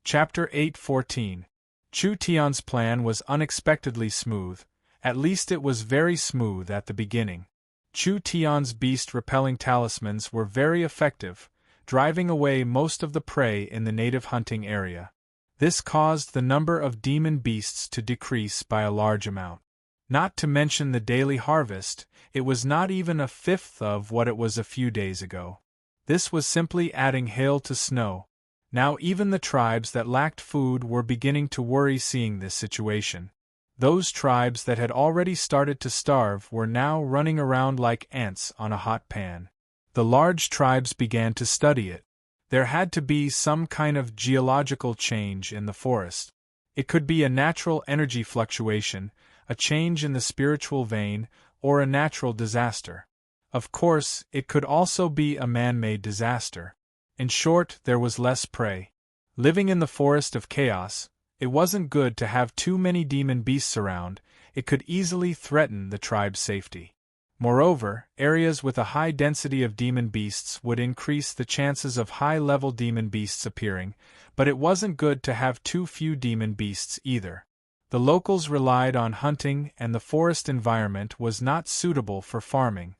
Chapter 8:14. Chu Tian's plan was unexpectedly smooth, at least it was very smooth at the beginning. Chu Tian's beast-repelling talismans were very effective, driving away most of the prey in the native hunting area. This caused the number of demon beasts to decrease by a large amount. Not to mention the daily harvest, it was not even a fifth of what it was a few days ago. This was simply adding hail to snow. Now even the tribes that lacked food were beginning to worry seeing this situation. Those tribes that had already started to starve were now running around like ants on a hot pan. The large tribes began to study it. There had to be some kind of geological change in the forest. It could be a natural energy fluctuation, a change in the spiritual vein, or a natural disaster. Of course, it could also be a man-made disaster. In short, there was less prey. Living in the forest of chaos, it wasn't good to have too many demon beasts around, it could easily threaten the tribe's safety. Moreover, areas with a high density of demon beasts would increase the chances of high-level demon beasts appearing, but it wasn't good to have too few demon beasts either. The locals relied on hunting and the forest environment was not suitable for farming.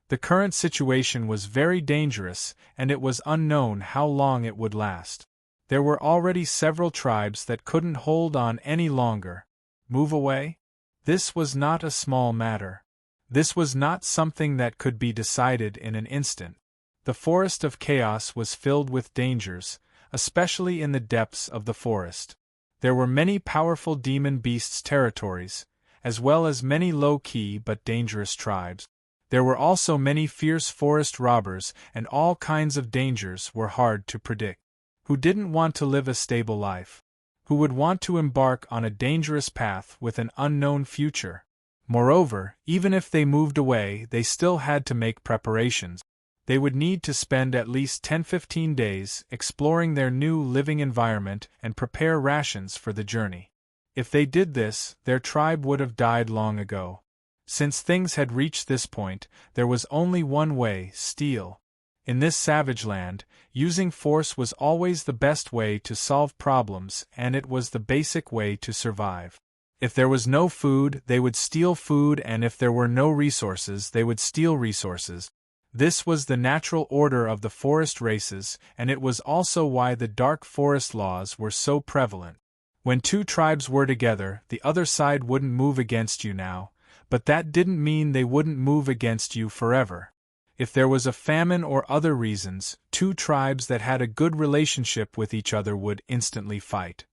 The current situation was very dangerous and it was unknown how long it would last. There were already several tribes that couldn't hold on any longer. Move away? This was not a small matter. This was not something that could be decided in an instant. The forest of chaos was filled with dangers, especially in the depths of the forest. There were many powerful demon beasts' territories, as well as many low-key but dangerous tribes. There were also many fierce forest robbers, and all kinds of dangers were hard to predict. Who didn't want to live a stable life? Who would want to embark on a dangerous path with an unknown future? Moreover, even if they moved away, they still had to make preparations. They would need to spend at least 10-15 days exploring their new living environment and prepare rations for the journey. If they did this, their tribe would have died long ago. Since things had reached this point, there was only one way: steal. In this savage land, using force was always the best way to solve problems, and it was the basic way to survive. If there was no food, they would steal food, and if there were no resources, they would steal resources. This was the natural order of the forest races, and it was also why the dark forest laws were so prevalent. When two tribes were together, the other side wouldn't move against you now, but that didn't mean they wouldn't move against you forever. If there was a famine or other reasons, two tribes that had a good relationship with each other would instantly fight.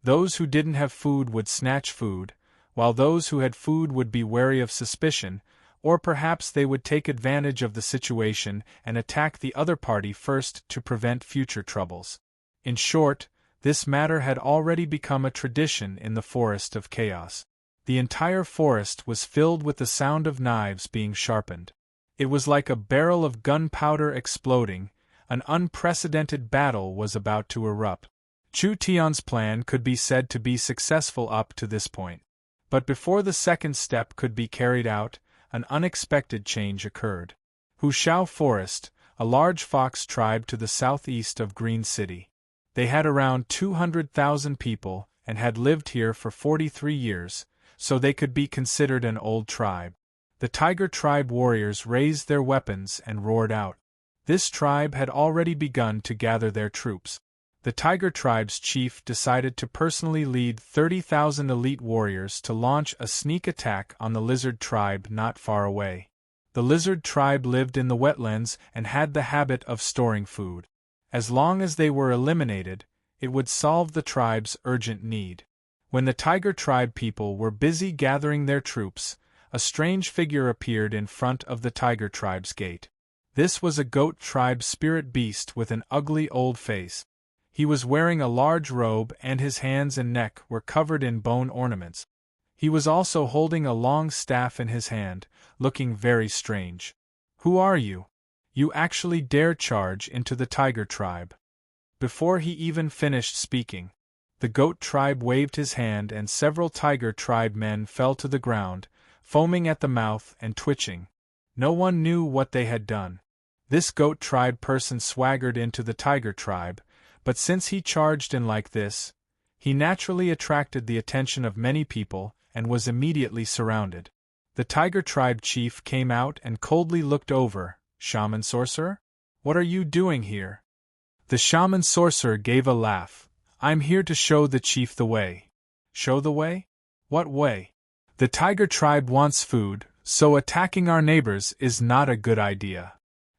Those who didn't have food would snatch food, while those who had food would be wary of suspicion, or perhaps they would take advantage of the situation and attack the other party first to prevent future troubles. In short, this matter had already become a tradition in the forest of chaos. The entire forest was filled with the sound of knives being sharpened. It was like a barrel of gunpowder exploding. An unprecedented battle was about to erupt. Chu Tian's plan could be said to be successful up to this point. But before the second step could be carried out, an unexpected change occurred. Hushao Forest, a large fox tribe to the southeast of Green City. They had around 200,000 people and had lived here for 43 years, so they could be considered an old tribe. The Tiger Tribe warriors raised their weapons and roared out. This tribe had already begun to gather their troops. The Tiger Tribe's chief decided to personally lead 30,000 elite warriors to launch a sneak attack on the Lizard Tribe not far away. The Lizard Tribe lived in the wetlands and had the habit of storing food. As long as they were eliminated, it would solve the tribe's urgent need. When the Tiger Tribe people were busy gathering their troops, a strange figure appeared in front of the Tiger Tribe's gate. This was a Goat Tribe spirit beast with an ugly old face. He was wearing a large robe and his hands and neck were covered in bone ornaments. He was also holding a long staff in his hand, looking very strange. "Who are you? You actually dare charge into the Tiger Tribe?" Before he even finished speaking, the Goat Tribe waved his hand and several Tiger Tribe men fell to the ground, foaming at the mouth and twitching. No one knew what they had done. This Goat Tribe person swaggered into the Tiger Tribe, But since he charged in like this, he naturally attracted the attention of many people and was immediately surrounded. The tiger tribe chief came out and coldly looked over. "Shaman sorcerer? What are you doing here?" The shaman sorcerer gave a laugh. "I'm here to show the chief the way." "Show the way? What way?" "The tiger tribe wants food, so attacking our neighbors is not a good idea.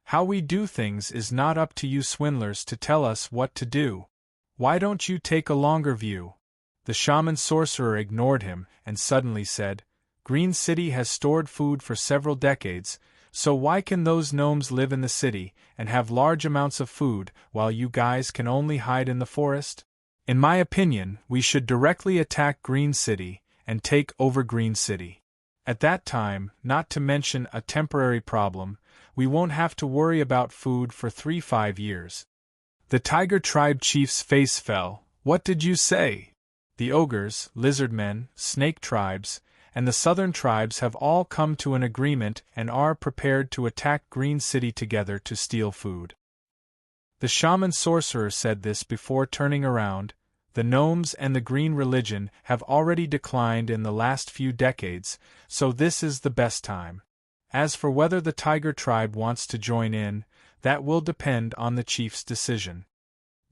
How we do things is not up to you swindlers to tell us what to do. Why don't you take a longer view?" The shaman sorcerer ignored him and suddenly said, "Green City has stored food for several decades, so why can those gnomes live in the city and have large amounts of food while you guys can only hide in the forest? In my opinion, we should directly attack Green City and take over Green City. At that time, not to mention a temporary problem, we won't have to worry about food for 3-5 years." The tiger tribe chief's face fell. "What did you say?" "The ogres, lizardmen, snake tribes, and the southern tribes have all come to an agreement and are prepared to attack Green City together to steal food." The shaman sorcerer said this before turning around. "The gnomes and the green religion have already declined in the last few decades, so this is the best time. As for whether the tiger tribe wants to join in, that will depend on the chief's decision."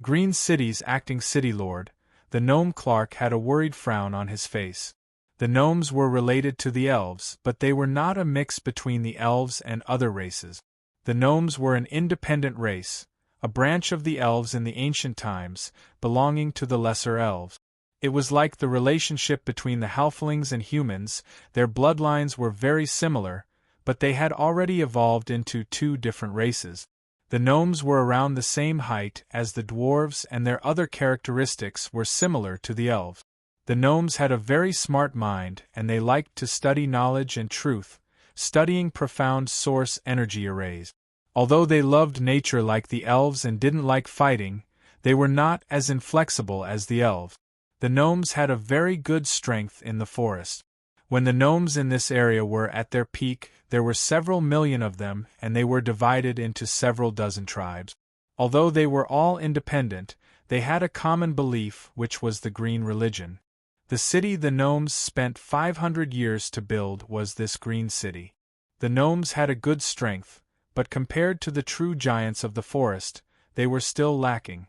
Green City's acting city lord, the gnome Clark, had a worried frown on his face. The gnomes were related to the elves, but they were not a mix between the elves and other races. The gnomes were an independent race, a branch of the elves in the ancient times, belonging to the lesser elves. It was like the relationship between the halflings and humans. Their bloodlines were very similar, but they had already evolved into two different races. The gnomes were around the same height as the dwarves and their other characteristics were similar to the elves. The gnomes had a very smart mind and they liked to study knowledge and truth, studying profound source energy arrays. Although they loved nature like the elves and didn't like fighting, they were not as inflexible as the elves. The gnomes had a very good strength in the forest. When the gnomes in this area were at their peak, there were several million of them and they were divided into several dozen tribes. Although they were all independent, they had a common belief, which was the green religion. The city the gnomes spent 500 years to build was this Green City. The gnomes had a good strength, but compared to the true giants of the forest, they were still lacking.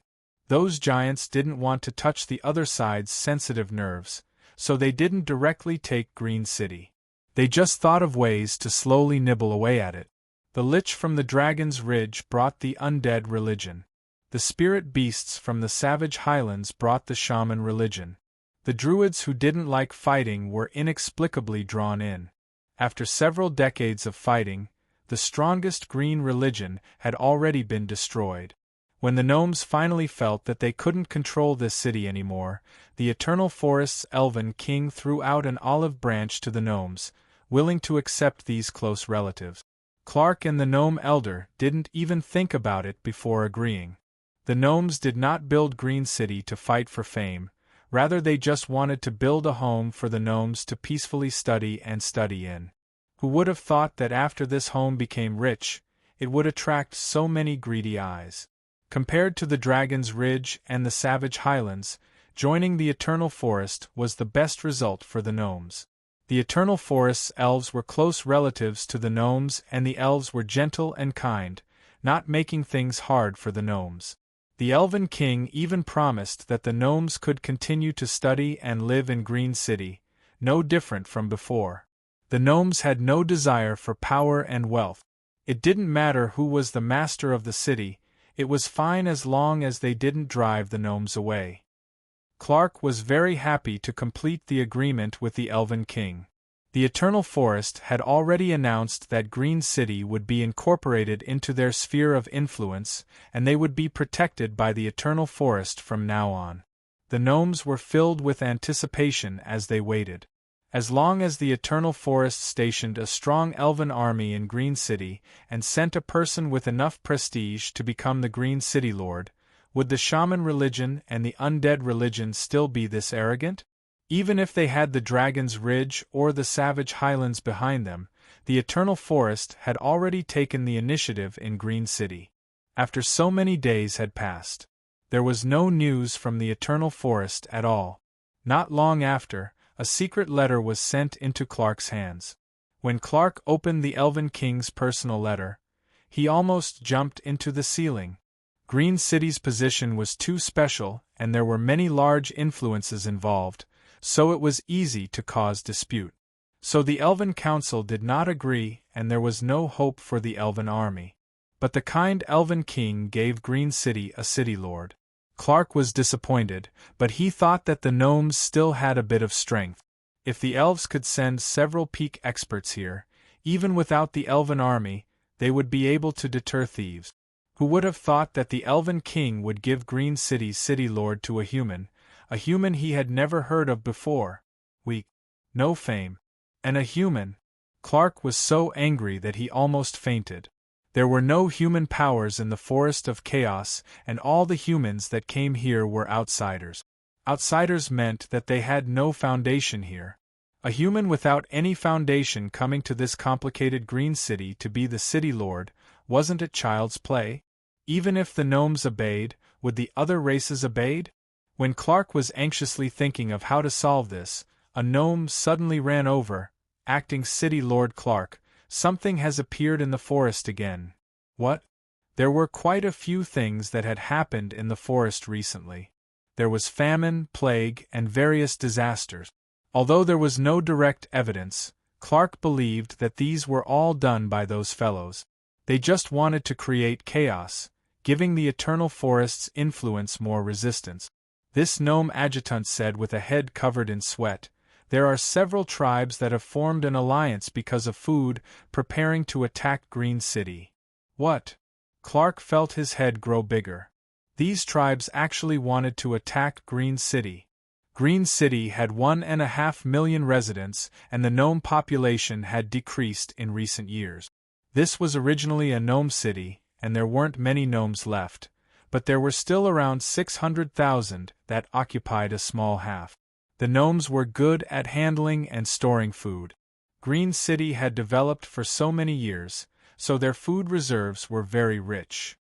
Those giants didn't want to touch the other side's sensitive nerves, so they didn't directly take Green City. They just thought of ways to slowly nibble away at it. The lich from the Dragon's Ridge brought the undead religion. The spirit beasts from the savage highlands brought the shaman religion. The druids who didn't like fighting were inexplicably drawn in. After several decades of fighting, the strongest green religion had already been destroyed. When the gnomes finally felt that they couldn't control this city anymore, the Eternal Forest's elven king threw out an olive branch to the gnomes, willing to accept these close relatives. Clark and the gnome elder didn't even think about it before agreeing. The gnomes did not build Green City to fight for fame, rather they just wanted to build a home for the gnomes to peacefully study in. Who would have thought that after this home became rich, it would attract so many greedy eyes? Compared to the Dragon's Ridge and the Savage Highlands, joining the Eternal Forest was the best result for the gnomes. The Eternal Forest's elves were close relatives to the gnomes and the elves were gentle and kind, not making things hard for the gnomes. The Elven King even promised that the gnomes could continue to study and live in Green City, no different from before. The gnomes had no desire for power and wealth. It didn't matter who was the master of the city, it was fine as long as they didn't drive the gnomes away. Clark was very happy to complete the agreement with the Elven King. The Eternal Forest had already announced that Green City would be incorporated into their sphere of influence, and they would be protected by the Eternal Forest from now on. The gnomes were filled with anticipation as they waited. As long as the Eternal Forest stationed a strong elven army in Green City and sent a person with enough prestige to become the Green City Lord, would the shaman religion and the undead religion still be this arrogant? Even if they had the Dragon's Ridge or the Savage Highlands behind them, the Eternal Forest had already taken the initiative in Green City. After so many days had passed, There was no news from the eternal forest at all. Not long after, a secret letter was sent into Clark's hands. When Clark opened the Elven King's personal letter, he almost jumped into the ceiling. Green City's position was too special, and there were many large influences involved, so it was easy to cause dispute. So the Elven Council did not agree, and there was no hope for the Elven army. But the kind Elven King gave Green City a city lord. Clark was disappointed, but he thought that the gnomes still had a bit of strength. If the elves could send several peak experts here, even without the Elven army, they would be able to deter thieves. Who would have thought that the Elven King would give Green City's city lord to a human he had never heard of before? Weak. No fame. And a human. Clark was so angry that he almost fainted. There were no human powers in the Forest of Chaos, and all the humans that came here were outsiders. Outsiders meant that they had no foundation here. A human without any foundation coming to this complicated Green City to be the city lord, wasn't it child's play? Even if the gnomes obeyed, would the other races obeyed? When Clark was anxiously thinking of how to solve this, a gnome suddenly ran over, acting City Lord Clark. Something has appeared in the forest again. What? There were quite a few things that had happened in the forest recently. There was famine, plague, and various disasters. Although there was no direct evidence, Clark believed that these were all done by those fellows. They just wanted to create chaos, giving the eternal forest's influence more resistance. This gnome adjutant said with a head covered in sweat, "There are several tribes that have formed an alliance because of food, preparing to attack Green City." What? Clark felt his head grow bigger. These tribes actually wanted to attack Green City. Green City had 1.5 million residents, and the gnome population had decreased in recent years. This was originally a gnome city, and there weren't many gnomes left, but there were still around 600,000 that occupied a small half. The gnomes were good at handling and storing food. Green City had developed for so many years, so their food reserves were very rich.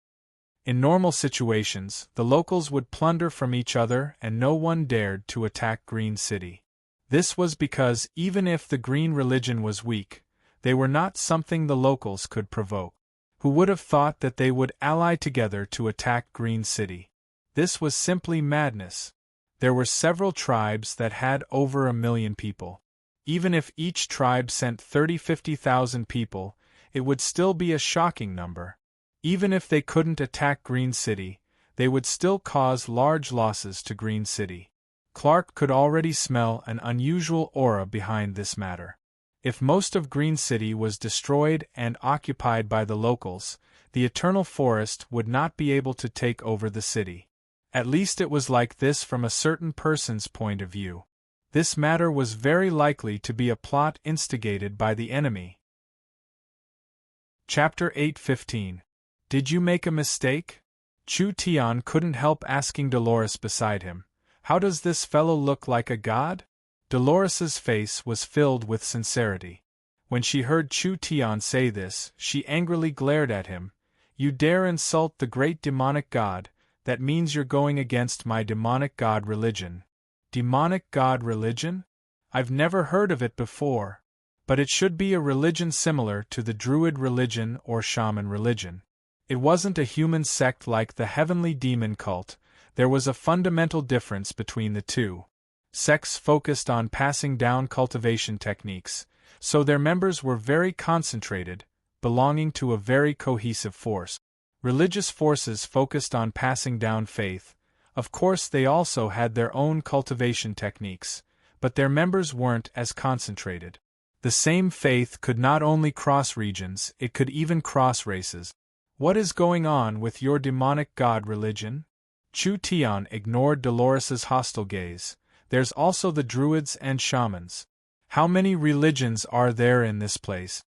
In normal situations, the locals would plunder from each other and no one dared to attack Green City. This was because even if the green religion was weak, they were not something the locals could provoke. Who would have thought that they would ally together to attack Green City? This was simply madness. There were several tribes that had over 1 million people. Even if each tribe sent 30-50,000 people, it would still be a shocking number. Even if they couldn't attack Green City, they would still cause large losses to Green City. Clark could already smell an unusual aura behind this matter. If most of Green City was destroyed and occupied by the locals, the Eternal Forest would not be able to take over the city. At least it was like this from a certain person's point of view. This matter was very likely to be a plot instigated by the enemy. Chapter 8:15. Did you make a mistake? Chu Tian couldn't help asking Dolores beside him, "How does this fellow look like a god?" Dolores's face was filled with sincerity. When she heard Chu Tian say this, she angrily glared at him. "You dare insult the great demonic god, that means you're going against my demonic god religion." Demonic god religion? I've never heard of it before. But it should be a religion similar to the Druid religion or Shaman religion. It wasn't a human sect like the Heavenly Demon cult. There was a fundamental difference between the two. Sects focused on passing down cultivation techniques, so their members were very concentrated, belonging to a very cohesive force. Religious forces focused on passing down faith. Of course, they also had their own cultivation techniques, but their members weren't as concentrated. The same faith could not only cross regions, it could even cross races. What is going on with your demonic god religion? Chu Tian ignored Dolores's hostile gaze. There's also the Druids and Shamans. How many religions are there in this place?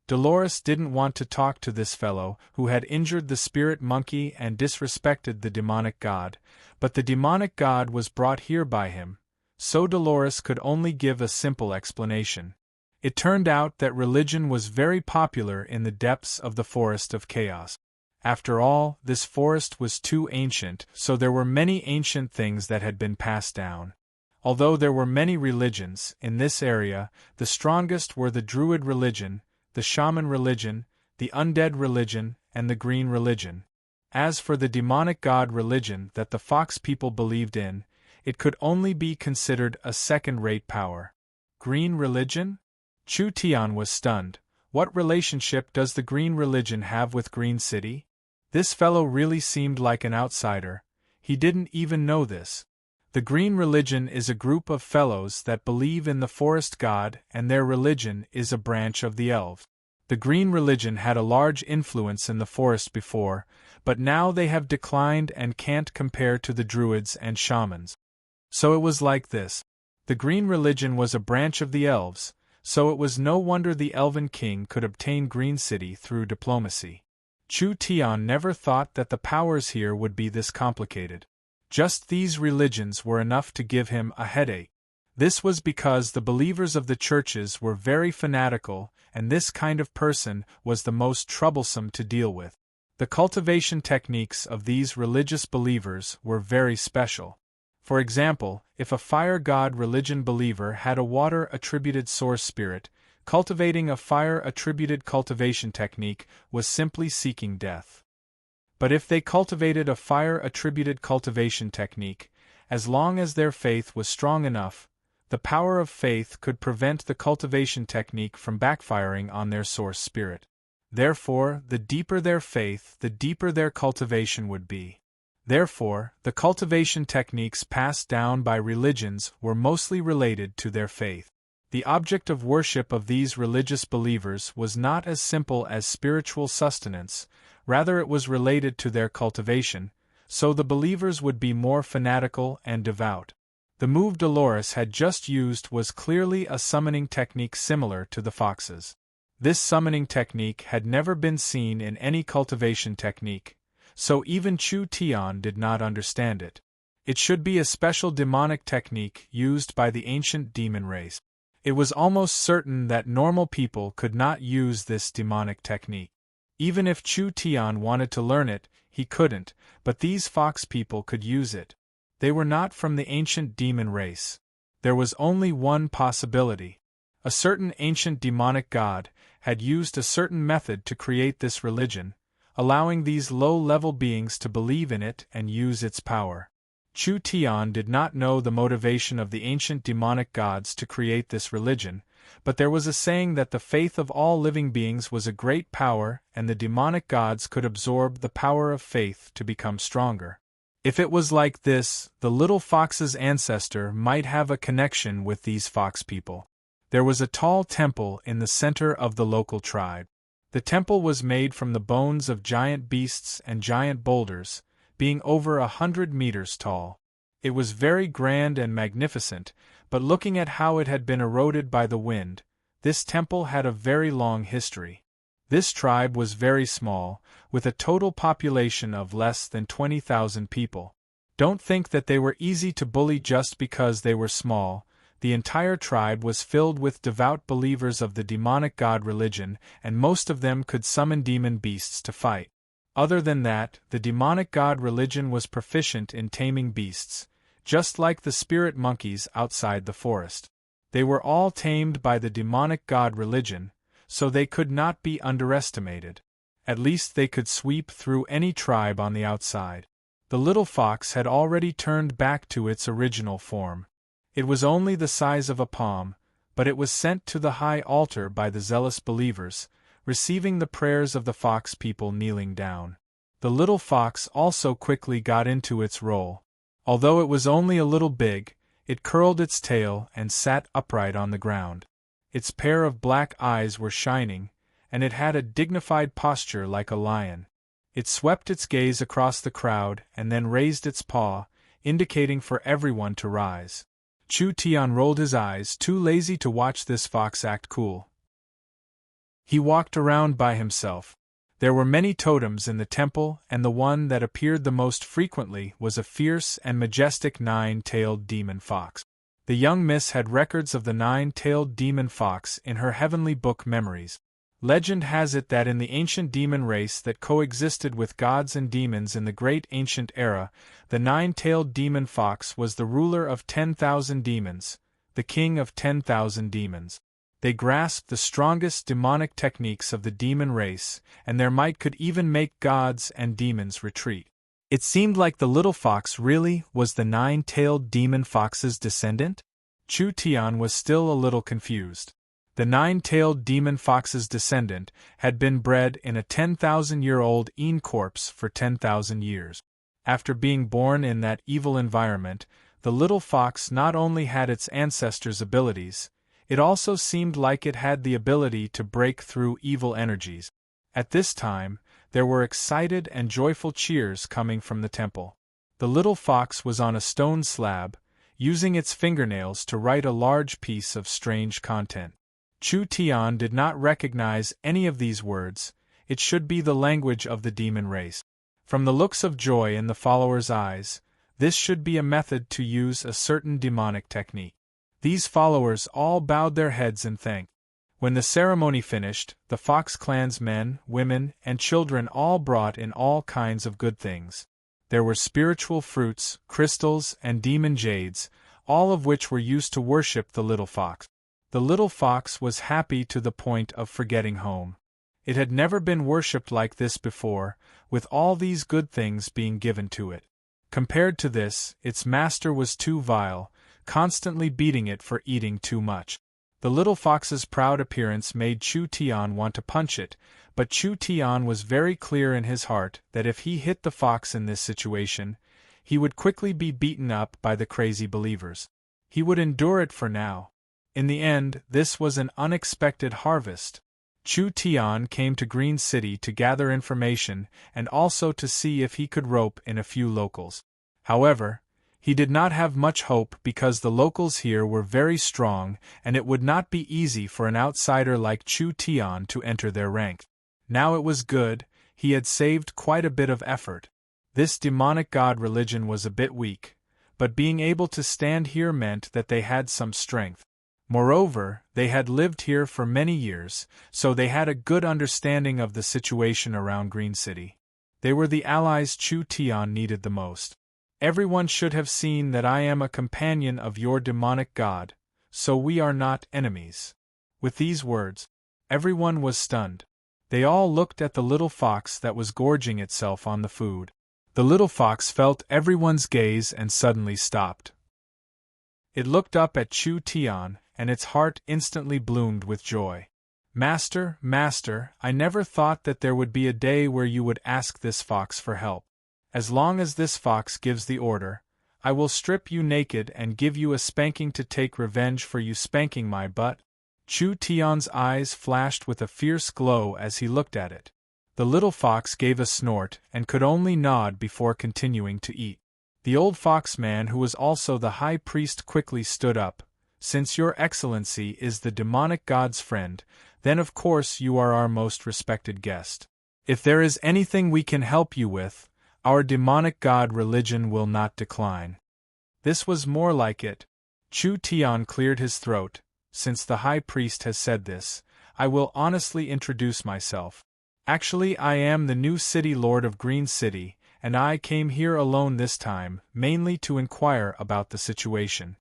Dolores didn't want to talk to this fellow who had injured the spirit monkey and disrespected the demonic god, but the demonic god was brought here by him, so Dolores could only give a simple explanation. It turned out that religion was very popular in the depths of the Forest of Chaos. After all, this forest was too ancient, so there were many ancient things that had been passed down. Although there were many religions, in this area, the strongest were the Druid religion, the Shaman religion, the Undead religion, and the Green religion. As for the demonic god religion that the Fox people believed in, it could only be considered a second-rate power. Green religion? Chu Tian was stunned. What relationship does the Green religion have with Green City? This fellow really seemed like an outsider. He didn't even know this. The Green religion is a group of fellows that believe in the forest god, and their religion is a branch of the elves. The Green religion had a large influence in the forest before, but now they have declined and can't compare to the Druids and Shamans. So it was like this. The Green religion was a branch of the elves, so it was no wonder the Elven King could obtain Green City through diplomacy. Chu Tian never thought that the powers here would be this complicated. Just these religions were enough to give him a headache. This was because the believers of the churches were very fanatical, and this kind of person was the most troublesome to deal with. The cultivation techniques of these religious believers were very special. For example, if a fire god religion believer had a water-attributed source spirit, cultivating a fire-attributed cultivation technique was simply seeking death. But if they cultivated a fire-attributed cultivation technique, as long as their faith was strong enough, the power of faith could prevent the cultivation technique from backfiring on their source spirit. Therefore, the deeper their faith, the deeper their cultivation would be. Therefore, the cultivation techniques passed down by religions were mostly related to their faith. The object of worship of these religious believers was not as simple as spiritual sustenance, rather it was related to their cultivation, so the believers would be more fanatical and devout. The move Dolores had just used was clearly a summoning technique similar to the fox's. This summoning technique had never been seen in any cultivation technique, so even Chu Tian did not understand it. It should be a special demonic technique used by the ancient demon race. It was almost certain that normal people could not use this demonic technique. Even if Chu Tian wanted to learn it, he couldn't, but these fox people could use it. They were not from the ancient demon race. There was only one possibility. A certain ancient demonic god had used a certain method to create this religion, allowing these low-level beings to believe in it and use its power. Chu Tian did not know the motivation of the ancient demonic gods to create this religion, but there was a saying that the faith of all living beings was a great power and the demonic gods could absorb the power of faith to become stronger. If it was like this, the little fox's ancestor might have a connection with these fox people. There was a tall temple in the center of the local tribe. The temple was made from the bones of giant beasts and giant boulders, being over 100 meters tall. It was very grand and magnificent, but looking at how it had been eroded by the wind, this temple had a very long history. This tribe was very small, with a total population of less than 20,000 people. Don't think that they were easy to bully just because they were small. The entire tribe was filled with devout believers of the demonic god religion, and most of them could summon demon beasts to fight. Other than that, the demonic god religion was proficient in taming beasts, just like the spirit monkeys outside the forest. They were all tamed by the demonic god religion, so they could not be underestimated. At least they could sweep through any tribe on the outside. The little fox had already turned back to its original form. It was only the size of a palm, but it was sent to the high altar by the zealous believers, receiving the prayers of the fox people kneeling down. The little fox also quickly got into its role. Although it was only a little big, it curled its tail and sat upright on the ground. Its pair of black eyes were shining, and it had a dignified posture like a lion. It swept its gaze across the crowd and then raised its paw, indicating for everyone to rise. Chu Tian rolled his eyes, too lazy to watch this fox act cool. He walked around by himself. There were many totems in the temple, and the one that appeared the most frequently was a fierce and majestic nine-tailed demon fox. The young miss had records of the nine-tailed demon fox in her heavenly book memories. Legend has it that in the ancient demon race that coexisted with gods and demons in the great ancient era, the nine-tailed demon fox was the ruler of 10,000 demons, the king of 10,000 demons. They grasped the strongest demonic techniques of the demon race, and their might could even make gods and demons retreat. It seemed like the little fox really was the nine-tailed demon fox's descendant? Chu Tian was still a little confused. The nine-tailed demon fox's descendant had been bred in a 10,000-year-old corpse for 10,000 years. After being born in that evil environment, the little fox not only had its ancestors' abilities, it also seemed like it had the ability to break through evil energies. At this time, there were excited and joyful cheers coming from the temple. The little fox was on a stone slab, using its fingernails to write a large piece of strange content. Chu Tian did not recognize any of these words. It should be the language of the demon race. From the looks of joy in the followers' eyes, this should be a method to use a certain demonic technique. These followers all bowed their heads in thanks. When the ceremony finished, the Fox clan's men, women, and children all brought in all kinds of good things. There were spiritual fruits, crystals, and demon jades, all of which were used to worship the little fox. The little fox was happy to the point of forgetting home. It had never been worshipped like this before, with all these good things being given to it. Compared to this, its master was too vile, constantly beating it for eating too much. The little fox's proud appearance made Chu Tian want to punch it, but Chu Tian was very clear in his heart that if he hit the fox in this situation, he would quickly be beaten up by the crazy believers. He would endure it for now. In the end, this was an unexpected harvest. Chu Tian came to Green City to gather information and also to see if he could rope in a few locals. However, he did not have much hope because the locals here were very strong and it would not be easy for an outsider like Chu Tian to enter their ranks. Now it was good, he had saved quite a bit of effort. This demonic god religion was a bit weak, but being able to stand here meant that they had some strength. Moreover, they had lived here for many years, so they had a good understanding of the situation around Green City. They were the allies Chu Tian needed the most. Everyone should have seen that I am a companion of your demonic god, so we are not enemies. With these words, everyone was stunned. They all looked at the little fox that was gorging itself on the food. The little fox felt everyone's gaze and suddenly stopped. It looked up at Chu Tian, and its heart instantly bloomed with joy. Master, Master, I never thought that there would be a day where you would ask this fox for help. As long as this fox gives the order, I will strip you naked and give you a spanking to take revenge for you spanking my butt. Chu Tian's eyes flashed with a fierce glow as he looked at it. The little fox gave a snort and could only nod before continuing to eat. The old foxman, who was also the high priest, quickly stood up. Since your excellency is the demonic god's friend, then of course you are our most respected guest. If there is anything we can help you with, our demonic god religion will not decline. This was more like it. Chu Tian cleared his throat. Since the high priest has said this, I will honestly introduce myself. Actually, I am the new city lord of Green City, and I came here alone this time, mainly to inquire about the situation.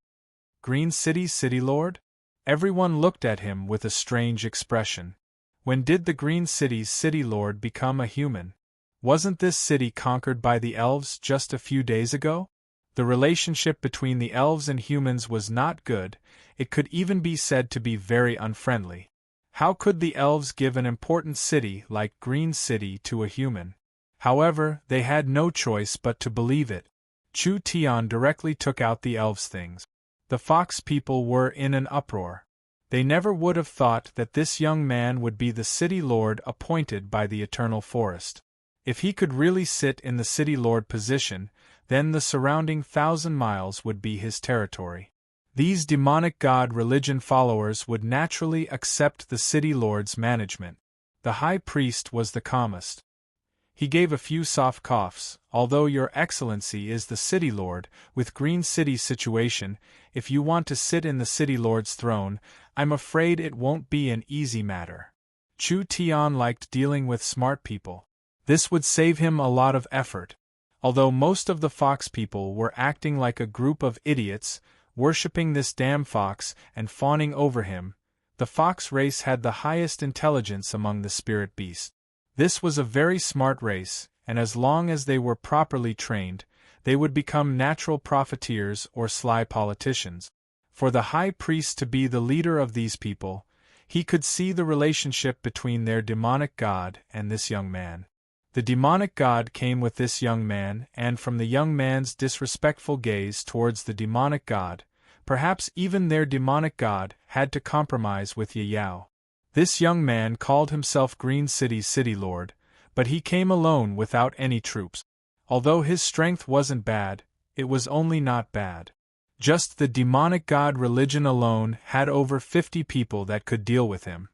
Green City's city lord? Everyone looked at him with a strange expression. When did the Green City's city lord become a human? Wasn't this city conquered by the elves just a few days ago? The relationship between the elves and humans was not good, it could even be said to be very unfriendly. How could the elves give an important city like Green City to a human? However, they had no choice but to believe it. Chu Tian directly took out the elves' things. The fox people were in an uproar. They never would have thought that this young man would be the city lord appointed by the Eternal Forest. If he could really sit in the city lord position, then the surrounding 1,000 miles would be his territory. These demonic god religion followers would naturally accept the city lord's management. The high priest was the calmest. He gave a few soft coughs. Although your excellency is the city lord, with Green City's situation, if you want to sit in the city lord's throne, I'm afraid it won't be an easy matter. Chu Tian liked dealing with smart people. This would save him a lot of effort. Although most of the fox people were acting like a group of idiots, worshipping this damn fox and fawning over him, the fox race had the highest intelligence among the spirit beasts. This was a very smart race, and as long as they were properly trained, they would become natural profiteers or sly politicians. For the high priest to be the leader of these people, he could see the relationship between their demonic god and this young man. The demonic god came with this young man, and from the young man's disrespectful gaze towards the demonic god, perhaps even their demonic god had to compromise with Ye Yao. This young man called himself Green City's city lord, but he came alone without any troops. Although his strength wasn't bad, it was only not bad. Just the demonic god religion alone had over 50 people that could deal with him.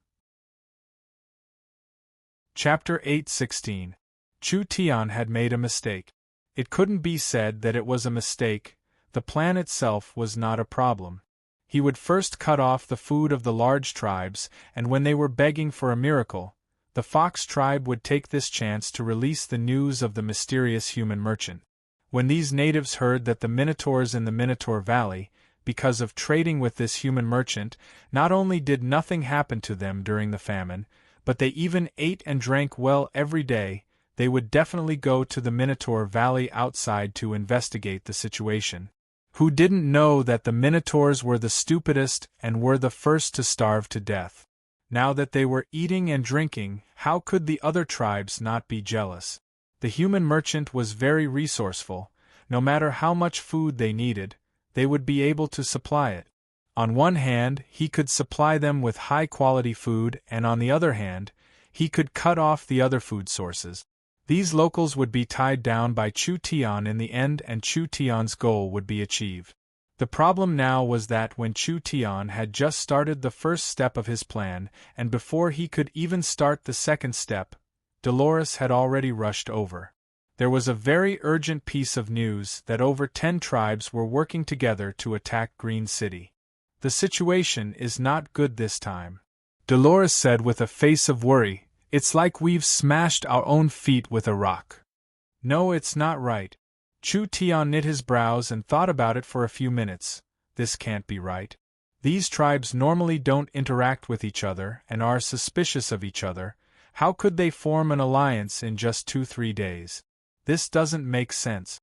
Chapter 8:16. Chu Tian had made a mistake. It couldn't be said that it was a mistake, the plan itself was not a problem. He would first cut off the food of the large tribes, and when they were begging for a miracle, the fox tribe would take this chance to release the news of the mysterious human merchant. When these natives heard that the Minotaurs in the Minotaur Valley, because of trading with this human merchant, not only did nothing happen to them during the famine, but they even ate and drank well every day, they would definitely go to the Minotaur Valley outside to investigate the situation. Who didn't know that the Minotaurs were the stupidest and were the first to starve to death? Now that they were eating and drinking, how could the other tribes not be jealous? The human merchant was very resourceful. No matter how much food they needed, they would be able to supply it. On one hand, he could supply them with high-quality food, and on the other hand, he could cut off the other food sources. These locals would be tied down by Chu Tian in the end, and Chu Tian's goal would be achieved. The problem now was that when Chu Tian had just started the first step of his plan, and before he could even start the second step, Dolores had already rushed over. There was a very urgent piece of news that over 10 tribes were working together to attack Green City. The situation is not good this time, Dolores said with a face of worry. It's like we've smashed our own feet with a rock. No, it's not right. Chu Tian knit his brows and thought about it for a few minutes. This can't be right. These tribes normally don't interact with each other and are suspicious of each other. How could they form an alliance in just 2-3 days? This doesn't make sense.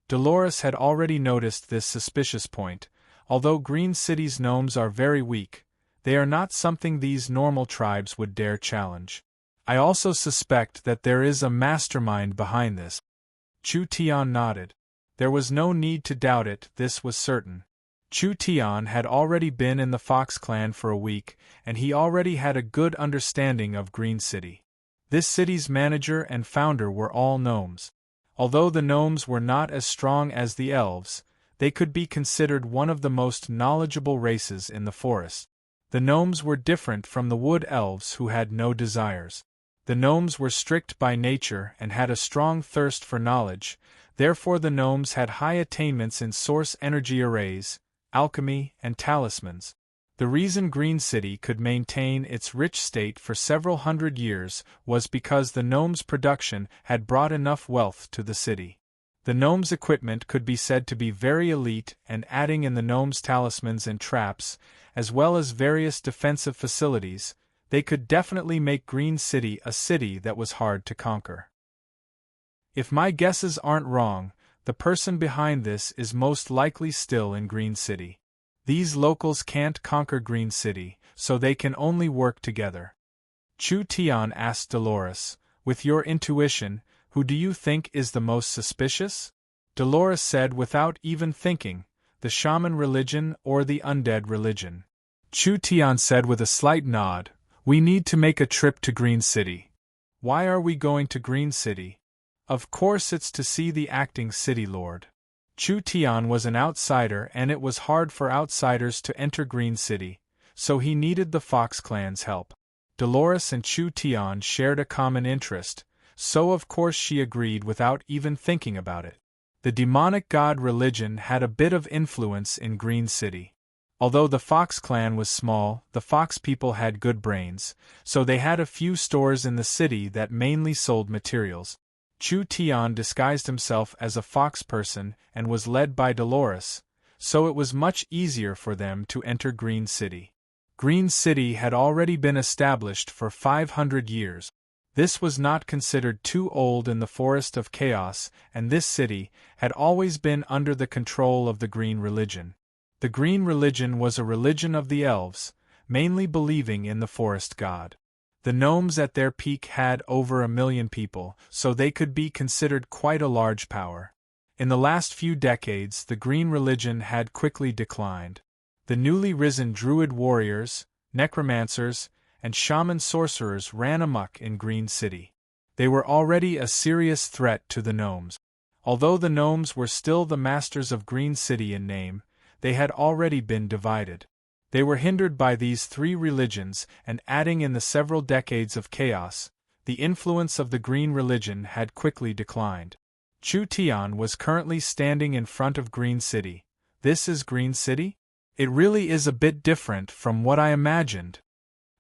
Dolores had already noticed this suspicious point. Although Green City's gnomes are very weak, they are not something these normal tribes would dare challenge. I also suspect that there is a mastermind behind this. Chu Tian nodded. There was no need to doubt it, this was certain. Chu Tian had already been in the Fox clan for a week, and he already had a good understanding of Green City. This city's manager and founder were all gnomes. Although the gnomes were not as strong as the elves, they could be considered one of the most knowledgeable races in the forest. The gnomes were different from the wood elves who had no desires. The gnomes were strict by nature and had a strong thirst for knowledge, therefore the gnomes had high attainments in source energy arrays, alchemy, and talismans. The reason Green City could maintain its rich state for several hundred years was because the gnomes' production had brought enough wealth to the city. The gnomes' equipment could be said to be very elite, and adding in the gnomes' talismans and traps, as well as various defensive facilities, they could definitely make Green City a city that was hard to conquer. If my guesses aren't wrong, the person behind this is most likely still in Green City. These locals can't conquer Green City, so they can only work together. Chu Tian asked Dolores, with your intuition, who do you think is the most suspicious? Dolores said without even thinking, the shaman religion or the undead religion. Chu Tian said with a slight nod, we need to make a trip to Green City. Why are we going to Green City? Of course it's to see the acting city lord. Chu Tian was an outsider and it was hard for outsiders to enter Green City, so he needed the Fox clan's help. Dolores and Chu Tian shared a common interest, so of course she agreed without even thinking about it. The demonic god religion had a bit of influence in Green City. Although the Fox clan was small, the Fox people had good brains, so they had a few stores in the city that mainly sold materials. Chu Tian disguised himself as a fox person and was led by Dolores, so it was much easier for them to enter Green City. Green City had already been established for 500 years. This was not considered too old in the Forest of Chaos, and this city had always been under the control of the Green Religion. The Green Religion was a religion of the elves, mainly believing in the forest god. The gnomes at their peak had over 1 million people, so they could be considered quite a large power. In the last few decades, the Green Religion had quickly declined. The newly risen druid warriors, necromancers, and shaman sorcerers ran amok in Green City. They were already a serious threat to the gnomes. Although the gnomes were still the masters of Green City in name, they had already been divided. They were hindered by these three religions, and adding in the several decades of chaos, the influence of the Green Religion had quickly declined. Chu Tian was currently standing in front of Green City. This is Green City? It really is a bit different from what I imagined.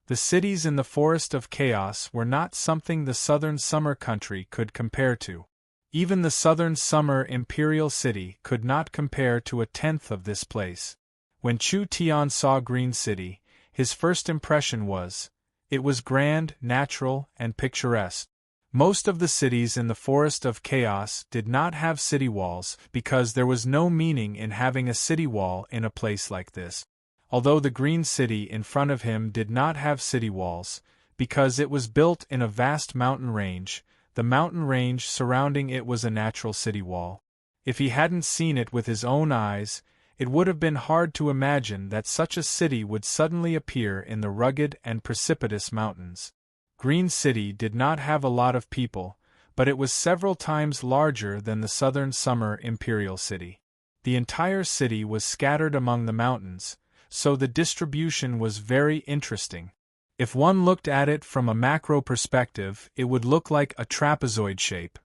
The cities in the Forest of Chaos were not something the Southern Summer Country could compare to. Even the Southern Summer Imperial City could not compare to a tenth of this place. When Chu Tian saw Green City, his first impression was, it was grand, natural, and picturesque. Most of the cities in the Forest of Chaos did not have city walls because there was no meaning in having a city wall in a place like this. Although the Green City in front of him did not have city walls, because it was built in a vast mountain range, the mountain range surrounding it was a natural city wall. If he hadn't seen it with his own eyes, it would have been hard to imagine that such a city would suddenly appear in the rugged and precipitous mountains. Green City did not have a lot of people, but it was several times larger than the Southern Summer Imperial City. The entire city was scattered among the mountains, so the distribution was very interesting. If one looked at it from a macro perspective, it would look like a trapezoid shape.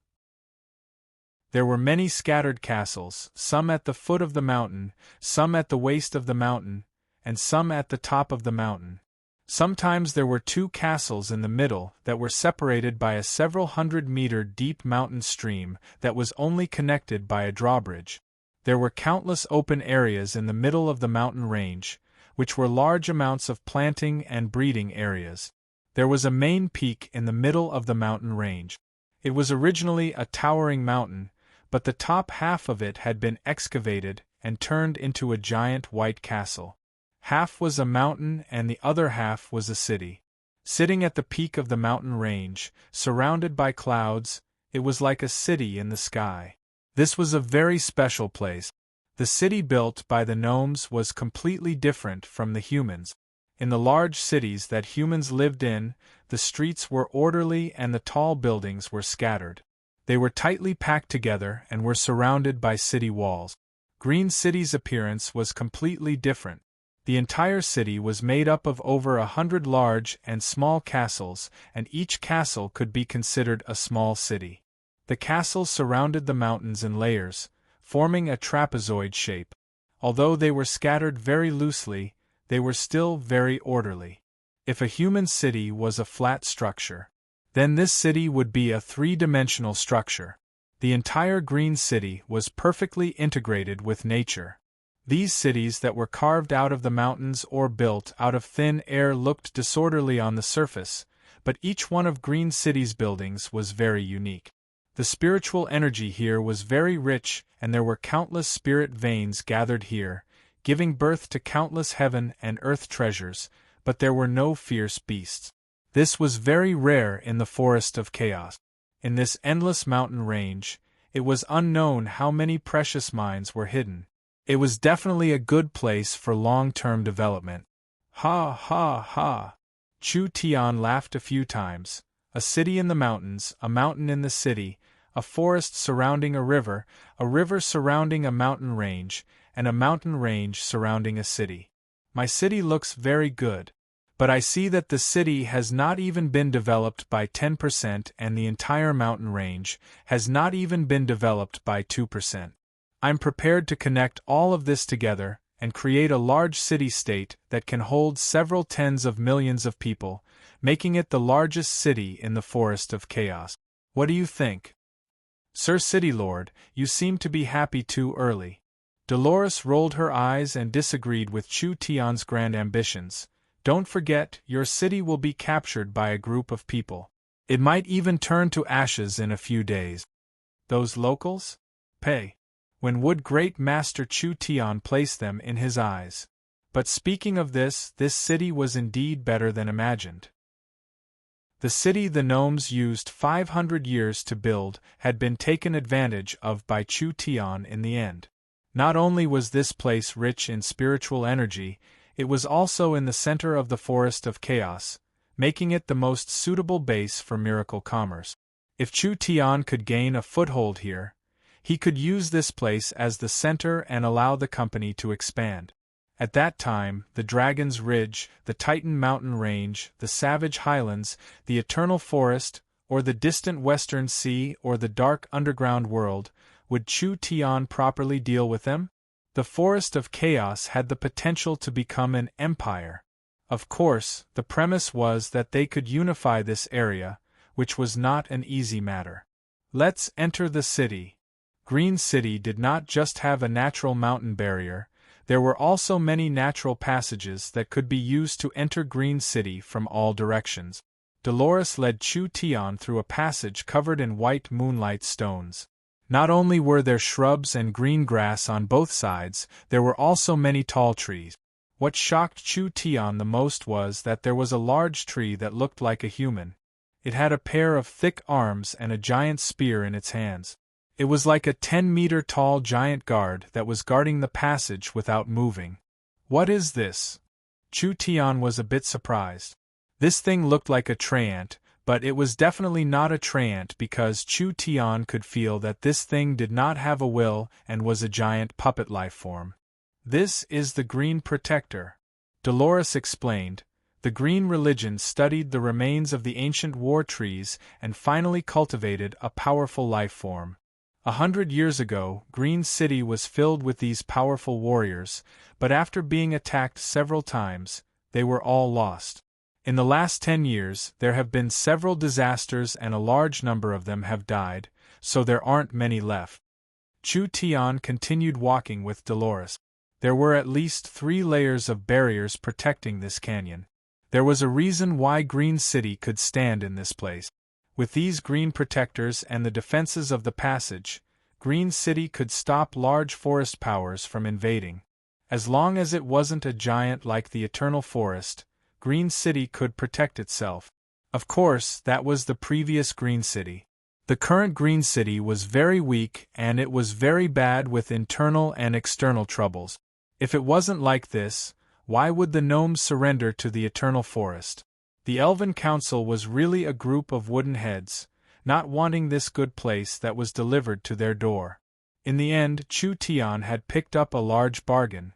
There were many scattered castles, some at the foot of the mountain, some at the waist of the mountain, and some at the top of the mountain. Sometimes there were 2 castles in the middle that were separated by a several 100-meter deep mountain stream that was only connected by a drawbridge. There were countless open areas in the middle of the mountain range, which were large amounts of planting and breeding areas. There was a main peak in the middle of the mountain range. It was originally a towering mountain, but the top half of it had been excavated and turned into a giant white castle. Half was a mountain and the other half was a city. Sitting at the peak of the mountain range, surrounded by clouds, it was like a city in the sky. This was a very special place. The city built by the gnomes was completely different from the humans. In the large cities that humans lived in, the streets were orderly and the tall buildings were scattered. They were tightly packed together and were surrounded by city walls. Green City's appearance was completely different. The entire city was made up of over 100 large and small castles, and each castle could be considered a small city. The castles surrounded the mountains in layers, forming a trapezoid shape. Although they were scattered very loosely, they were still very orderly. If a human city was a flat structure, then this city would be a 3-dimensional structure. The entire Green City was perfectly integrated with nature. These cities that were carved out of the mountains or built out of thin air looked disorderly on the surface, but each one of Green City's buildings was very unique. The spiritual energy here was very rich, and there were countless spirit veins gathered here, giving birth to countless heaven and earth treasures, but there were no fierce beasts. This was very rare in the Forest of Chaos. In this endless mountain range, it was unknown how many precious mines were hidden. It was definitely a good place for long-term development. Ha ha ha! Chu Tian laughed a few times. A city in the mountains, a mountain in the city, a forest surrounding a river surrounding a mountain range, and a mountain range surrounding a city. My city looks very good. But I see that the city has not even been developed by 10% and the entire mountain range has not even been developed by 2%. I'm prepared to connect all of this together and create a large city-state that can hold several tens of millions of people, making it the largest city in the Forest of Chaos. What do you think? Sir City Lord, you seem to be happy too early. Dolores rolled her eyes and disagreed with Chu Tian's grand ambitions. Don't forget, your city will be captured by a group of people. It might even turn to ashes in a few days. Those locals? Pay. When would Great Master Chu Tian place them in his eyes? But speaking of this city was indeed better than imagined. The city the gnomes used 500 years to build had been taken advantage of by Chu Tian in the end. Not only was this place rich in spiritual energy, it was also in the center of the Forest of Chaos, making it the most suitable base for miracle commerce. If Chu Tian could gain a foothold here, he could use this place as the center and allow the company to expand. At that time, the Dragon's Ridge, the Titan Mountain Range, the Savage Highlands, the Eternal Forest, or the distant Western Sea or the dark underground world, would Chu Tian properly deal with them? The Forest of Chaos had the potential to become an empire. Of course, the premise was that they could unify this area, which was not an easy matter. Let's enter the city. Green City did not just have a natural mountain barrier, there were also many natural passages that could be used to enter Green City from all directions. Dolores led Chu Tian through a passage covered in white moonlight stones. Not only were there shrubs and green grass on both sides, there were also many tall trees. What shocked Chu Tian the most was that there was a large tree that looked like a human. It had a pair of thick arms and a giant spear in its hands. It was like a 10-meter-tall giant guard that was guarding the passage without moving. What is this? Chu Tian was a bit surprised. This thing looked like a treant, but it was definitely not a treant because Chu Tian could feel that this thing did not have a will and was a giant puppet life form. This is the Green Protector. Dolores explained. The Green religion studied the remains of the ancient war trees and finally cultivated a powerful life form. 100 years ago, Green City was filled with these powerful warriors, but after being attacked several times, they were all lost. In the last 10 years, there have been several disasters and a large number of them have died, so there aren't many left. Chu Tian continued walking with Dolores. There were at least 3 layers of barriers protecting this canyon. There was a reason why Green City could stand in this place. With these green protectors and the defenses of the passage, Green City could stop large forest powers from invading. As long as it wasn't a giant like the Eternal Forest, Green City could protect itself. Of course, that was the previous Green City. The current Green City was very weak and it was very bad with internal and external troubles. If it wasn't like this, why would the gnomes surrender to the Eternal Forest? The Elven Council was really a group of wooden heads, not wanting this good place that was delivered to their door. In the end, Chu Tian had picked up a large bargain.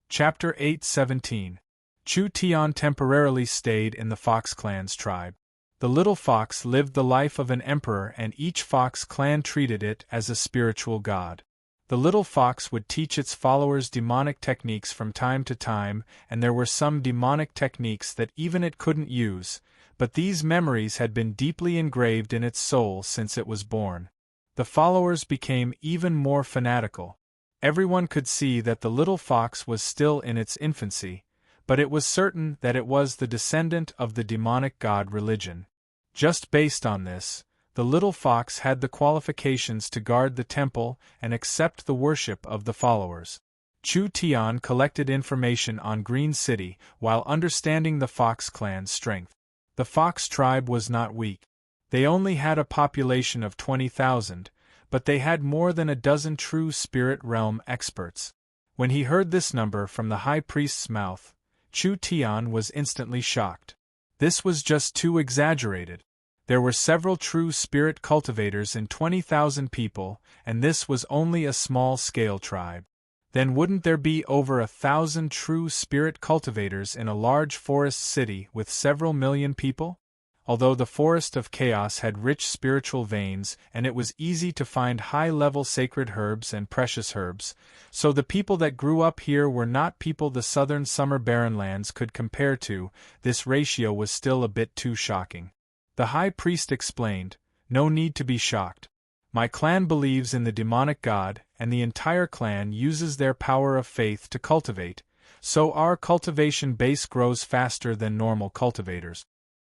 Chapter 8:17. Chu Tian temporarily stayed in the Fox Clan's tribe. The little fox lived the life of an emperor and each Fox Clan treated it as a spiritual god. The little fox would teach its followers demonic techniques from time to time, and there were some demonic techniques that even it couldn't use, but these memories had been deeply engraved in its soul since it was born. The followers became even more fanatical. Everyone could see that the little fox was still in its infancy, but it was certain that it was the descendant of the demonic god religion. Just based on this, the little fox had the qualifications to guard the temple and accept the worship of the followers. Chu Tian collected information on Green City while understanding the Fox Clan's strength. The Fox tribe was not weak. They only had a population of 20,000, but they had more than a dozen true spirit realm experts. When he heard this number from the high priest's mouth, Chu Tian was instantly shocked. This was just too exaggerated. There were several true spirit cultivators in 20,000 people, and this was only a small-scale tribe. Then wouldn't there be over 1,000 true spirit cultivators in a large forest city with several million people? Although the Forest of Chaos had rich spiritual veins and it was easy to find high-level sacred herbs and precious herbs, so the people that grew up here were not people the southern summer barrenlands could compare to, this ratio was still a bit too shocking. The high priest explained, "No need to be shocked. My clan believes in the demonic god, and the entire clan uses their power of faith to cultivate, so our cultivation base grows faster than normal cultivators."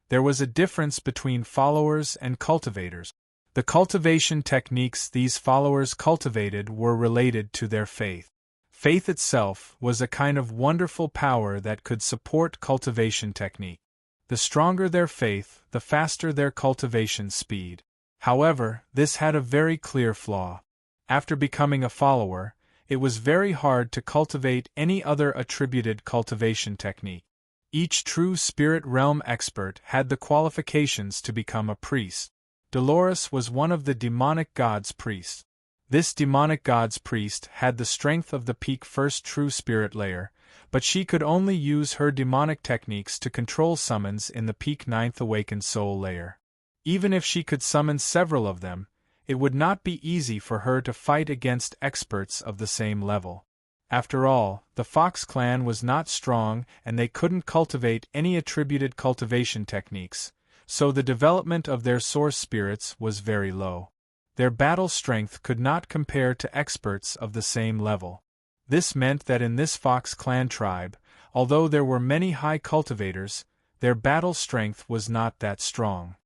There was a difference between followers and cultivators. The cultivation techniques these followers cultivated were related to their faith. Faith itself was a kind of wonderful power that could support cultivation technique. The stronger their faith, the faster their cultivation speed. However, this had a very clear flaw. After becoming a follower, it was very hard to cultivate any other attributed cultivation technique. Each true spirit realm expert had the qualifications to become a priest. Dolores was one of the demonic god's priests. This demonic god's priest had the strength of the peak first true spirit layer, but she could only use her demonic techniques to control summons in the peak ninth awakened soul layer. Even if she could summon several of them, it would not be easy for her to fight against experts of the same level. After all, the Fox clan was not strong and they couldn't cultivate any attributed cultivation techniques, so the development of their source spirits was very low. Their battle strength could not compare to experts of the same level. This meant that in this Fox clan tribe, although there were many high cultivators, their battle strength was not that strong.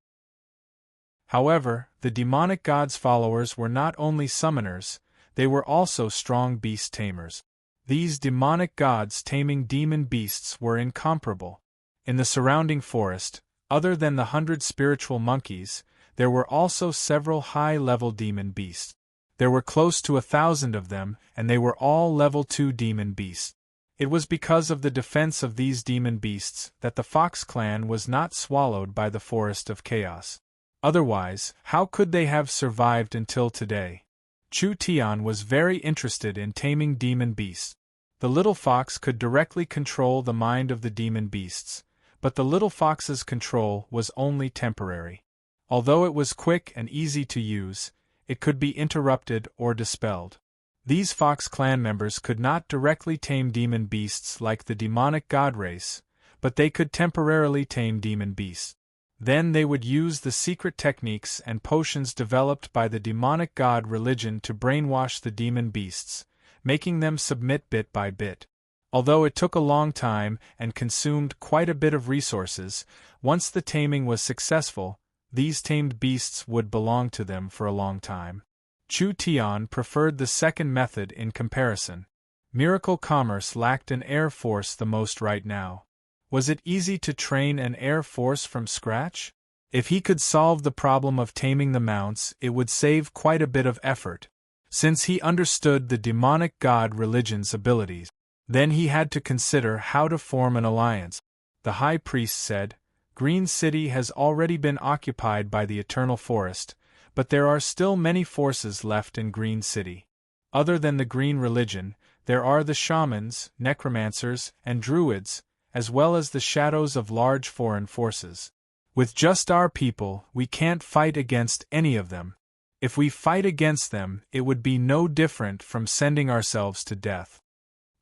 However, the demonic god's followers were not only summoners, they were also strong beast tamers. These demonic gods taming demon beasts were incomparable. In the surrounding forest, other than the 100 spiritual monkeys, there were also several high-level demon beasts. There were close to 1,000 of them, and they were all level 2 demon beasts. It was because of the defense of these demon beasts that the Fox clan was not swallowed by the Forest of Chaos. Otherwise, how could they have survived until today? Chu Tian was very interested in taming demon beasts. The little fox could directly control the mind of the demon beasts, but the little fox's control was only temporary. Although it was quick and easy to use, it could be interrupted or dispelled. These Fox clan members could not directly tame demon beasts like the demonic god race, but they could temporarily tame demon beasts. Then they would use the secret techniques and potions developed by the demonic god religion to brainwash the demon beasts, making them submit bit by bit. Although it took a long time and consumed quite a bit of resources, once the taming was successful, these tamed beasts would belong to them for a long time. Chu Tian preferred the second method in comparison. Miracle Commerce lacked an air force the most right now. Was it easy to train an air force from scratch? If he could solve the problem of taming the mounts, it would save quite a bit of effort, since he understood the demonic god religion's abilities. Then he had to consider how to form an alliance. The high priest said, "Green City has already been occupied by the Eternal Forest, but there are still many forces left in Green City. Other than the Green Religion, there are the shamans, necromancers, and druids, as well as the shadows of large foreign forces. With just our people, we can't fight against any of them. If we fight against them, it would be no different from sending ourselves to death."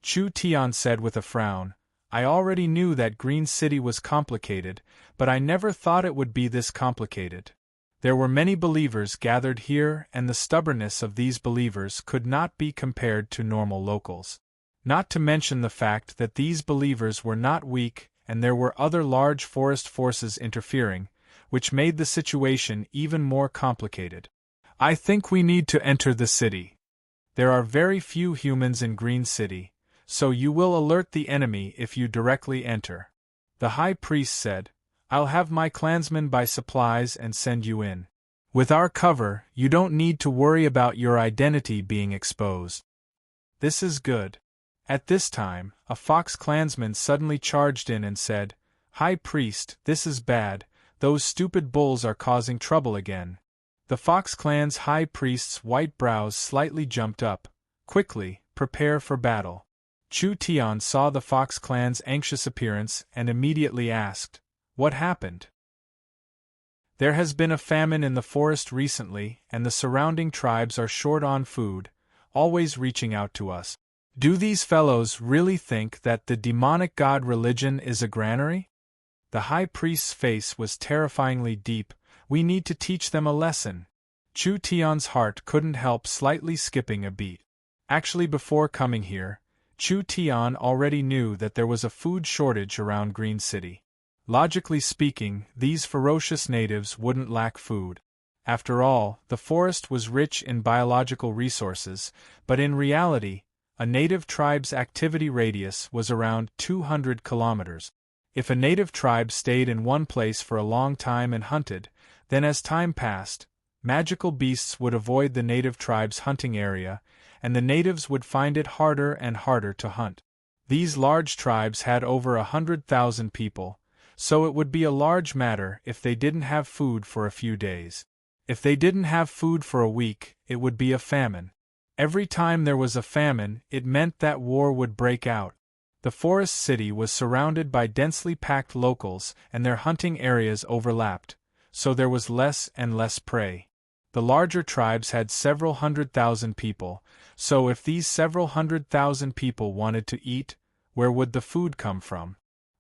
Chu Tian said with a frown, "I already knew that Green City was complicated, but I never thought it would be this complicated. There were many believers gathered here, and the stubbornness of these believers could not be compared to normal locals. Not to mention the fact that these believers were not weak, and there were other large forest forces interfering, which made the situation even more complicated. I think we need to enter the city. There are very few humans in Green City, so you will alert the enemy if you directly enter." The high priest said, "I'll have my clansmen buy supplies and send you in. With our cover, you don't need to worry about your identity being exposed." "This is good." At this time, a Fox clansman suddenly charged in and said, "High priest, this is bad, those stupid bulls are causing trouble again." The Fox clan's high priest's white brows slightly jumped up. "Quickly, prepare for battle." Chu Tian saw the Fox clan's anxious appearance and immediately asked, "What happened?" There has been a famine in the forest recently, and the surrounding tribes are short on food, always reaching out to us. Do these fellows really think that the demonic god religion is a granary? The high priest's face was terrifyingly deep. We need to teach them a lesson. Chu Tian's heart couldn't help slightly skipping a beat. Actually, before coming here, Chu Tian already knew that there was a food shortage around Green City. Logically speaking, these ferocious natives wouldn't lack food. After all, the forest was rich in biological resources, but in reality, a native tribe's activity radius was around 200 kilometers. If a native tribe stayed in one place for a long time and hunted, then as time passed, magical beasts would avoid the native tribe's hunting area, and the natives would find it harder and harder to hunt. These large tribes had over 100,000 people, so it would be a large matter if they didn't have food for a few days. If they didn't have food for a week, it would be a famine. Every time there was a famine, it meant that war would break out. The forest city was surrounded by densely packed locals, and their hunting areas overlapped, so there was less and less prey. The larger tribes had several 100,000 people, so if these several 100,000 people wanted to eat, where would the food come from?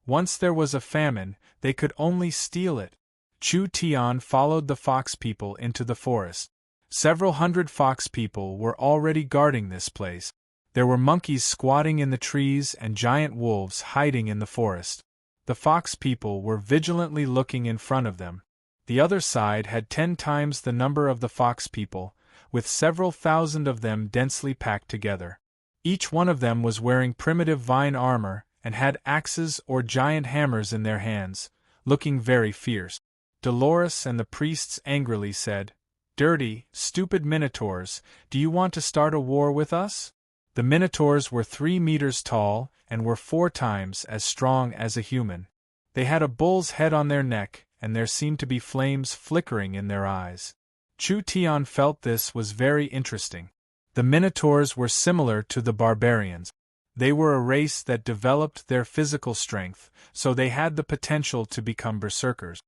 Once there was a famine, they could only steal it. Chu Tian followed the fox people into the forest. Several hundred fox people were already guarding this place. There were monkeys squatting in the trees and giant wolves hiding in the forest. The fox people were vigilantly looking in front of them. The other side had 10 times the number of the fox people, with several thousand of them densely packed together. Each one of them was wearing primitive vine armor and had axes or giant hammers in their hands, looking very fierce. Dolores and the priests angrily said, "Dirty, stupid minotaurs, do you want to start a war with us?" The minotaurs were 3 meters tall and were 4 times as strong as a human. They had a bull's head on their neck, and there seemed to be flames flickering in their eyes. Chu Tian felt this was very interesting. The minotaurs were similar to the barbarians. They were a race that developed their physical strength, so they had the potential to become berserkers.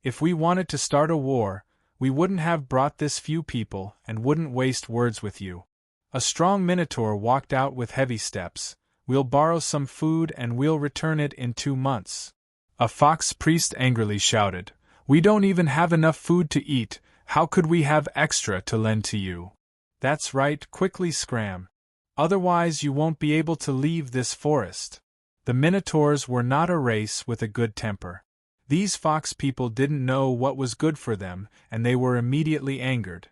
If we wanted to start a war, we wouldn't have brought this few people and wouldn't waste words with you. A strong minotaur walked out with heavy steps. "We'll borrow some food and we'll return it in 2 months. A fox priest angrily shouted, "We don't even have enough food to eat, how could we have extra to lend to you?" "That's right, quickly scram. Otherwise you won't be able to leave this forest." The minotaurs were not a race with a good temper. These fox people didn't know what was good for them, and they were immediately angered.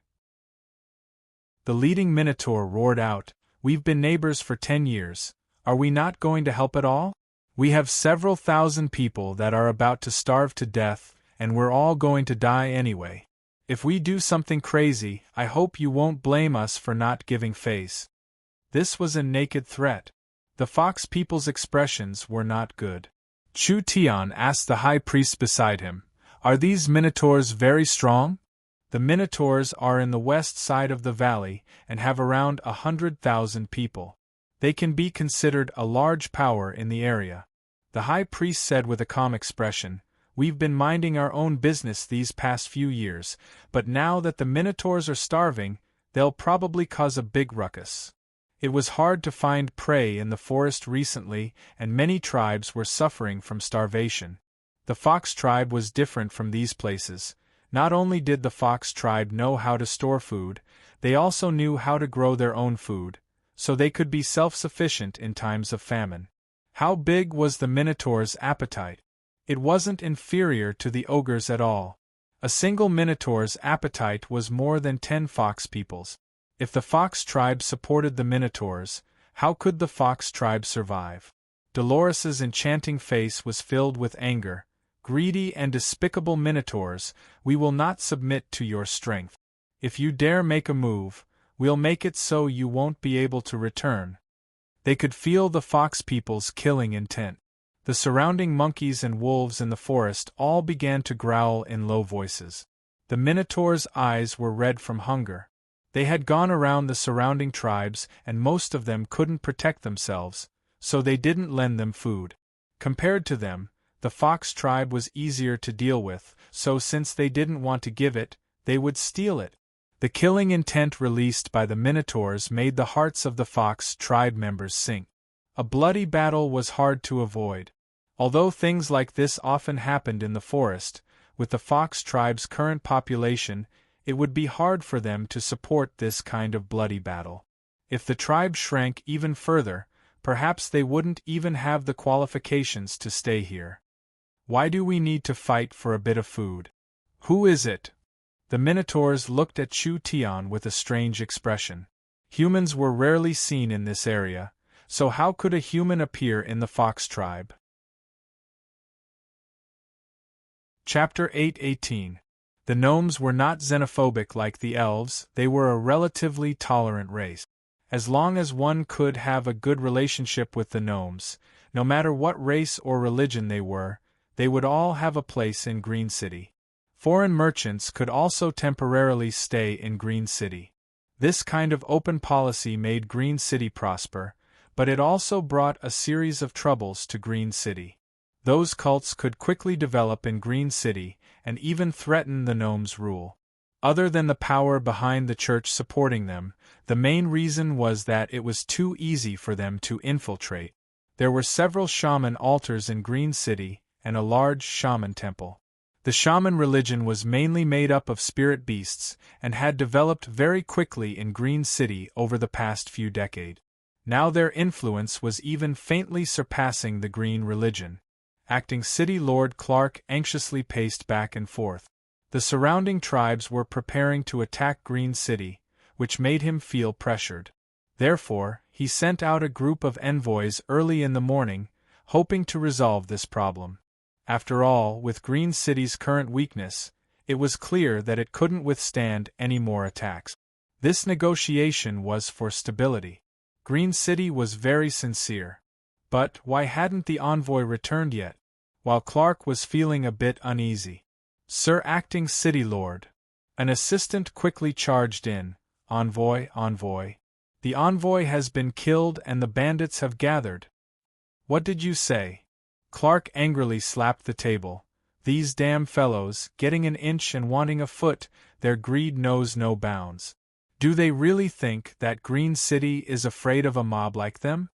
The leading minotaur roared out, "We've been neighbors for 10 years. Are we not going to help at all? We have several thousand people that are about to starve to death, and we're all going to die anyway. If we do something crazy, I hope you won't blame us for not giving face." This was a naked threat. The fox people's expressions were not good. Chu Tian asked the high priest beside him, "Are these minotaurs very strong?" The minotaurs are in the west side of the valley and have around 100,000 people. They can be considered a large power in the area. The high priest said with a calm expression, "We've been minding our own business these past few years, but now that the minotaurs are starving, they'll probably cause a big ruckus. It was hard to find prey in the forest recently, and many tribes were suffering from starvation. The fox tribe was different from these places. Not only did the fox tribe know how to store food, they also knew how to grow their own food, so they could be self-sufficient in times of famine. How big was the minotaur's appetite? It wasn't inferior to the ogre's at all. A single minotaur's appetite was more than 10 fox people's. If the fox tribe supported the minotaurs, how could the fox tribe survive? Dolores's enchanting face was filled with anger. "Greedy and despicable minotaurs, we will not submit to your strength. If you dare make a move, we'll make it so you won't be able to return." They could feel the fox people's killing intent. The surrounding monkeys and wolves in the forest all began to growl in low voices. The minotaurs' eyes were red from hunger. They had gone around the surrounding tribes and most of them couldn't protect themselves, so they didn't lend them food. Compared to them, The fox tribe was easier to deal with, so since they didn't want to give it, they would steal it. The killing intent released by the minotaurs made the hearts of the fox tribe members sink. A bloody battle was hard to avoid. Although things like this often happened in the forest, with the fox tribe's current population, it would be hard for them to support this kind of bloody battle. If the tribe shrank even further, perhaps they wouldn't even have the qualifications to stay here. Why do we need to fight for a bit of food? Who is it? The minotaurs looked at Chu Tian with a strange expression. Humans were rarely seen in this area, so how could a human appear in the fox tribe? Chapter 8:18. The gnomes were not xenophobic like the elves, they were a relatively tolerant race. As long as one could have a good relationship with the gnomes, no matter what race or religion they would all have a place in Green City. Foreign merchants could also temporarily stay in Green City. This kind of open policy made Green City prosper, but it also brought a series of troubles to Green City. Those cults could quickly develop in Green City and even threaten the gnomes' rule. Other than the power behind the church supporting them, the main reason was that it was too easy for them to infiltrate. There were several shaman altars in Green City and a large shaman temple. The shaman religion was mainly made up of spirit beasts and had developed very quickly in Green City over the past few decades. Now their influence was even faintly surpassing the green religion. Acting City Lord Clark anxiously paced back and forth. The surrounding tribes were preparing to attack Green City, which made him feel pressured. Therefore, he sent out a group of envoys early in the morning, hoping to resolve this problem. After all, with Green City's current weakness, it was clear that it couldn't withstand any more attacks. This negotiation was for stability. Green City was very sincere. But why hadn't the envoy returned yet? While Clark was feeling a bit uneasy. Sir Acting City Lord. An assistant quickly charged in. Envoy. The envoy has been killed and the bandits have gathered. What did you say? Clark angrily slapped the table. These damn fellows, getting an inch and wanting a foot, their greed knows no bounds. Do they really think that Green City is afraid of a mob like them?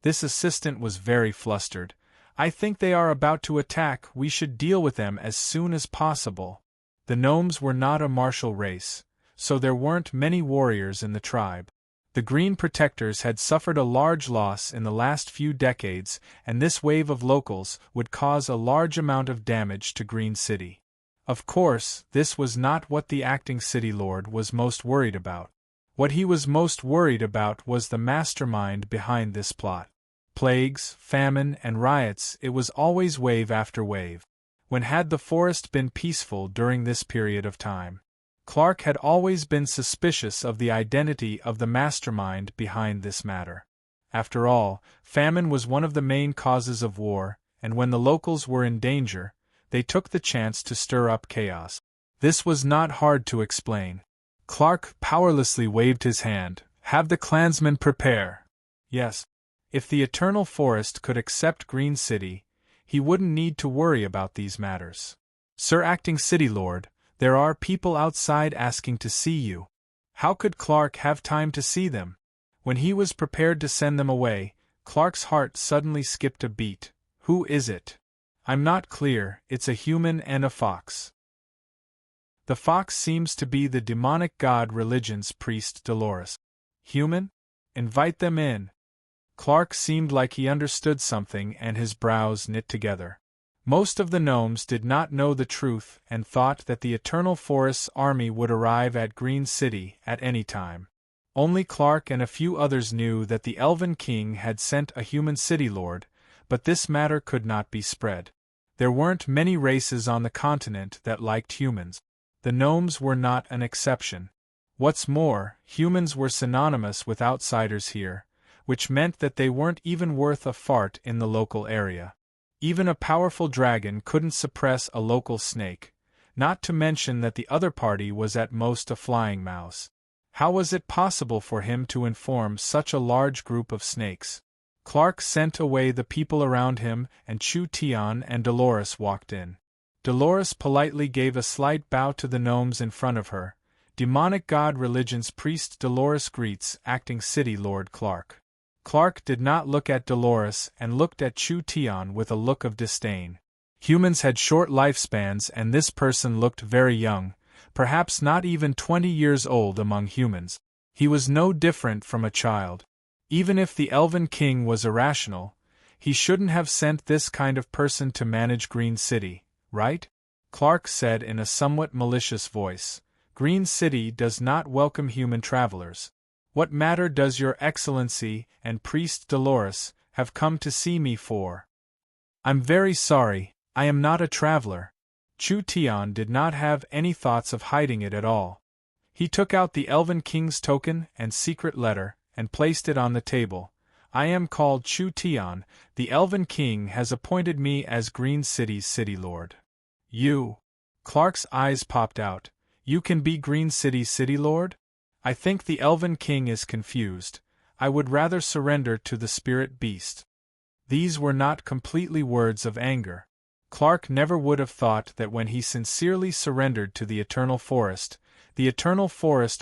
This assistant was very flustered. I think they are about to attack, we should deal with them as soon as possible. The gnomes were not a martial race, so there weren't many warriors in the tribe. The Green Protectors had suffered a large loss in the last few decades, and this wave of locals would cause a large amount of damage to Green City. Of course, this was not what the acting city lord was most worried about. What he was most worried about was the mastermind behind this plot. Plagues, famine, and riots, it was always wave after wave. When had the forest been peaceful during this period of time? Clark had always been suspicious of the identity of the mastermind behind this matter. After all, famine was one of the main causes of war, and when the locals were in danger, they took the chance to stir up chaos. This was not hard to explain. Clark powerlessly waved his hand. Have the clansmen prepare. Yes. If the Eternal Forest could accept Green City, he wouldn't need to worry about these matters. Sir Acting City Lord, there are people outside asking to see you. How could Clark have time to see them? When he was prepared to send them away, Clark's heart suddenly skipped a beat. Who is it? I'm not clear, it's a human and a fox. The fox seems to be the demonic god religion's priest Dolores. Human? Invite them in. Clark seemed like he understood something and his brows knit together. Most of the gnomes did not know the truth and thought that the Eternal Forest's army would arrive at Green City at any time. Only Clark and a few others knew that the Elven King had sent a human city lord, but this matter could not be spread. There weren't many races on the continent that liked humans. The gnomes were not an exception. What's more, humans were synonymous with outsiders here, which meant that they weren't even worth a fart in the local area. Even a powerful dragon couldn't suppress a local snake, not to mention that the other party was at most a flying mouse. How was it possible for him to inform such a large group of snakes? Clark sent away the people around him, and Chu Tian and Dolores walked in. Dolores politely gave a slight bow to the gnomes in front of her. Demonic God Religion's priest Dolores greets Acting City Lord Clark. Clark did not look at Dolores and looked at Chu Tian with a look of disdain. Humans had short lifespans and this person looked very young, perhaps not even 20 years old among humans. He was no different from a child. Even if the Elven King was irrational, he shouldn't have sent this kind of person to manage Green City, right? Clark said in a somewhat malicious voice. Green City does not welcome human travelers. What matter does Your Excellency and Priest Dolores have come to see me for? I'm very sorry, I am not a traveler. Chu Tian did not have any thoughts of hiding it at all. He took out the Elven King's token and secret letter, and placed it on the table. I am called Chu Tian, the Elven King has appointed me as Green City's City Lord. You? Clark's eyes popped out. You can be Green City's City Lord? I think the Elven King is confused. I would rather surrender to the spirit beast. These were not completely words of anger. Clark never would have thought that when he sincerely surrendered to the Eternal Forest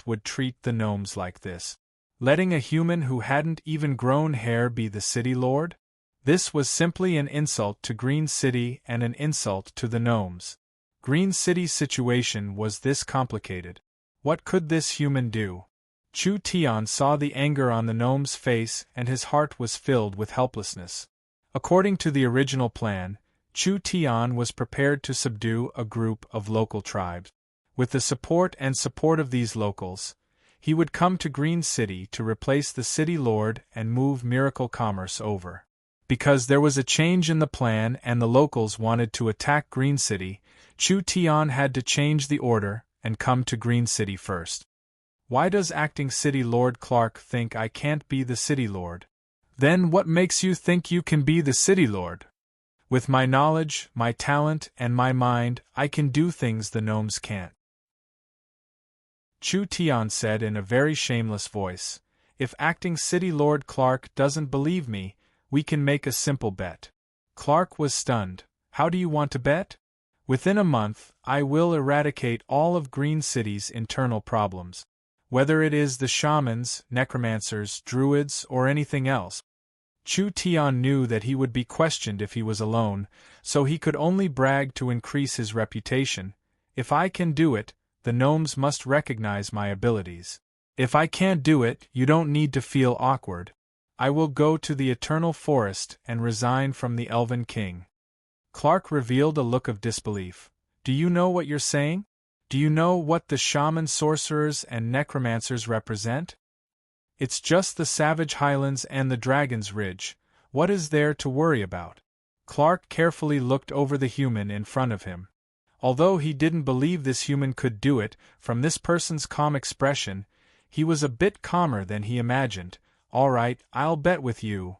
would treat the gnomes like this. Letting a human who hadn't even grown hair be the City Lord? This was simply an insult to Green City and an insult to the gnomes. Green City's situation was this complicated. What could this human do? Chu Tian saw the anger on the gnome's face and his heart was filled with helplessness. According to the original plan, Chu Tian was prepared to subdue a group of local tribes. With the support of these locals, he would come to Green City to replace the City Lord and move miracle commerce over. Because there was a change in the plan and the locals wanted to attack Green City, Chu Tian had to change the order and come to Green City first. Why does Acting City Lord Clark think I can't be the City Lord? Then what makes you think you can be the City Lord? With my knowledge, my talent, and my mind, I can do things the gnomes can't. Chu Tian said in a very shameless voice, If Acting City Lord Clark doesn't believe me, we can make a simple bet. Clark was stunned. How do you want to bet? Within a month, I will eradicate all of Green City's internal problems. Whether it is the shamans, necromancers, druids, or anything else. Chu Tian knew that he would be questioned if he was alone, so he could only brag to increase his reputation. If I can do it, the gnomes must recognize my abilities. If I can't do it, you don't need to feel awkward. I will go to the Eternal Forest and resign from the Elven King. Clark revealed a look of disbelief. Do you know what you're saying? Do you know what the shaman sorcerers and necromancers represent? It's just the savage highlands and the Dragon's Ridge. What is there to worry about? Clark carefully looked over the human in front of him. Although he didn't believe this human could do it, from this person's calm expression, he was a bit calmer than he imagined. All right, I'll bet with you.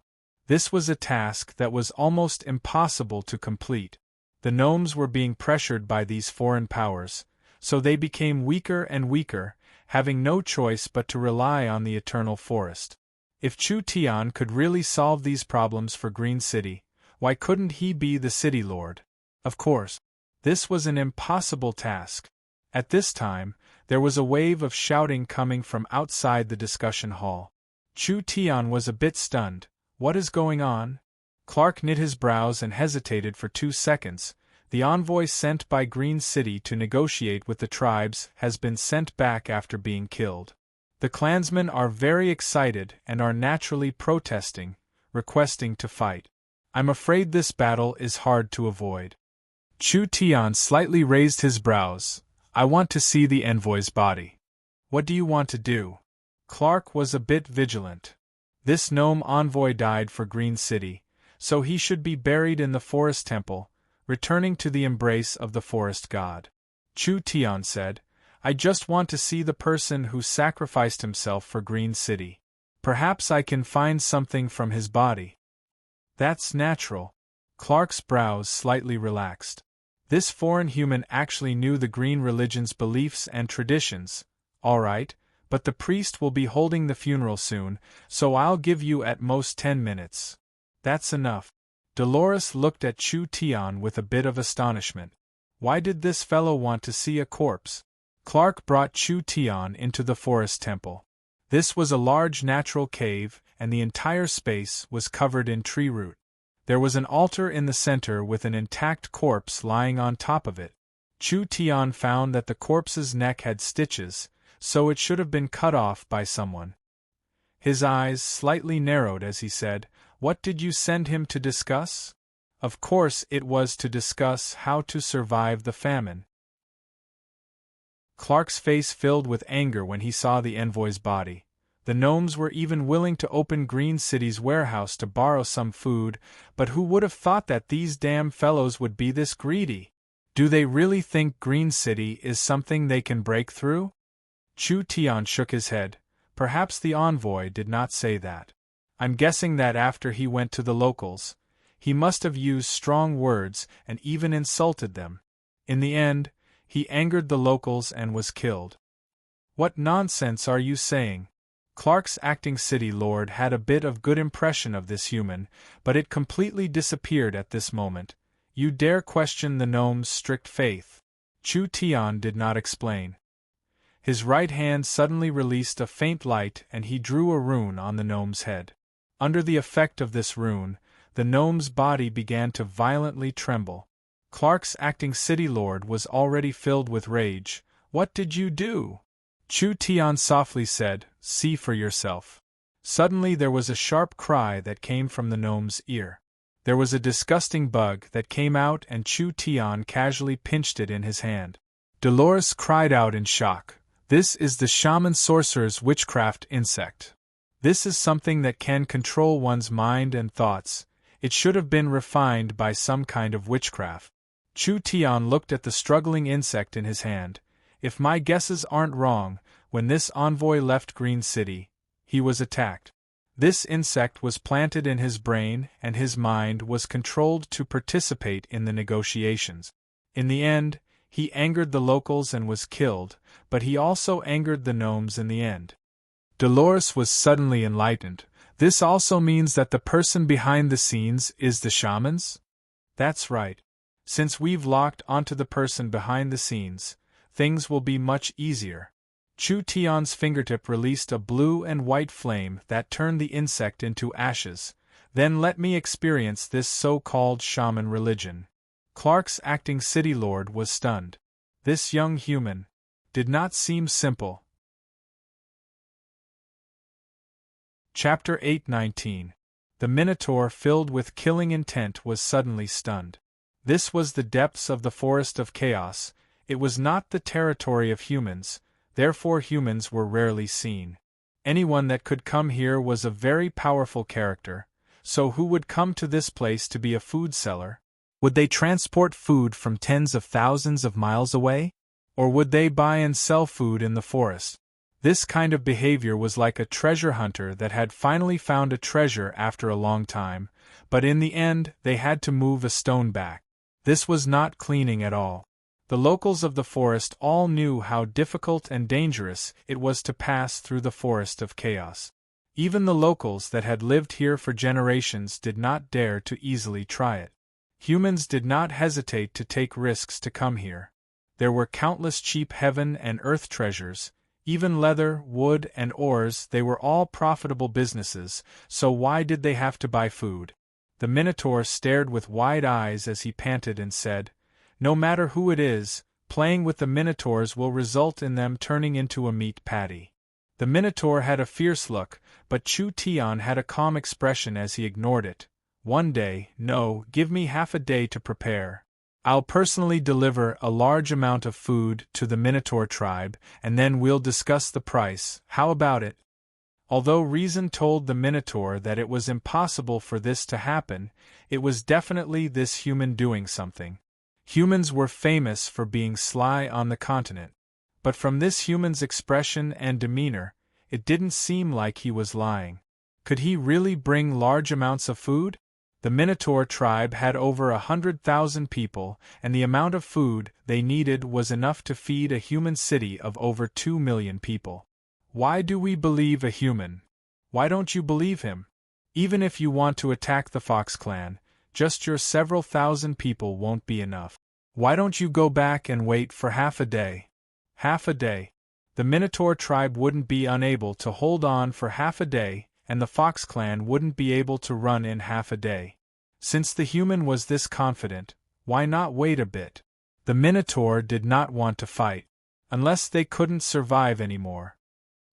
This was a task that was almost impossible to complete. The gnomes were being pressured by these foreign powers, so they became weaker and weaker, having no choice but to rely on the Eternal Forest. If Chu Tian could really solve these problems for Green City, why couldn't he be the City Lord? Of course, this was an impossible task. At this time, there was a wave of shouting coming from outside the discussion hall. Chu Tian was a bit stunned. What is going on? Clark knit his brows and hesitated for 2 seconds. The envoy sent by Green City to negotiate with the tribes has been sent back after being killed. The clansmen are very excited and are naturally protesting, requesting to fight. I'm afraid this battle is hard to avoid. Chu Tian slightly raised his brows. I want to see the envoy's body. What do you want to do? Clark was a bit vigilant. This gnome envoy died for Green City, so he should be buried in the forest temple, returning to the embrace of the forest god. Chu Tian said, I just want to see the person who sacrificed himself for Green City. Perhaps I can find something from his body. That's natural. Clark's brows slightly relaxed. This foreign human actually knew the Green religion's beliefs and traditions. All right, but the priest will be holding the funeral soon, so I'll give you at most 10 minutes. That's enough. Dolores looked at Chu Tian with a bit of astonishment. Why did this fellow want to see a corpse? Clark brought Chu Tian into the forest temple. This was a large natural cave, and the entire space was covered in tree root. There was an altar in the center with an intact corpse lying on top of it. Chu Tian found that the corpse's neck had stitches, so it should have been cut off by someone. His eyes slightly narrowed as he said, "What did you send him to discuss?" Of course it was to discuss how to survive the famine. Clark's face filled with anger when he saw the envoy's body. The gnomes were even willing to open Green City's warehouse to borrow some food, but who would have thought that these damn fellows would be this greedy? Do they really think Green City is something they can break through? Chu Tian shook his head. Perhaps the envoy did not say that. I'm guessing that after he went to the locals, he must have used strong words and even insulted them. In the end, he angered the locals and was killed. What nonsense are you saying? Clark's acting city lord had a bit of good impression of this human, but it completely disappeared at this moment. You dare question the gnome's strict faith? Chu Tian did not explain. His right hand suddenly released a faint light and he drew a rune on the gnome's head. Under the effect of this rune, the gnome's body began to violently tremble. Clark's acting city lord was already filled with rage. What did you do? Chu Tian softly said, "See for yourself." Suddenly there was a sharp cry that came from the gnome's ear. There was a disgusting bug that came out and Chu Tian casually pinched it in his hand. Dolores cried out in shock. This is the shaman sorcerer's witchcraft insect. This is something that can control one's mind and thoughts. It should have been refined by some kind of witchcraft. Chu Tian looked at the struggling insect in his hand. If my guesses aren't wrong, when this envoy left Green City, he was attacked. This insect was planted in his brain and his mind was controlled to participate in the negotiations. In the end, he angered the locals and was killed, but he also angered the gnomes in the end. Dolores was suddenly enlightened. This also means that the person behind the scenes is the shamans? That's right. Since we've locked onto the person behind the scenes, things will be much easier. Chu Tian's fingertip released a blue and white flame that turned the insect into ashes. Then let me experience this so-called shaman religion. Clark's acting city lord was stunned. This young human did not seem simple. Chapter 8:19. The Minotaur, filled with killing intent, was suddenly stunned. This was the depths of the Forest of Chaos. It was not the territory of humans, therefore humans were rarely seen. Anyone that could come here was a very powerful character, so who would come to this place to be a food seller? Would they transport food from tens of thousands of miles away? Or would they buy and sell food in the forest? This kind of behavior was like a treasure hunter that had finally found a treasure after a long time, but in the end they had to move a stone back. This was not cleaning at all. The locals of the forest all knew how difficult and dangerous it was to pass through the Forest of Chaos. Even the locals that had lived here for generations did not dare to easily try it. Humans did not hesitate to take risks to come here. There were countless cheap heaven and earth treasures, even leather, wood, and ores. They were all profitable businesses, so why did they have to buy food? The Minotaur stared with wide eyes as he panted and said, "No matter who it is, playing with the Minotaurs will result in them turning into a meat patty." The Minotaur had a fierce look, but Chu Tian had a calm expression as he ignored it. "One day, no, give me half a day to prepare. I'll personally deliver a large amount of food to the Minotaur tribe, and then we'll discuss the price. How about it?" Although reason told the Minotaur that it was impossible for this to happen, it was definitely this human doing something. Humans were famous for being sly on the continent. But from this human's expression and demeanor, it didn't seem like he was lying. Could he really bring large amounts of food? The Minotaur tribe had over 100,000 people, and the amount of food they needed was enough to feed a human city of over 2 million people. Why do we believe a human? Why don't you believe him? Even if you want to attack the Fox clan, just your several thousand people won't be enough. Why don't you go back and wait for half a day? Half a day. The Minotaur tribe wouldn't be unable to hold on for half a day, and the Fox clan wouldn't be able to run in half a day. Since the human was this confident, why not wait a bit? The Minotaur did not want to fight, unless they couldn't survive anymore.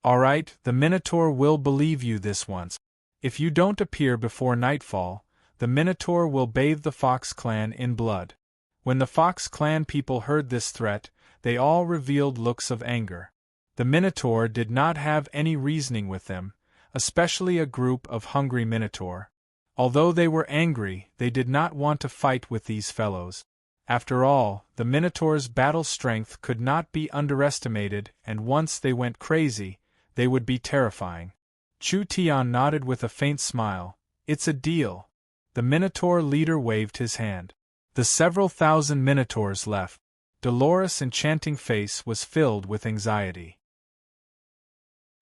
All right, the Minotaur will believe you this once. If you don't appear before nightfall, the Minotaur will bathe the Fox clan in blood. When the Fox clan people heard this threat, they all revealed looks of anger. The Minotaur did not have any reasoning with them, especially a group of hungry Minotaur. Although they were angry, they did not want to fight with these fellows. After all, the Minotaur's battle strength could not be underestimated, and once they went crazy, they would be terrifying. Chu Tian nodded with a faint smile. It's a deal. The Minotaur leader waved his hand. The several thousand Minotaurs left. Dolores' enchanting face was filled with anxiety.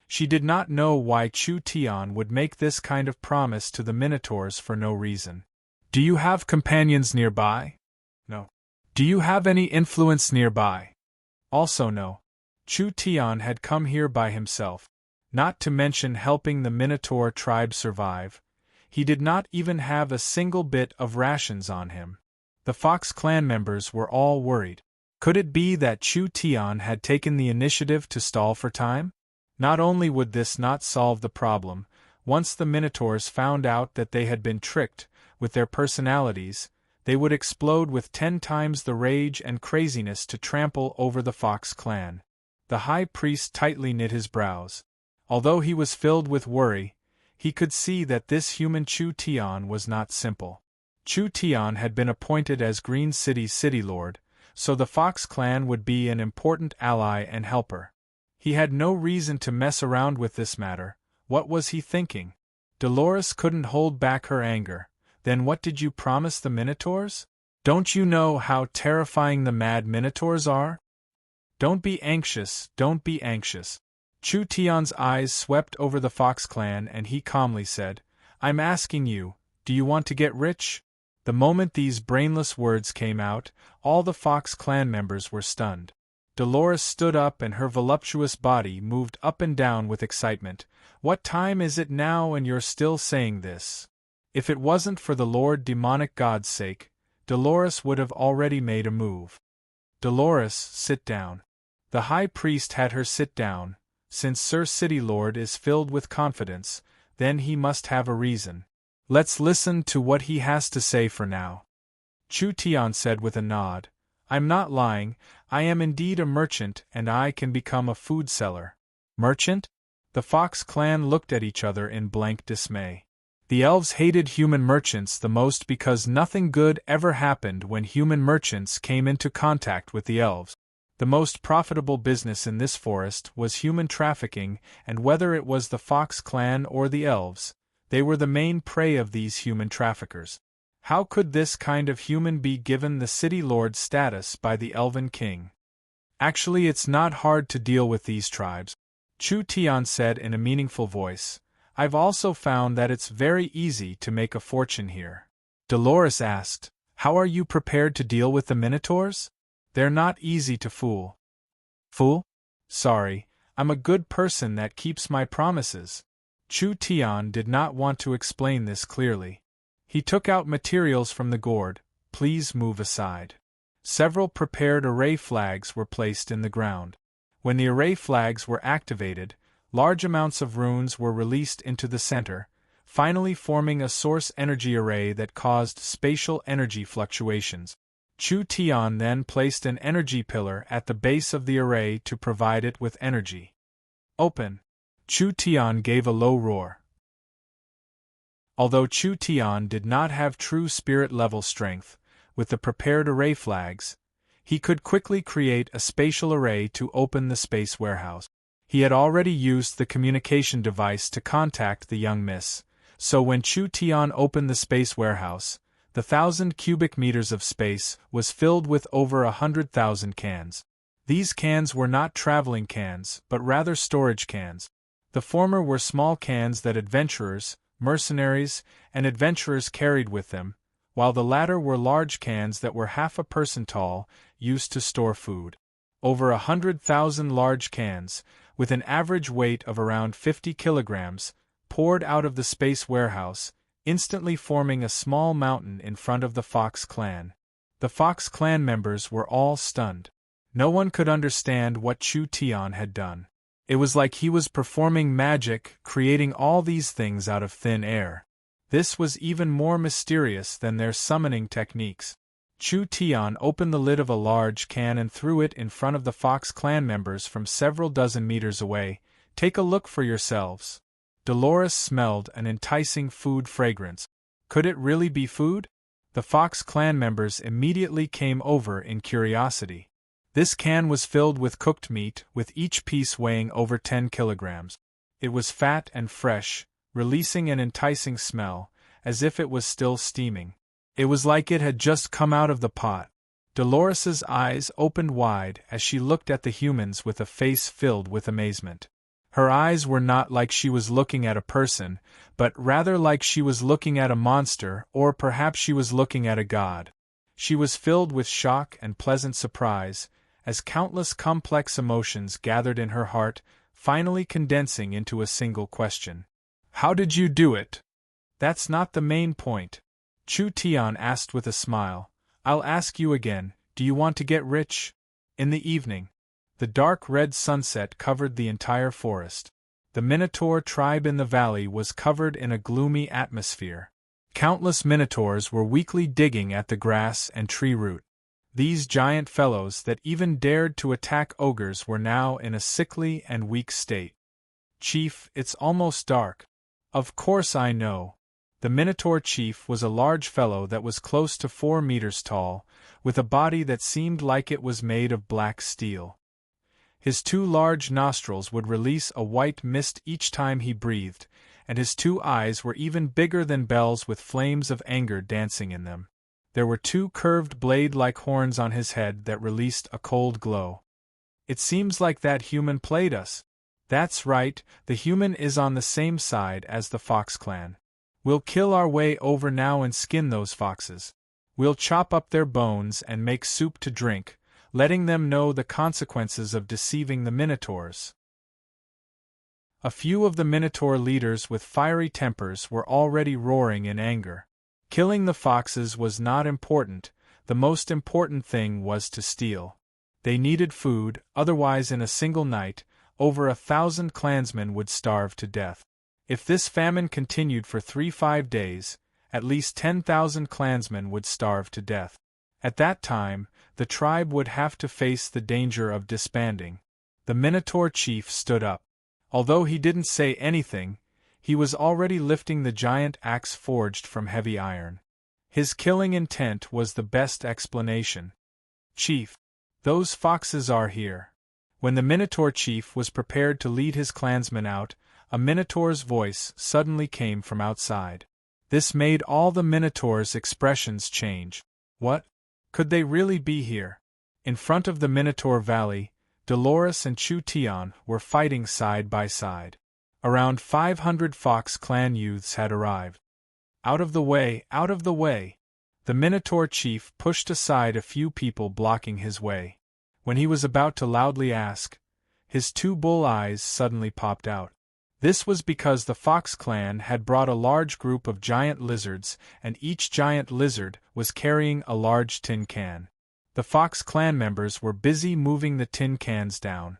She did not know why Chu Tian would make this kind of promise to the Minotaurs for no reason. Do you have companions nearby? No. Do you have any influence nearby? Also no. Chu Tian had come here by himself. Not to mention helping the Minotaur tribe survive, he did not even have a single bit of rations on him. The Fox clan members were all worried. Could it be that Chu Tian had taken the initiative to stall for time? Not only would this not solve the problem, once the Minotaurs found out that they had been tricked with their personalities, they would explode with 10 times the rage and craziness to trample over the Fox clan. The high priest tightly knit his brows. Although he was filled with worry, he could see that this human Chu Tian was not simple. Chu Tian had been appointed as Green City's city lord, so the Fox clan would be an important ally and helper. He had no reason to mess around with this matter. What was he thinking? Dolores couldn't hold back her anger. Then what did you promise the Minotaurs? Don't you know how terrifying the mad Minotaurs are? Don't be anxious, don't be anxious. Chu Tian's eyes swept over the Fox clan and he calmly said, I'm asking you, do you want to get rich? The moment these brainless words came out, all the Fox clan members were stunned. Dolores stood up and her voluptuous body moved up and down with excitement. What time is it now and you're still saying this? If it wasn't for the Lord Demonic God's sake, Dolores would have already made a move. Dolores, sit down. The high priest had her sit down. Since Sir City Lord is filled with confidence, then he must have a reason. Let's listen to what he has to say for now. Chu Tian said with a nod. I'm not lying, I am indeed a merchant and I can become a food seller. Merchant? The Fox clan looked at each other in blank dismay. The elves hated human merchants the most because nothing good ever happened when human merchants came into contact with the elves. The most profitable business in this forest was human trafficking, and whether it was the Fox clan or the elves, they were the main prey of these human traffickers. How could this kind of human be given the city lord status by the elven king? Actually, it's not hard to deal with these tribes, Chu Tian said in a meaningful voice. I've also found that it's very easy to make a fortune here. Dolores asked, how are you prepared to deal with the Minotaurs? They're not easy to fool. Fool? Sorry, I'm a good person that keeps my promises. Chu Tian did not want to explain this clearly. He took out materials from the gourd. Please move aside. Several prepared array flags were placed in the ground. When the array flags were activated, large amounts of runes were released into the center, finally forming a source energy array that caused spatial energy fluctuations. Chu Tian then placed an energy pillar at the base of the array to provide it with energy. Open! Chu Tian gave a low roar. Although Chu Tian did not have true spirit-level strength, with the prepared array flags, he could quickly create a spatial array to open the space warehouse. He had already used the communication device to contact the young miss, so when Chu Tian opened the space warehouse, the 1,000 cubic meters of space was filled with over 100,000 cans. These cans were not traveling cans, but rather storage cans. The former were small cans that adventurers, mercenaries, and adventurers carried with them, while the latter were large cans that were half a person tall, used to store food. Over 100,000 large cans, with an average weight of around 50 kilograms, poured out of the space warehouse, instantly forming a small mountain in front of the Fox clan. The Fox clan members were all stunned. No one could understand what Chu Tian had done. It was like he was performing magic, creating all these things out of thin air. This was even more mysterious than their summoning techniques. Chu Tian opened the lid of a large can and threw it in front of the Fox clan members from several dozen meters away. Take a look for yourselves. Dolores smelled an enticing food fragrance. Could it really be food? The Fox clan members immediately came over in curiosity. This can was filled with cooked meat, with each piece weighing over 10 kilograms. It was fat and fresh, releasing an enticing smell, as if it was still steaming. It was like it had just come out of the pot. Dolores's eyes opened wide as she looked at the humans with a face filled with amazement. Her eyes were not like she was looking at a person, but rather like she was looking at a monster, or perhaps she was looking at a god. She was filled with shock and pleasant surprise, as countless complex emotions gathered in her heart, finally condensing into a single question. How did you do it? That's not the main point. Chu Tian asked with a smile. I'll ask you again, do you want to get rich? In the evening, the dark red sunset covered the entire forest. The Minotaur tribe in the valley was covered in a gloomy atmosphere. Countless Minotaurs were weakly digging at the grass and tree root. These giant fellows that even dared to attack ogres were now in a sickly and weak state. Chief, it's almost dark. Of course I know. The Minotaur chief was a large fellow that was close to 4 meters tall, with a body that seemed like it was made of black steel. His 2 large nostrils would release a white mist each time he breathed, and his 2 eyes were even bigger than bells with flames of anger dancing in them. There were 2 curved blade-like horns on his head that released a cold glow. It seems like that human played us. That's right, the human is on the same side as the Fox clan. We'll kill our way over now and skin those foxes. We'll chop up their bones and make soup to drink, letting them know the consequences of deceiving the Minotaurs. A few of the Minotaur leaders with fiery tempers were already roaring in anger. Killing the foxes was not important, the most important thing was to steal. They needed food, otherwise in a single night, over 1,000 clansmen would starve to death. If this famine continued for 3-5 days, at least 10,000 clansmen would starve to death. At that time, the tribe would have to face the danger of disbanding. The Minotaur chief stood up. Although he didn't say anything, he was already lifting the giant axe forged from heavy iron. His killing intent was the best explanation. Chief, those foxes are here. When the Minotaur chief was prepared to lead his clansmen out, a Minotaur's voice suddenly came from outside. This made all the Minotaurs' expressions change. What? Could they really be here? In front of the Minotaur Valley, Dolores and Chu Tian were fighting side by side. Around 500 Fox clan youths had arrived. Out of the way, out of the way! The Minotaur chief pushed aside a few people blocking his way. When he was about to loudly ask, his 2 bull eyes suddenly popped out. This was because the Fox clan had brought a large group of giant lizards, and each giant lizard was carrying a large tin can. The Fox clan members were busy moving the tin cans down.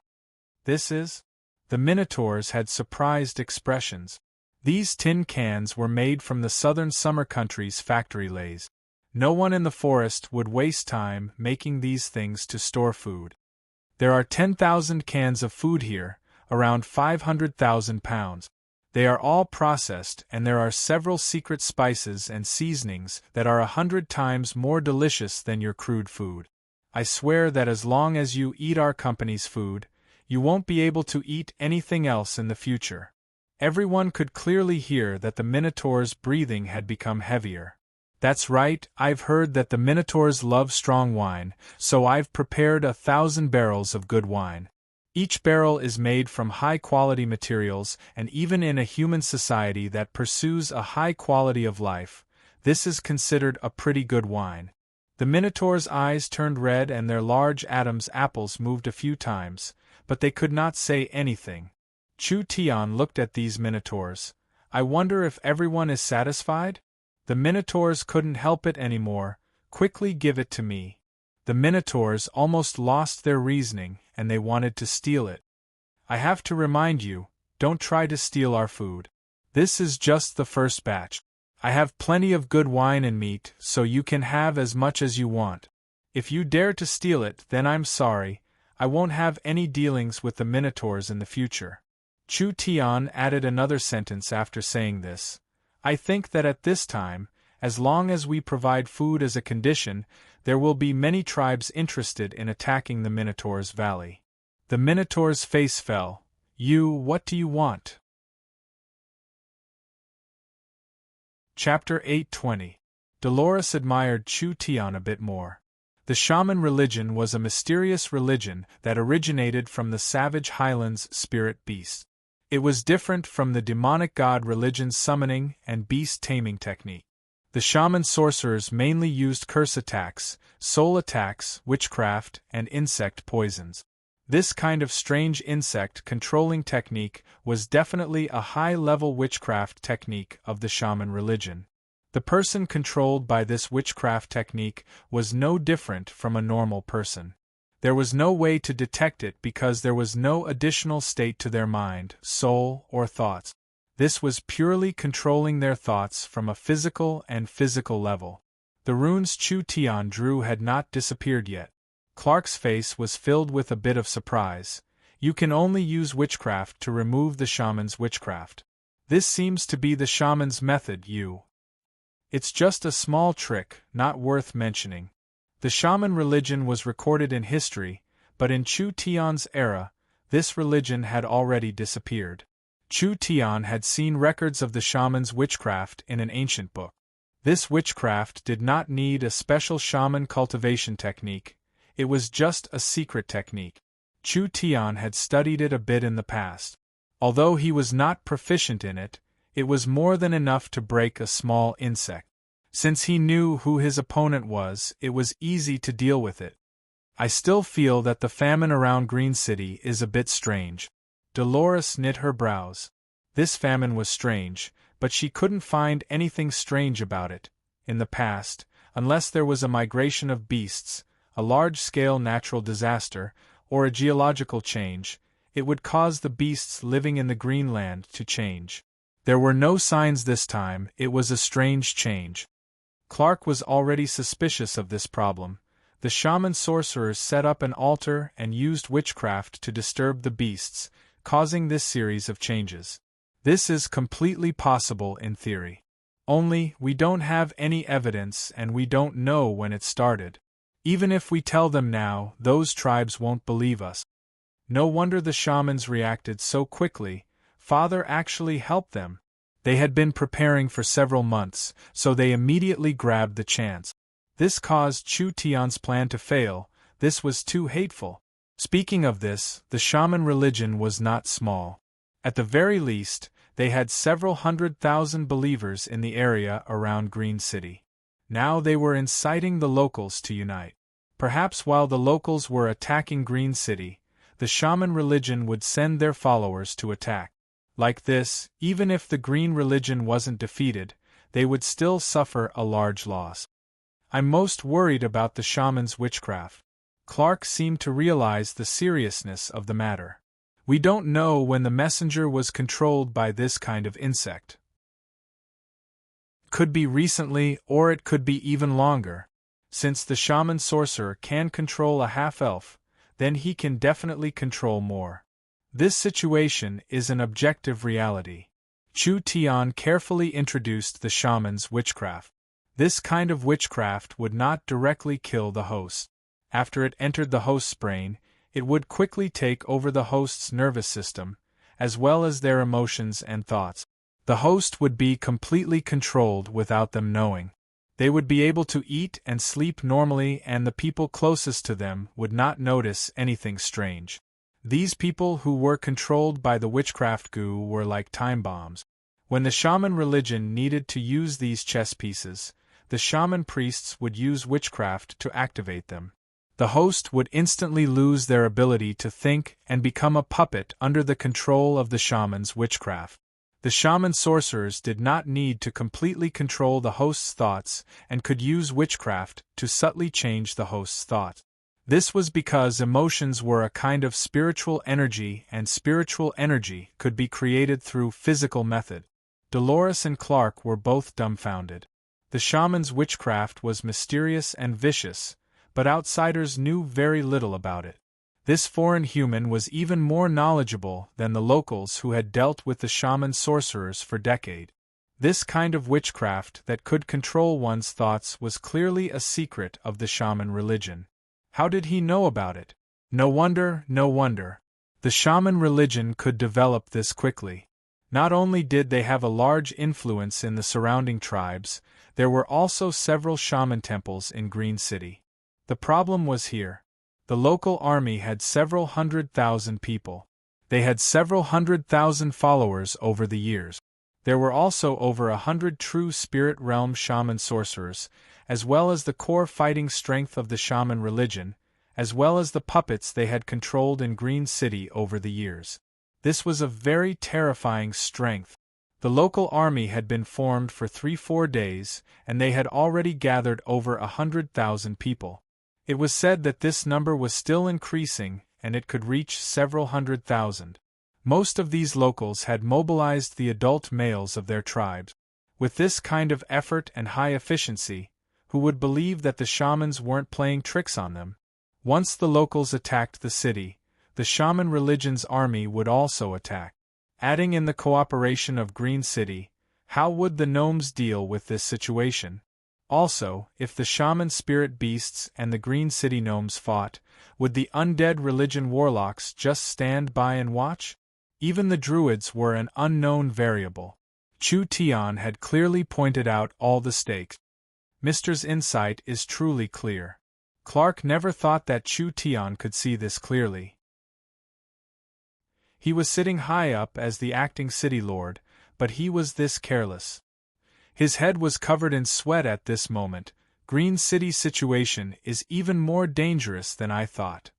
This is? The Minotaurs had surprised expressions. These tin cans were made from the southern summer country's factory lathes. No one in the forest would waste time making these things to store food. There are 10,000 cans of food here, around 500,000 pounds. They are all processed, and there are several secret spices and seasonings that are 100 times more delicious than your crude food. I swear that as long as you eat our company's food, you won't be able to eat anything else in the future. Everyone could clearly hear that the Minotaur's breathing had become heavier. That's right, I've heard that the Minotaurs love strong wine, so I've prepared 1,000 barrels of good wine. Each barrel is made from high-quality materials, and even in a human society that pursues a high quality of life, this is considered a pretty good wine. The Minotaur's eyes turned red and their large Adam's apples moved a few times, but they could not say anything. Chu Tian looked at these Minotaurs. I wonder if everyone is satisfied? The Minotaurs couldn't help it anymore. Quickly give it to me. The Minotaurs almost lost their reasoning, and they wanted to steal it. I have to remind you, don't try to steal our food. This is just the first batch. I have plenty of good wine and meat, so you can have as much as you want. If you dare to steal it, then I'm sorry, I won't have any dealings with the Minotaurs in the future. Chu Tian added another sentence after saying this. I think that at this time, as long as we provide food as a condition, there will be many tribes interested in attacking the Minotaur's valley. The Minotaur's face fell. What do you want? Chapter 820. Dolores admired Chu Tian a bit more. The shaman religion was a mysterious religion that originated from the savage highlands spirit beast. It was different from the demonic god religion's summoning and beast taming technique. The shaman sorcerers mainly used curse attacks, soul attacks, witchcraft, and insect poisons. This kind of strange insect-controlling technique was definitely a high-level witchcraft technique of the shaman religion. The person controlled by this witchcraft technique was no different from a normal person. There was no way to detect it because there was no additional state to their mind, soul, or thoughts. This was purely controlling their thoughts from a physical level. The runes Chu Tian drew had not disappeared yet. Clark's face was filled with a bit of surprise. You can only use witchcraft to remove the shaman's witchcraft. This seems to be the shaman's method, It's just a small trick, not worth mentioning. The shaman religion was recorded in history, but in Chu Tian's era, this religion had already disappeared. Chu Tian had seen records of the shaman's witchcraft in an ancient book. This witchcraft did not need a special shaman cultivation technique, it was just a secret technique. Chu Tian had studied it a bit in the past. Although he was not proficient in it, it was more than enough to break a small insect. Since he knew who his opponent was, it was easy to deal with it. I still feel that the famine around Green City is a bit strange. Dolores knit her brows. This famine was strange, but she couldn't find anything strange about it. In the past, unless there was a migration of beasts, a large-scale natural disaster, or a geological change, it would cause the beasts living in the Greenland to change. There were no signs this time, it was a strange change. Clark was already suspicious of this problem. The shaman sorcerers set up an altar and used witchcraft to disturb the beasts, causing this series of changes. This is completely possible in theory. Only, we don't have any evidence and we don't know when it started. Even if we tell them now, those tribes won't believe us. No wonder the shamans reacted so quickly. Father actually helped them. They had been preparing for several months, so they immediately grabbed the chance. This caused Chu Tian's plan to fail. This was too hateful. Speaking of this, the shaman religion was not small. At the very least, they had several 100,000 believers in the area around Green City. Now they were inciting the locals to unite. Perhaps while the locals were attacking Green City, the shaman religion would send their followers to attack. Like this, even if the green religion wasn't defeated, they would still suffer a large loss. I'm most worried about the shaman's witchcraft. Clark seemed to realize the seriousness of the matter. We don't know when the messenger was controlled by this kind of insect. Could be recently, or it could be even longer. Since the shaman sorcerer can control a half-elf, then he can definitely control more. This situation is an objective reality. Chu Tian carefully introduced the shaman's witchcraft. This kind of witchcraft would not directly kill the host. After it entered the host's brain, it would quickly take over the host's nervous system, as well as their emotions and thoughts. The host would be completely controlled without them knowing. They would be able to eat and sleep normally, and the people closest to them would not notice anything strange. These people who were controlled by the witchcraft goo were like time bombs. When the shaman religion needed to use these chess pieces, the shaman priests would use witchcraft to activate them. The host would instantly lose their ability to think and become a puppet under the control of the shaman's witchcraft. The shaman sorcerers did not need to completely control the host's thoughts and could use witchcraft to subtly change the host's thought. This was because emotions were a kind of spiritual energy, and spiritual energy could be created through physical method. Dolores and Clark were both dumbfounded. The shaman's witchcraft was mysterious and vicious, but outsiders knew very little about it. This foreign human was even more knowledgeable than the locals who had dealt with the shaman sorcerers for decades. This kind of witchcraft that could control one's thoughts was clearly a secret of the shaman religion. How did he know about it? No wonder, no wonder. The shaman religion could develop this quickly. Not only did they have a large influence in the surrounding tribes, there were also several shaman temples in Green City. The problem was here. The local army had several 100,000 people. They had several 100,000 followers over the years. There were also over 100 true spirit realm shaman sorcerers, as well as the core fighting strength of the shaman religion, as well as the puppets they had controlled in Green City over the years. This was a very terrifying strength. The local army had been formed for 3-4 days, and they had already gathered over 100,000 people. It was said that this number was still increasing, and it could reach several 100,000. Most of these locals had mobilized the adult males of their tribes. With this kind of effort and high efficiency, who would believe that the shamans weren't playing tricks on them? Once the locals attacked the city, the shaman religion's army would also attack. Adding in the cooperation of Green City, how would the gnomes deal with this situation? Also, if the shaman spirit beasts and the Green City gnomes fought, would the undead religion warlocks just stand by and watch? Even the druids were an unknown variable. Chu Tian had clearly pointed out all the stakes. Mr.'s insight is truly clear. Clark never thought that Chu Tian could see this clearly. He was sitting high up as the acting city lord, but he was this careless. His head was covered in sweat at this moment. Green City's situation is even more dangerous than I thought.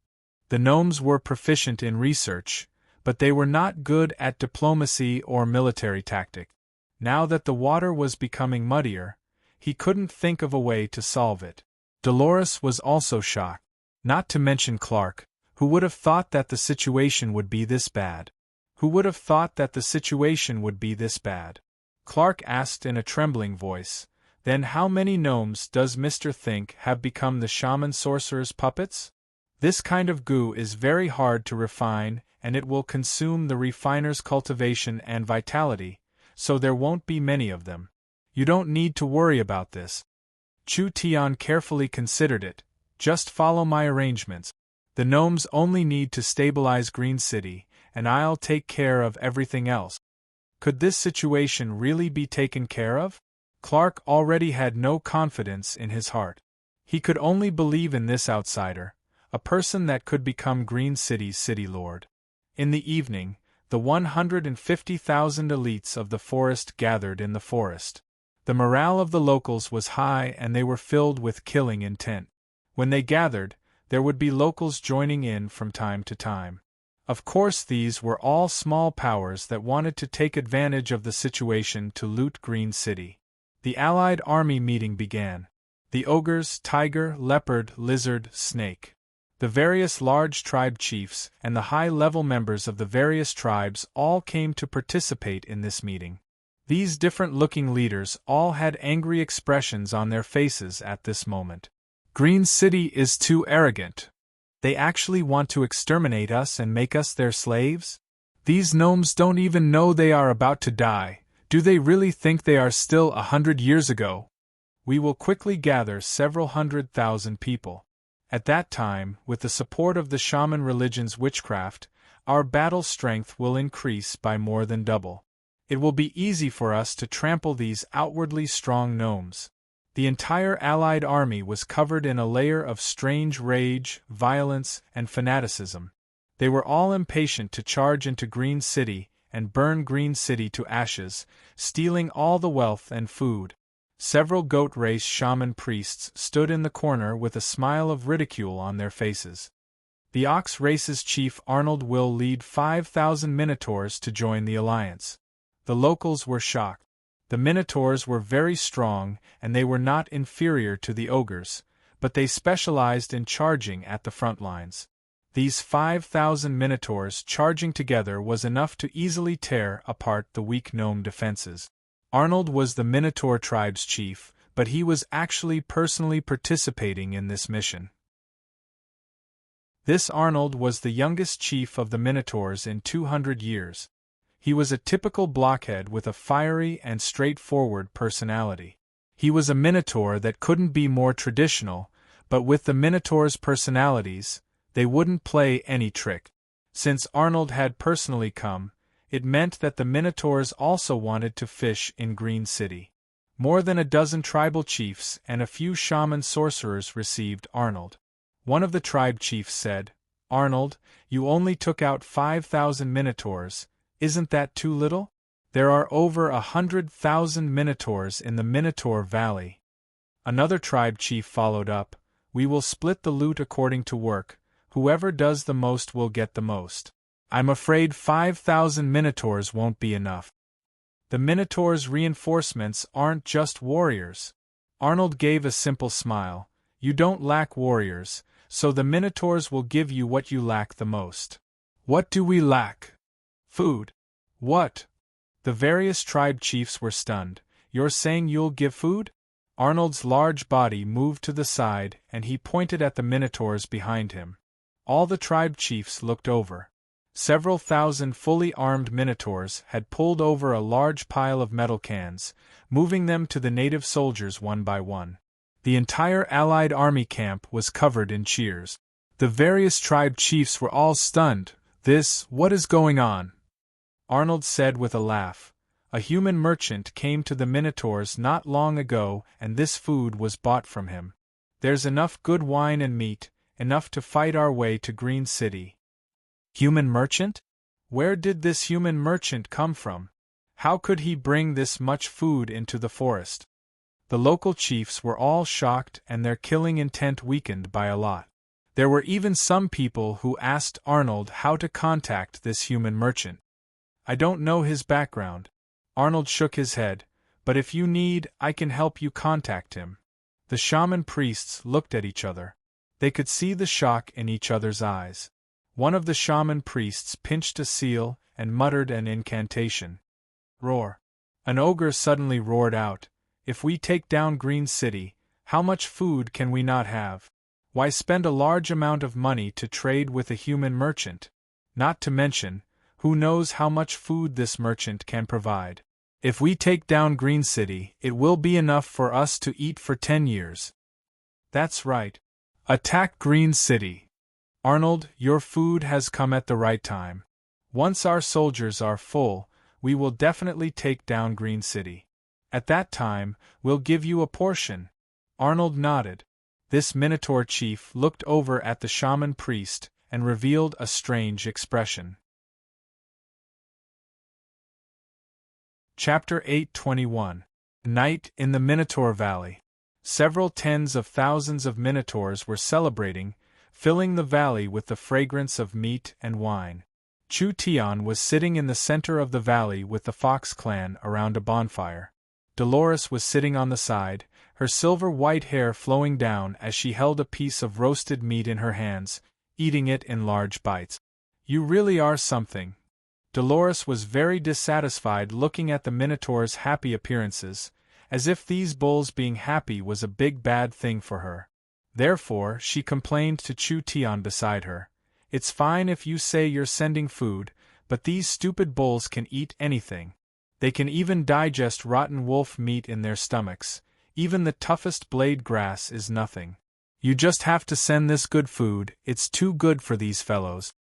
The gnomes were proficient in research, but they were not good at diplomacy or military tactics. Now that the water was becoming muddier, he couldn't think of a way to solve it. Dolores was also shocked, not to mention Clark, who would have thought that the situation would be this bad. Who would have thought that the situation would be this bad? Clark asked in a trembling voice, "Then how many gnomes does Mr. think have become the shaman sorcerer's puppets?" This kind of goo is very hard to refine, and it will consume the refiner's cultivation and vitality, so there won't be many of them. You don't need to worry about this. Chu Tian carefully considered it. Just follow my arrangements. The gnomes only need to stabilize Green City, and I'll take care of everything else. Could this situation really be taken care of? Clark already had no confidence in his heart. He could only believe in this outsider, a person that could become Green City's city lord. In the evening, the 150,000 elites of the forest gathered in the forest. The morale of the locals was high and they were filled with killing intent. When they gathered, there would be locals joining in from time to time. Of course, these were all small powers that wanted to take advantage of the situation to loot Green City. The Allied army meeting began. The ogres, tiger, leopard, lizard, snake. The various large tribe chiefs and the high-level members of the various tribes all came to participate in this meeting. These different-looking leaders all had angry expressions on their faces at this moment. Green City is too arrogant. They actually want to exterminate us and make us their slaves? These gnomes don't even know they are about to die. Do they really think they are still 100 years ago? We will quickly gather several 100,000 people. At that time, with the support of the shaman religion's witchcraft, our battle strength will increase by more than double. It will be easy for us to trample these outwardly strong gnomes. The entire Allied army was covered in a layer of strange rage, violence, and fanaticism. They were all impatient to charge into Green City and burn Green City to ashes, stealing all the wealth and food. Several goat race shaman priests stood in the corner with a smile of ridicule on their faces. The ox race's chief Arnold will lead 5,000 minotaurs to join the alliance. The locals were shocked. The minotaurs were very strong and they were not inferior to the ogres, but they specialized in charging at the front lines. These 5,000 minotaurs charging together was enough to easily tear apart the weak gnome defenses. Arnold was the Minotaur tribe's chief, but he was actually personally participating in this mission. This Arnold was the youngest chief of the Minotaurs in 200 years. He was a typical blockhead with a fiery and straightforward personality. He was a Minotaur that couldn't be more traditional, but with the Minotaurs' personalities, they wouldn't play any trick. Since Arnold had personally come, it meant that the Minotaurs also wanted to fish in Green City. More than a dozen tribal chiefs and a few shaman sorcerers received Arnold. One of the tribe chiefs said, "Arnold, you only took out 5,000 Minotaurs, isn't that too little? There are over 100,000 Minotaurs in the Minotaur Valley." Another tribe chief followed up, "We will split the loot according to work, whoever does the most will get the most. I'm afraid 5,000 Minotaurs won't be enough. The Minotaurs' reinforcements aren't just warriors." Arnold gave a simple smile. "You don't lack warriors, so the Minotaurs will give you what you lack the most." "What do we lack?" "Food." "What?" The various tribe chiefs were stunned. "You're saying you'll give food?" Arnold's large body moved to the side and he pointed at the Minotaurs behind him. All the tribe chiefs looked over. Several thousand fully armed Minotaurs had pulled over a large pile of metal cans, moving them to the native soldiers one by one. The entire Allied army camp was covered in cheers. The various tribe chiefs were all stunned. What is going on?" Arnold said with a laugh. "A human merchant came to the Minotaurs not long ago and this food was bought from him. There's enough good wine and meat, enough to fight our way to Green City." Human merchant? Where did this human merchant come from? How could he bring this much food into the forest? The local chiefs were all shocked and their killing intent weakened by a lot. There were even some people who asked Arnold how to contact this human merchant. "I don't know his background." Arnold shook his head, "but if you need, I can help you contact him." The shaman priests looked at each other. They could see the shock in each other's eyes. One of the shaman priests pinched a seal and muttered an incantation. Roar. An ogre suddenly roared out, "If we take down Green City, how much food can we not have? Why spend a large amount of money to trade with a human merchant? Not to mention, who knows how much food this merchant can provide. If we take down Green City, it will be enough for us to eat for 10 years. That's right. Attack Green City. Arnold, your food has come at the right time. Once our soldiers are full, we will definitely take down Green City. At that time, we'll give you a portion." Arnold nodded. This Minotaur chief looked over at the shaman priest and revealed a strange expression. Chapter 821. Night in the Minotaur Valley. Several tens of thousands of Minotaurs were celebrating, filling the valley with the fragrance of meat and wine. Chu Tian was sitting in the center of the valley with the Fox clan around a bonfire. Dolores was sitting on the side, her silver-white hair flowing down as she held a piece of roasted meat in her hands, eating it in large bites. "You really are something." Dolores was very dissatisfied looking at the Minotaur's happy appearances, as if these bulls being happy was a big bad thing for her. Therefore, she complained to Chu Tian beside her, "It's fine if you say you're sending food, but these stupid bulls can eat anything. They can even digest rotten wolf meat in their stomachs. Even the toughest blade grass is nothing. You just have to send this good food, it's too good for these fellows."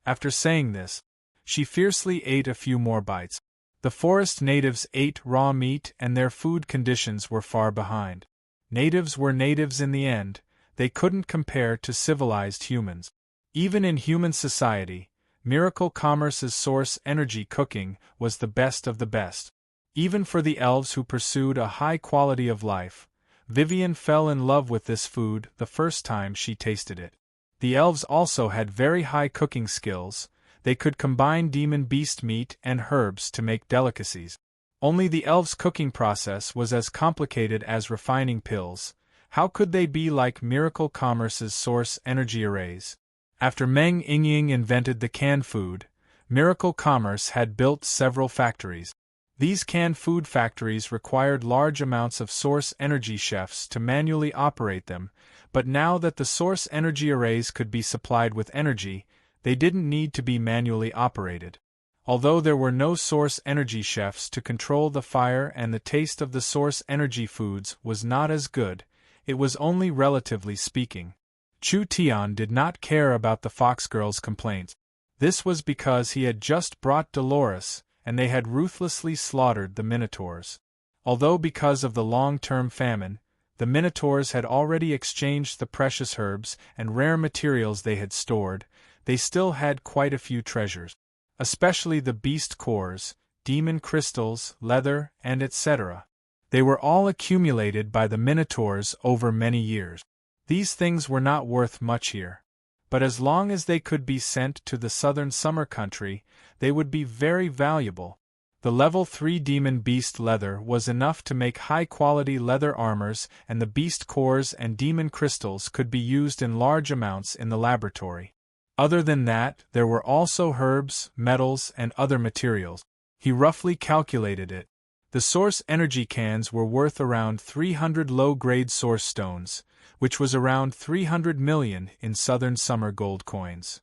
After saying this, she fiercely ate a few more bites. The forest natives ate raw meat and their food conditions were far behind. Natives were natives in the end, they couldn't compare to civilized humans. Even in human society, Miracle Commerce's source energy cooking was the best of the best. Even for the elves who pursued a high quality of life, Vivian fell in love with this food the first time she tasted it. The elves also had very high cooking skills. They could combine demon beast meat and herbs to make delicacies. Only the elves' cooking process was as complicated as refining pills. How could they be like Miracle Commerce's source energy arrays? After Meng Yingying invented the canned food, Miracle Commerce had built several factories. These canned food factories required large amounts of source energy chefs to manually operate them, but now that the source energy arrays could be supplied with energy, they didn't need to be manually operated. Although there were no source energy chefs to control the fire and the taste of the source energy foods was not as good, it was only relatively speaking. Chu Tian did not care about the fox girl's complaints. This was because he had just brought Dolores, and they had ruthlessly slaughtered the minotaurs. Although because of the long-term famine, the minotaurs had already exchanged the precious herbs and rare materials they had stored, they still had quite a few treasures. Especially the beast cores, demon crystals, leather, and etc. They were all accumulated by the minotaurs over many years. These things were not worth much here. But as long as they could be sent to the southern summer country, they would be very valuable. The level 3 demon beast leather was enough to make high-quality leather armors, and the beast cores and demon crystals could be used in large amounts in the laboratory. Other than that, there were also herbs, metals, and other materials. He roughly calculated it. The source energy cans were worth around 300 low-grade source stones, which was around 300 million in southern summer gold coins.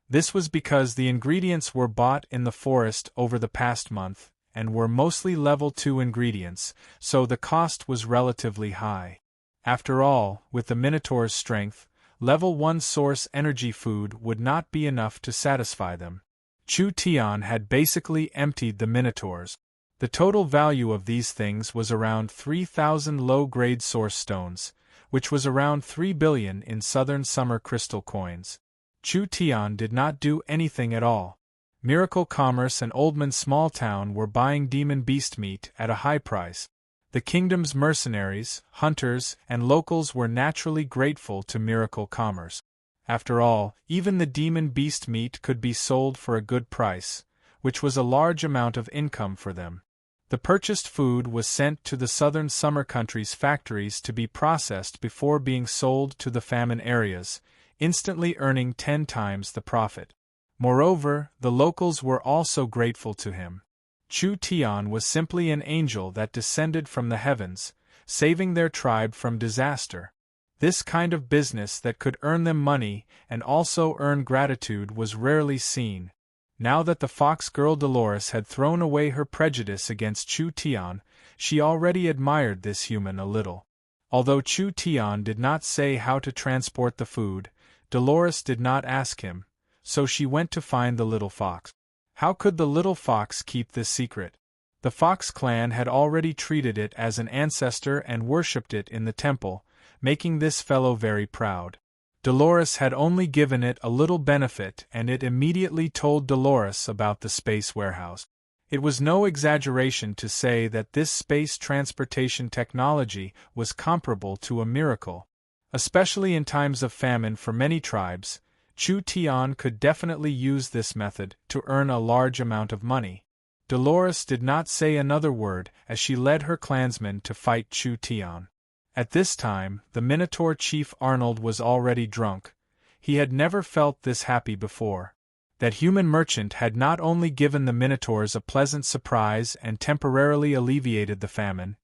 This was because the ingredients were bought in the forest over the past month, and were mostly level 2 ingredients, so the cost was relatively high. After all, with the Minotaur's strength, level 1 source energy food would not be enough to satisfy them. Chu Tian had basically emptied the Minotaurs. The total value of these things was around 3,000 low-grade source stones, which was around 3 billion in southern summer crystal coins. Chu Tian did not do anything at all. Miracle Commerce and Oldman Small Town were buying demon beast meat at a high price. The kingdom's mercenaries, hunters, and locals were naturally grateful to Miracle Commerce. After all, even the demon beast meat could be sold for a good price, which was a large amount of income for them. The purchased food was sent to the southern summer country's factories to be processed before being sold to the famine areas, instantly earning 10 times the profit. Moreover, the locals were also grateful to him. Chu Tian was simply an angel that descended from the heavens, saving their tribe from disaster. This kind of business that could earn them money and also earn gratitude was rarely seen. Now that the fox girl Dolores had thrown away her prejudice against Chu Tian, she already admired this human a little. Although Chu Tian did not say how to transport the food, Dolores did not ask him, so she went to find the little fox. How could the little fox keep this secret? The Fox clan had already treated it as an ancestor and worshipped it in the temple, making this fellow very proud. Dolores had only given it a little benefit and it immediately told Dolores about the space warehouse. It was no exaggeration to say that this space transportation technology was comparable to a miracle. Especially in times of famine for many tribes, Chu Tian could definitely use this method to earn a large amount of money. Dolores did not say another word as she led her clansmen to fight Chu Tian. At this time, the Minotaur chief Arnold was already drunk. He had never felt this happy before. That human merchant had not only given the Minotaurs a pleasant surprise and temporarily alleviated the famine,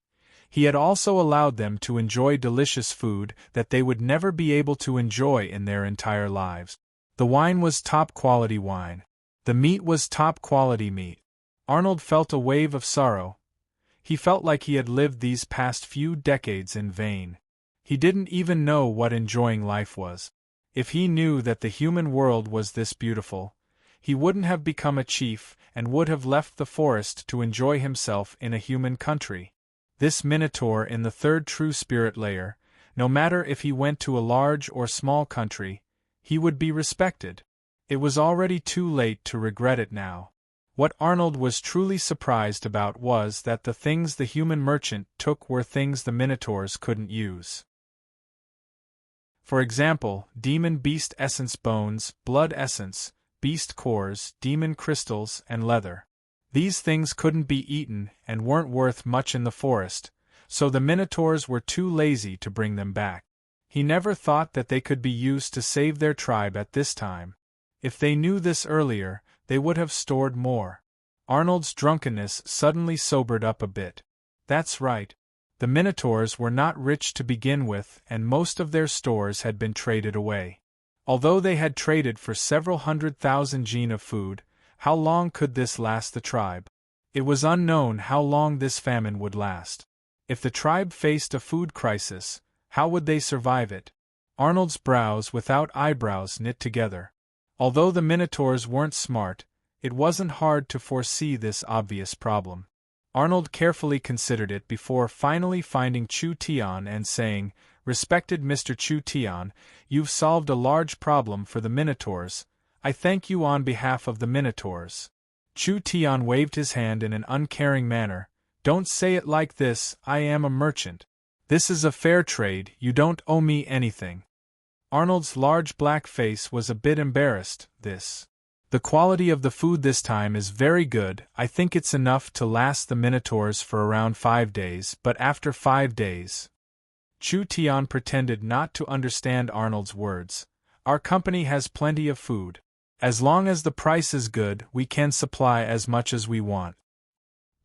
he had also allowed them to enjoy delicious food that they would never be able to enjoy in their entire lives. The wine was top-quality wine. The meat was top-quality meat. Arnold felt a wave of sorrow. He felt like he had lived these past few decades in vain. He didn't even know what enjoying life was. If he knew that the human world was this beautiful, he wouldn't have become a chief and would have left the forest to enjoy himself in a human country. This Minotaur in the third true spirit layer, no matter if he went to a large or small country, he would be respected. It was already too late to regret it now. What Arnold was truly surprised about was that the things the human merchant took were things the Minotaurs couldn't use. For example, demon beast essence bones, blood essence, beast cores, demon crystals, and leather. These things couldn't be eaten and weren't worth much in the forest, so the Minotaurs were too lazy to bring them back. He never thought that they could be used to save their tribe at this time. If they knew this earlier, they would have stored more. Arnold's drunkenness suddenly sobered up a bit. That's right. The Minotaurs were not rich to begin with, and most of their stores had been traded away. Although they had traded for several 100,000 gene of food, how long could this last the tribe? It was unknown how long this famine would last. If the tribe faced a food crisis, how would they survive it? Arnold's brows without eyebrows knit together. Although the Minotaurs weren't smart, it wasn't hard to foresee this obvious problem. Arnold carefully considered it before finally finding Chu Tian and saying, "Respected Mr. Chu Tian, you've solved a large problem for the Minotaurs. I thank you on behalf of the Minotaurs." Chu Tian waved his hand in an uncaring manner. "Don't say it like this, I am a merchant. This is a fair trade, you don't owe me anything." Arnold's large black face was a bit embarrassed. The quality of the food this time is very good. I think it's enough to last the Minotaurs for around 5 days, but after 5 days... Chu Tian pretended not to understand Arnold's words. "Our company has plenty of food. As long as the price is good, we can supply as much as we want."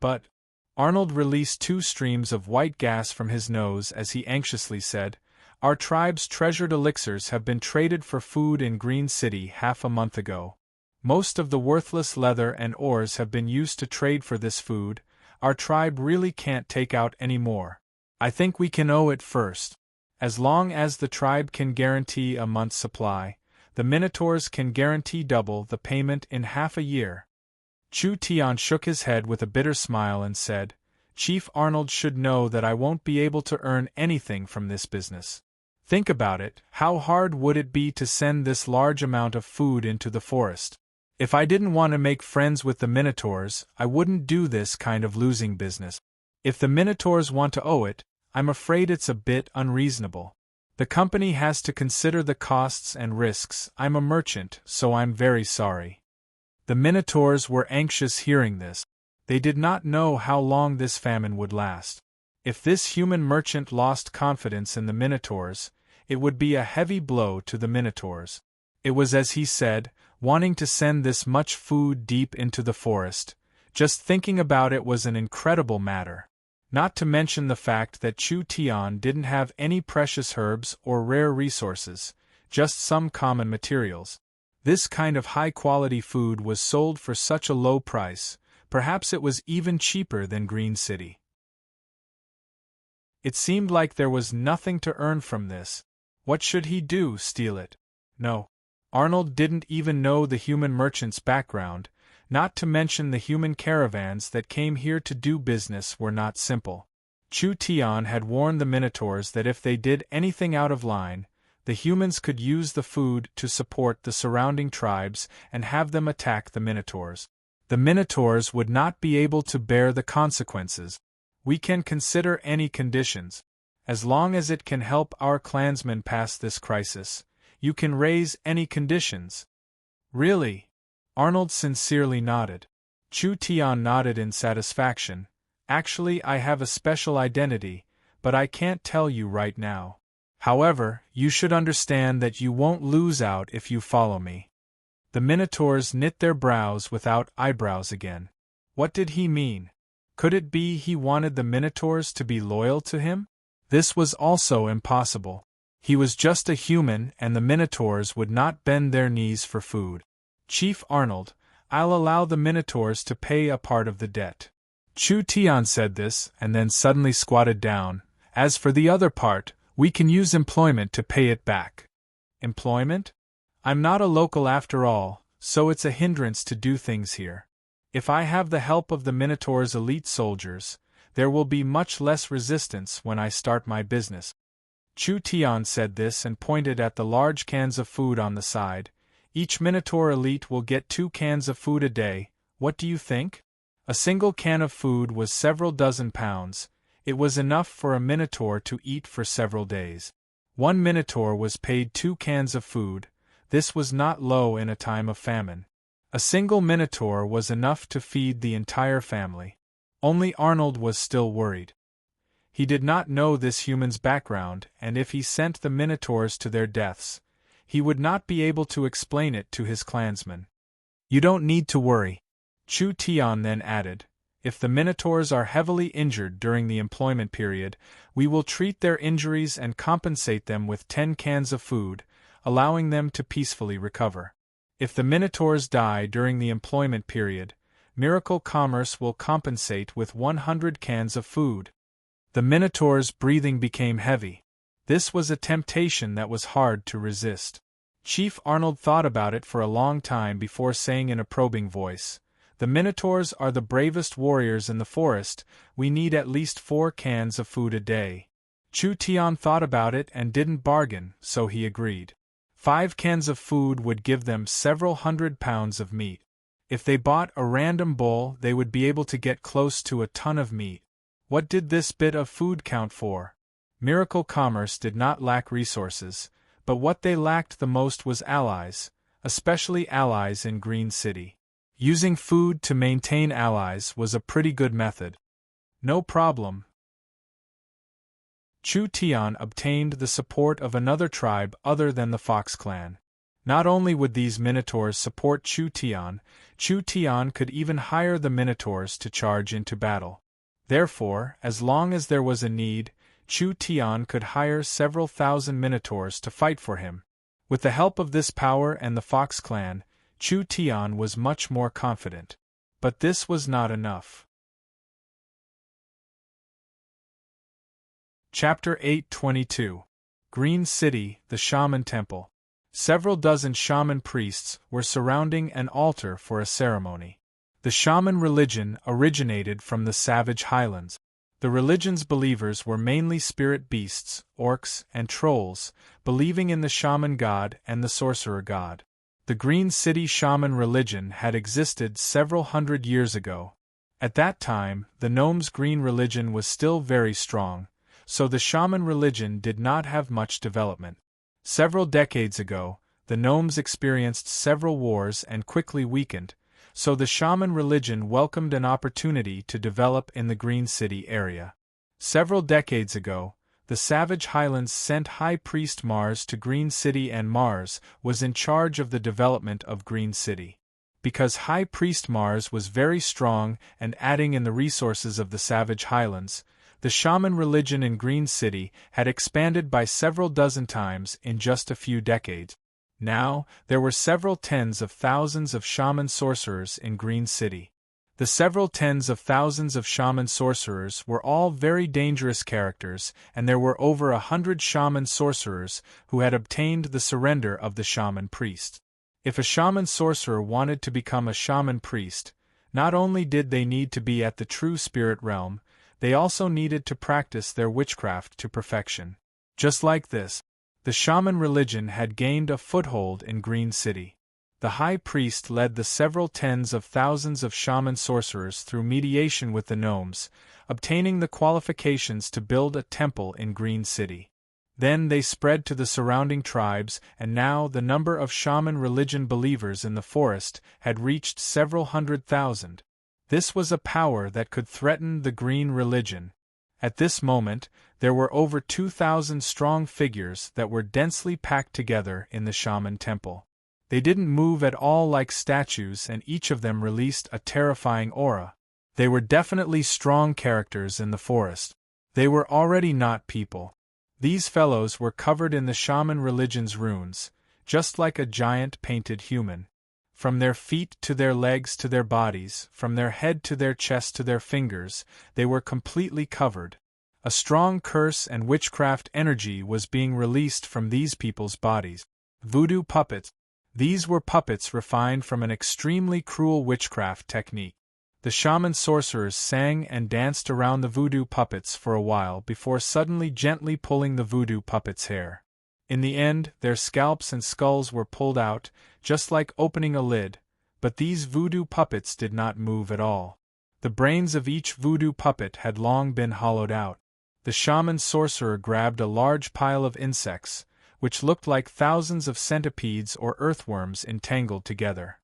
But Arnold released 2 streams of white gas from his nose as he anxiously said, "Our tribe's treasured elixirs have been traded for food in Green City half a month ago. Most of the worthless leather and ores have been used to trade for this food. Our tribe really can't take out any more. I think we can owe it first. As long as the tribe can guarantee a month's supply, the Minotaurs can guarantee double the payment in half a year." Chu Tian shook his head with a bitter smile and said, "Chief Arnold should know that I won't be able to earn anything from this business. Think about it, how hard would it be to send this large amount of food into the forest? If I didn't want to make friends with the Minotaurs, I wouldn't do this kind of losing business. If the Minotaurs want to owe it, I'm afraid it's a bit unreasonable. The company has to consider the costs and risks. I'm a merchant, so I'm very sorry." The Minotaurs were anxious hearing this. They did not know how long this famine would last. If this human merchant lost confidence in the Minotaurs, it would be a heavy blow to the Minotaurs. It was as he said, wanting to send this much food deep into the forest. Just thinking about it was an incredible matter. Not to mention the fact that Chu Tian didn't have any precious herbs or rare resources, just some common materials. This kind of high-quality food was sold for such a low price, perhaps it was even cheaper than Green City. It seemed like there was nothing to earn from this. What should he do, steal it? No. Arnold didn't even know the human merchant's background, not to mention the human caravans that came here to do business were not simple. Chu Tian had warned the Minotaurs that if they did anything out of line, the humans could use the food to support the surrounding tribes and have them attack the Minotaurs. The Minotaurs would not be able to bear the consequences. "We can consider any conditions. As long as it can help our clansmen pass this crisis, you can raise any conditions." "Really?" Arnold sincerely nodded. Chu Tian nodded in satisfaction. "Actually, I have a special identity, but I can't tell you right now. However, you should understand that you won't lose out if you follow me." The Minotaurs knit their brows without eyebrows again. What did he mean? Could it be he wanted the Minotaurs to be loyal to him? This was also impossible. He was just a human and the Minotaurs would not bend their knees for food. "Chief Arnold, I'll allow the Minotaurs to pay a part of the debt." Chu Tian said this and then suddenly squatted down. "As for the other part, we can use employment to pay it back." "Employment? I'm not a local after all, so it's a hindrance to do things here. If I have the help of the Minotaur's elite soldiers, there will be much less resistance when I start my business. Chu Tian said this and pointed at the large cans of food on the side. Each Minotaur elite will get 2 cans of food a day. What do you think? A single can of food was several dozen pounds. It was enough for a Minotaur to eat for several days. 1 Minotaur was paid 2 cans of food. This was not low in a time of famine. A single Minotaur was enough to feed the entire family. Only Arnold was still worried. He did not know this human's background, and if he sent the Minotaurs to their deaths, he would not be able to explain it to his clansmen. You don't need to worry. Chu Tian then added, if the Minotaurs are heavily injured during the employment period, we will treat their injuries and compensate them with 10 cans of food, allowing them to peacefully recover. If the Minotaurs die during the employment period, Miracle Commerce will compensate with 100 cans of food. The Minotaur's breathing became heavy. This was a temptation that was hard to resist. Chief Arnold thought about it for a long time before saying in a probing voice, the Minotaurs are the bravest warriors in the forest. We need at least 4 cans of food a day. Chu Tian thought about it and didn't bargain, so he agreed. 5 cans of food would give them several hundred pounds of meat. If they bought a random bull, they would be able to get close to a ton of meat. What did this bit of food count for? Miracle Commerce did not lack resources, but what they lacked the most was allies, especially allies in Green City. Using food to maintain allies was a pretty good method. No problem. Chu Tian obtained the support of another tribe other than the Fox clan. Not only would these Minotaurs support Chu Tian could even hire the Minotaurs to charge into battle. Therefore, as long as there was a need, Chu Tian could hire several thousand Minotaurs to fight for him. With the help of this power and the Fox clan, Chu Tian was much more confident. But this was not enough. Chapter 822. Green City, the Shaman Temple. Several dozen shaman priests were surrounding an altar for a ceremony. The shaman religion originated from the savage highlands. The religion's believers were mainly spirit beasts, orcs, and trolls, believing in the shaman god and the sorcerer god. The Green City shaman religion had existed several hundred years ago. At that time, the gnomes' green religion was still very strong, so the shaman religion did not have much development. Several decades ago, the gnomes experienced several wars and quickly weakened, so the shaman religion welcomed an opportunity to develop in the Green City area. Several decades ago, the Savage Highlands sent High Priest Mars to Green City, and Mars was in charge of the development of Green City. Because High Priest Mars was very strong and adding in the resources of the Savage Highlands, the shaman religion in Green City had expanded by several dozen times in just a few decades. Now, there were several tens of thousands of shaman sorcerers in Green City. The several tens of thousands of shaman sorcerers were all very dangerous characters, and there were over 100 shaman sorcerers who had obtained the surrender of the shaman priest. If a shaman sorcerer wanted to become a shaman priest, not only did they need to be at the true spirit realm, they also needed to practice their witchcraft to perfection. Just like this, the shaman religion had gained a foothold in Green City. The high priest led the several tens of thousands of shaman sorcerers through mediation with the gnomes, obtaining the qualifications to build a temple in Green City. Then they spread to the surrounding tribes, and now the number of shaman religion believers in the forest had reached several 100,000. This was a power that could threaten the green religion. At this moment, there were over 2,000 strong figures that were densely packed together in the shaman temple. They didn't move at all like statues, and each of them released a terrifying aura. They were definitely strong characters in the forest. They were already not people. These fellows were covered in the shaman religion's runes, just like a giant painted human. From their feet to their legs to their bodies, from their head to their chest to their fingers, they were completely covered. A strong curse and witchcraft energy was being released from these people's bodies. Voodoo puppets. These were puppets refined from an extremely cruel witchcraft technique. The shaman sorcerers sang and danced around the voodoo puppets for a while before suddenly gently pulling the voodoo puppets' hair. In the end, their scalps and skulls were pulled out, just like opening a lid, but these voodoo puppets did not move at all. The brains of each voodoo puppet had long been hollowed out. The shaman sorcerer grabbed a large pile of insects, which looked like thousands of centipedes or earthworms entangled together.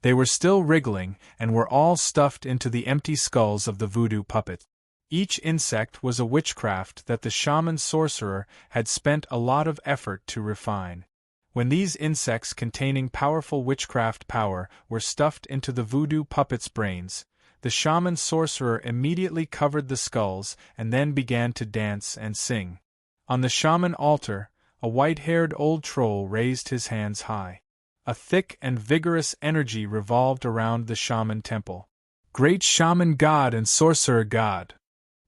They were still wriggling and were all stuffed into the empty skulls of the voodoo puppets. Each insect was a witchcraft that the shaman sorcerer had spent a lot of effort to refine. When these insects containing powerful witchcraft power were stuffed into the voodoo puppets' brains, the shaman sorcerer immediately covered the skulls and then began to dance and sing. On the shaman altar, a white-haired old troll raised his hands high. A thick and vigorous energy revolved around the shaman temple. "Great shaman god and sorcerer god,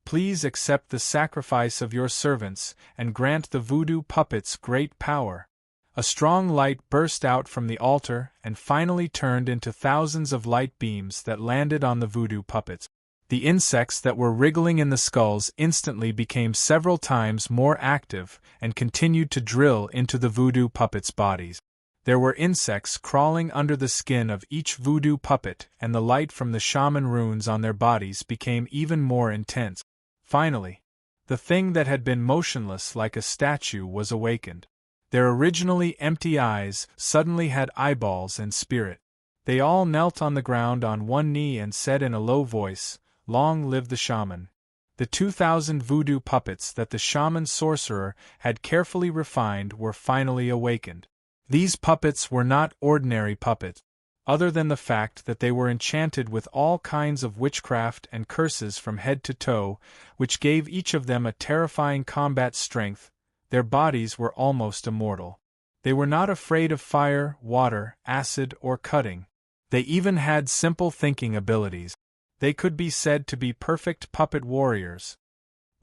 please accept the sacrifice of your servants and grant the voodoo puppets great power." A strong light burst out from the altar and finally turned into thousands of light beams that landed on the voodoo puppets. The insects that were wriggling in the skulls instantly became several times more active and continued to drill into the voodoo puppets' bodies. There were insects crawling under the skin of each voodoo puppet, and the light from the shaman runes on their bodies became even more intense. Finally, the thing that had been motionless like a statue was awakened. Their originally empty eyes suddenly had eyeballs and spirit. They all knelt on the ground on one knee and said in a low voice, "Long live the shaman." The 2,000 voodoo puppets that the shaman sorcerer had carefully refined were finally awakened. These puppets were not ordinary puppets, other than the fact that they were enchanted with all kinds of witchcraft and curses from head to toe, which gave each of them a terrifying combat strength. Their bodies were almost immortal. They were not afraid of fire, water, acid, or cutting. They even had simple thinking abilities. They could be said to be perfect puppet warriors.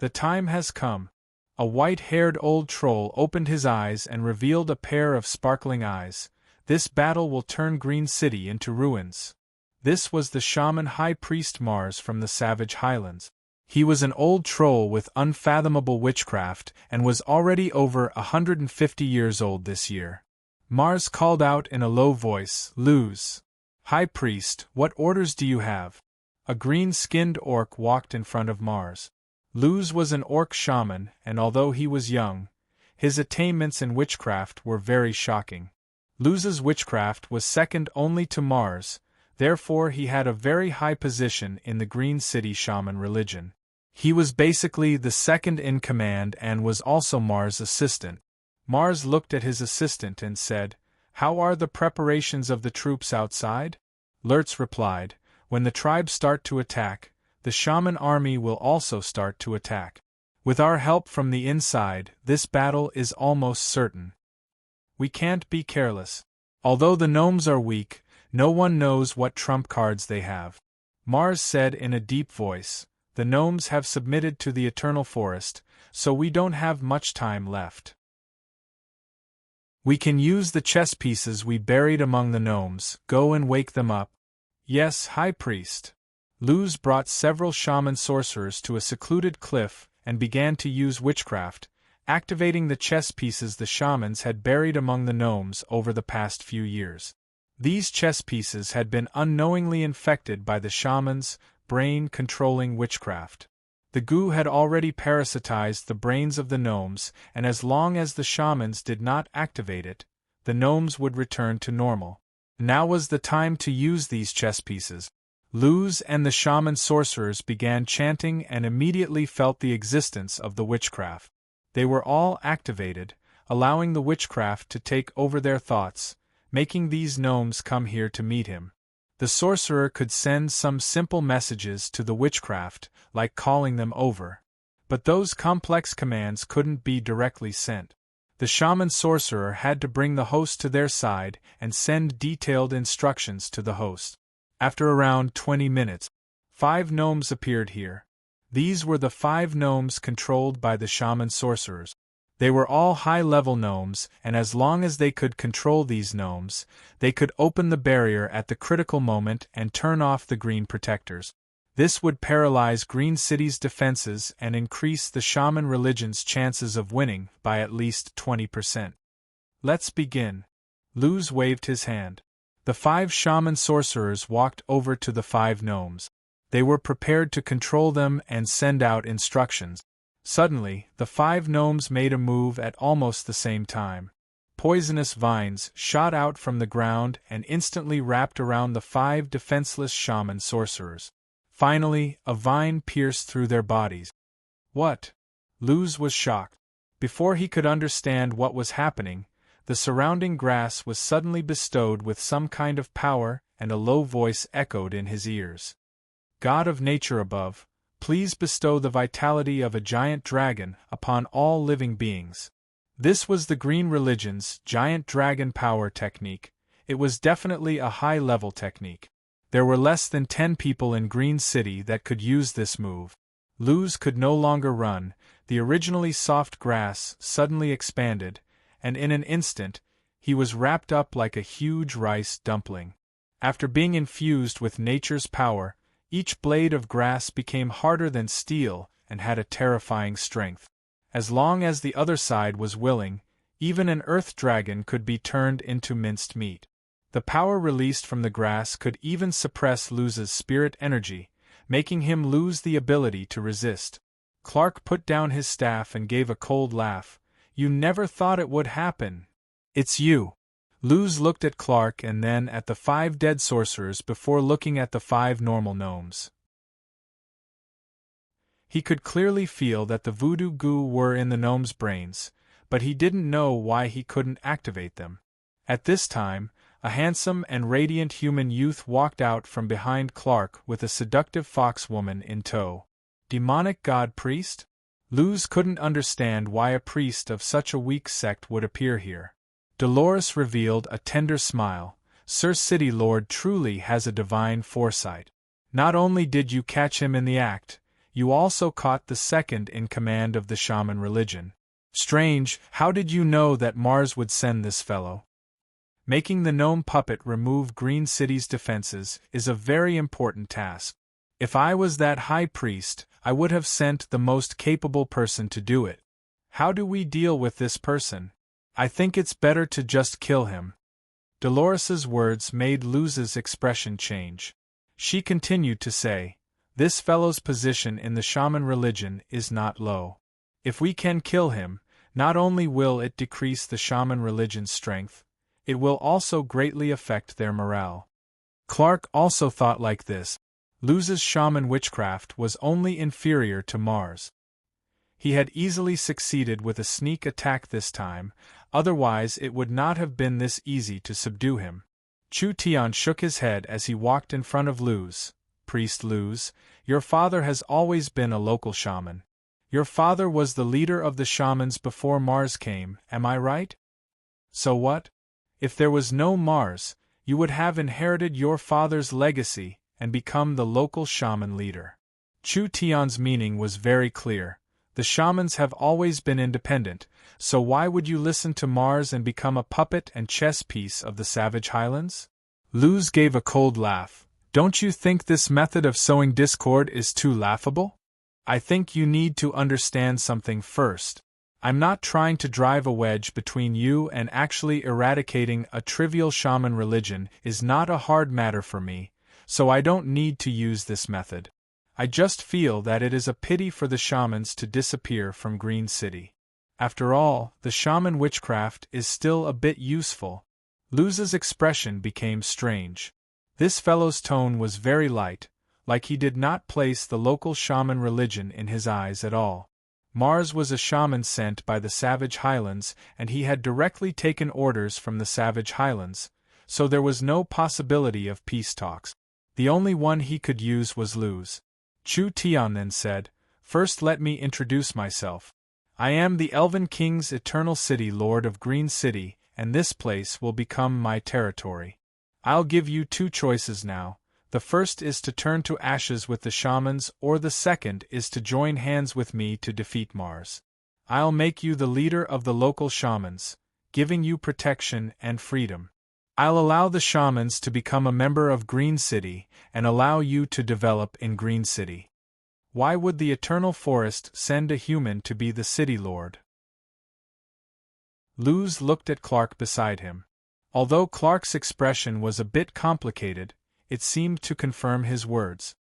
The time has come. A white-haired old troll opened his eyes and revealed a pair of sparkling eyes. "This battle will turn Green City into ruins." This was the shaman high priest Mars from the savage highlands. He was an old troll with unfathomable witchcraft and was already over 150 years old this year. Mars called out in a low voice, "Luz, High Priest, what orders do you have?" A green-skinned orc walked in front of Mars. Luz was an orc shaman, and although he was young, his attainments in witchcraft were very shocking. Luz's witchcraft was second only to Mars, therefore he had a very high position in the Green City shaman religion. He was basically the second in command and was also Mars' assistant. Mars looked at his assistant and said, "How are the preparations of the troops outside?" Lurtz replied, "When the tribes start to attack, the shaman army will also start to attack. With our help from the inside, this battle is almost certain. We can't be careless. Although the gnomes are weak, no one knows what trump cards they have." Mars said in a deep voice, "The gnomes have submitted to the eternal forest, so we don't have much time left. We can use the chess pieces we buried among the gnomes. Go and wake them up." "Yes, High Priest." Luz brought several shaman sorcerers to a secluded cliff and began to use witchcraft, activating the chess pieces the shamans had buried among the gnomes over the past few years. These chess pieces had been unknowingly infected by the shaman's brain-controlling witchcraft. The goo had already parasitized the brains of the gnomes, and as long as the shamans did not activate it, the gnomes would return to normal. Now was the time to use these chess pieces. Luz and the shaman sorcerers began chanting and immediately felt the existence of the witchcraft. They were all activated, allowing the witchcraft to take over their thoughts, making these gnomes come here to meet him. The sorcerer could send some simple messages to the witchcraft, like calling them over. But those complex commands couldn't be directly sent. The shaman sorcerer had to bring the host to their side and send detailed instructions to the host. After around 20 minutes, 5 gnomes appeared here. These were the 5 gnomes controlled by the shaman sorcerers. They were all high-level gnomes, and as long as they could control these gnomes, they could open the barrier at the critical moment and turn off the green protectors. This would paralyze Green City's defenses and increase the shaman religion's chances of winning by at least 20%. Let's begin. Luz waved his hand. The 5 shaman sorcerers walked over to the 5 gnomes. They were prepared to control them and send out instructions. Suddenly, the 5 gnomes made a move at almost the same time. Poisonous vines shot out from the ground and instantly wrapped around the 5 defenseless shaman sorcerers. Finally, a vine pierced through their bodies. What? Luz was shocked. Before he could understand what was happening, the surrounding grass was suddenly bestowed with some kind of power, and a low voice echoed in his ears. God of nature above, please bestow the vitality of a giant dragon upon all living beings. This was the Green Religion's giant dragon power technique. It was definitely a high-level technique. There were less than 10 people in Green City that could use this move. Luz could no longer run. The originally soft grass suddenly expanded, and in an instant, he was wrapped up like a huge rice dumpling. After being infused with nature's power, each blade of grass became harder than steel and had a terrifying strength. As long as the other side was willing, even an earth dragon could be turned into minced meat. The power released from the grass could even suppress Luz's spirit energy, making him lose the ability to resist. Clark put down his staff and gave a cold laugh. You never thought it would happen. It's you. Luz looked at Clark and then at the 5 dead sorcerers before looking at the 5 normal gnomes. He could clearly feel that the voodoo goo were in the gnomes' brains, but he didn't know why he couldn't activate them. At this time, a handsome and radiant human youth walked out from behind Clark with a seductive fox woman in tow. Demonic god priest? Luz couldn't understand why a priest of such a weak sect would appear here. Dolores revealed a tender smile. Sir City Lord truly has a divine foresight. Not only did you catch him in the act, you also caught the second in command of the shaman religion. Strange, how did you know that Mars would send this fellow? Making the gnome puppet remove Green City's defenses is a very important task. If I was that high priest, I would have sent the most capable person to do it. How do we deal with this person? I think it's better to just kill him. Dolores's words made Luz's expression change. She continued to say, this fellow's position in the shaman religion is not low. If we can kill him, not only will it decrease the shaman religion's strength, it will also greatly affect their morale. Clark also thought like this. Luz's shaman witchcraft was only inferior to Mars. He had easily succeeded with a sneak attack this time, otherwise it would not have been this easy to subdue him. Chu Tian shook his head as he walked in front of Luz. Priest Luz, your father has always been a local shaman. Your father was the leader of the shamans before Mars came, am I right? So what? If there was no Mars, you would have inherited your father's legacy and become the local shaman leader. Chu Tian's meaning was very clear. The shamans have always been independent, so why would you listen to Mars and become a puppet and chess piece of the Savage Highlands? Luz gave a cold laugh. Don't you think this method of sowing discord is too laughable? I think you need to understand something first. I'm not trying to drive a wedge between you, and actually eradicating a trivial shaman religion is not a hard matter for me, so I don't need to use this method. I just feel that it is a pity for the shamans to disappear from Green City. After all, the shaman witchcraft is still a bit useful. Luz's expression became strange. This fellow's tone was very light, like he did not place the local shaman religion in his eyes at all. Mars was a shaman sent by the Savage Highlands, and he had directly taken orders from the Savage Highlands, so there was no possibility of peace talks. The only one he could use was Luz. Chu Tian then said, First let me introduce myself. I am the Elven King's Eternal City Lord of Green City, and this place will become my territory. I'll give you 2 choices now. The first is to turn to ashes with the shamans, or the second is to join hands with me to defeat Mars. I'll make you the leader of the local shamans, giving you protection and freedom. I'll allow the shamans to become a member of Green City and allow you to develop in Green City. Why would the Eternal Forest send a human to be the city lord? Luz looked at Clark beside him. Although Clark's expression was a bit complicated, it seemed to confirm his words.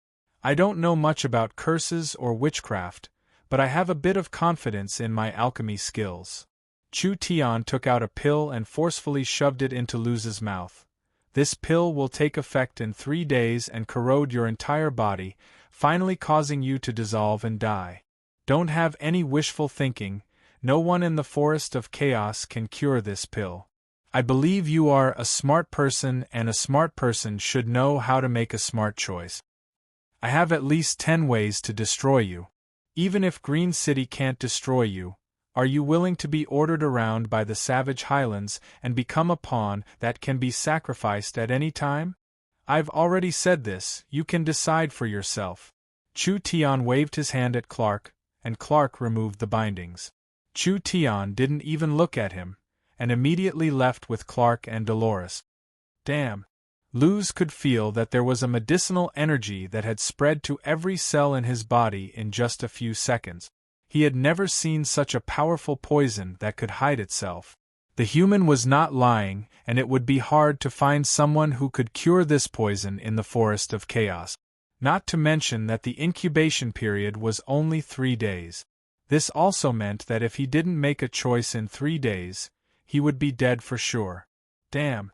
I don't know much about curses or witchcraft, but I have a bit of confidence in my alchemy skills. Chu Tian took out a pill and forcefully shoved it into Luz's mouth. This pill will take effect in 3 days and corrode your entire body, finally causing you to dissolve and die. Don't have any wishful thinking, no one in the Forest of Chaos can cure this pill. I believe you are a smart person and a smart person should know how to make a smart choice. I have at least 10 ways to destroy you. Even if Green City can't destroy you, are you willing to be ordered around by the savage highlands and become a pawn that can be sacrificed at any time? I've already said this, you can decide for yourself. Chu Tian waved his hand at Clark, and Clark removed the bindings. Chu Tian didn't even look at him, and immediately left with Clark and Dolores. Damn. Luz could feel that there was a medicinal energy that had spread to every cell in his body in just a few seconds. He had never seen such a powerful poison that could hide itself. The human was not lying, and it would be hard to find someone who could cure this poison in the Forest of Chaos. Not to mention that the incubation period was only 3 days. This also meant that if he didn't make a choice in 3 days, he would be dead for sure. Damn.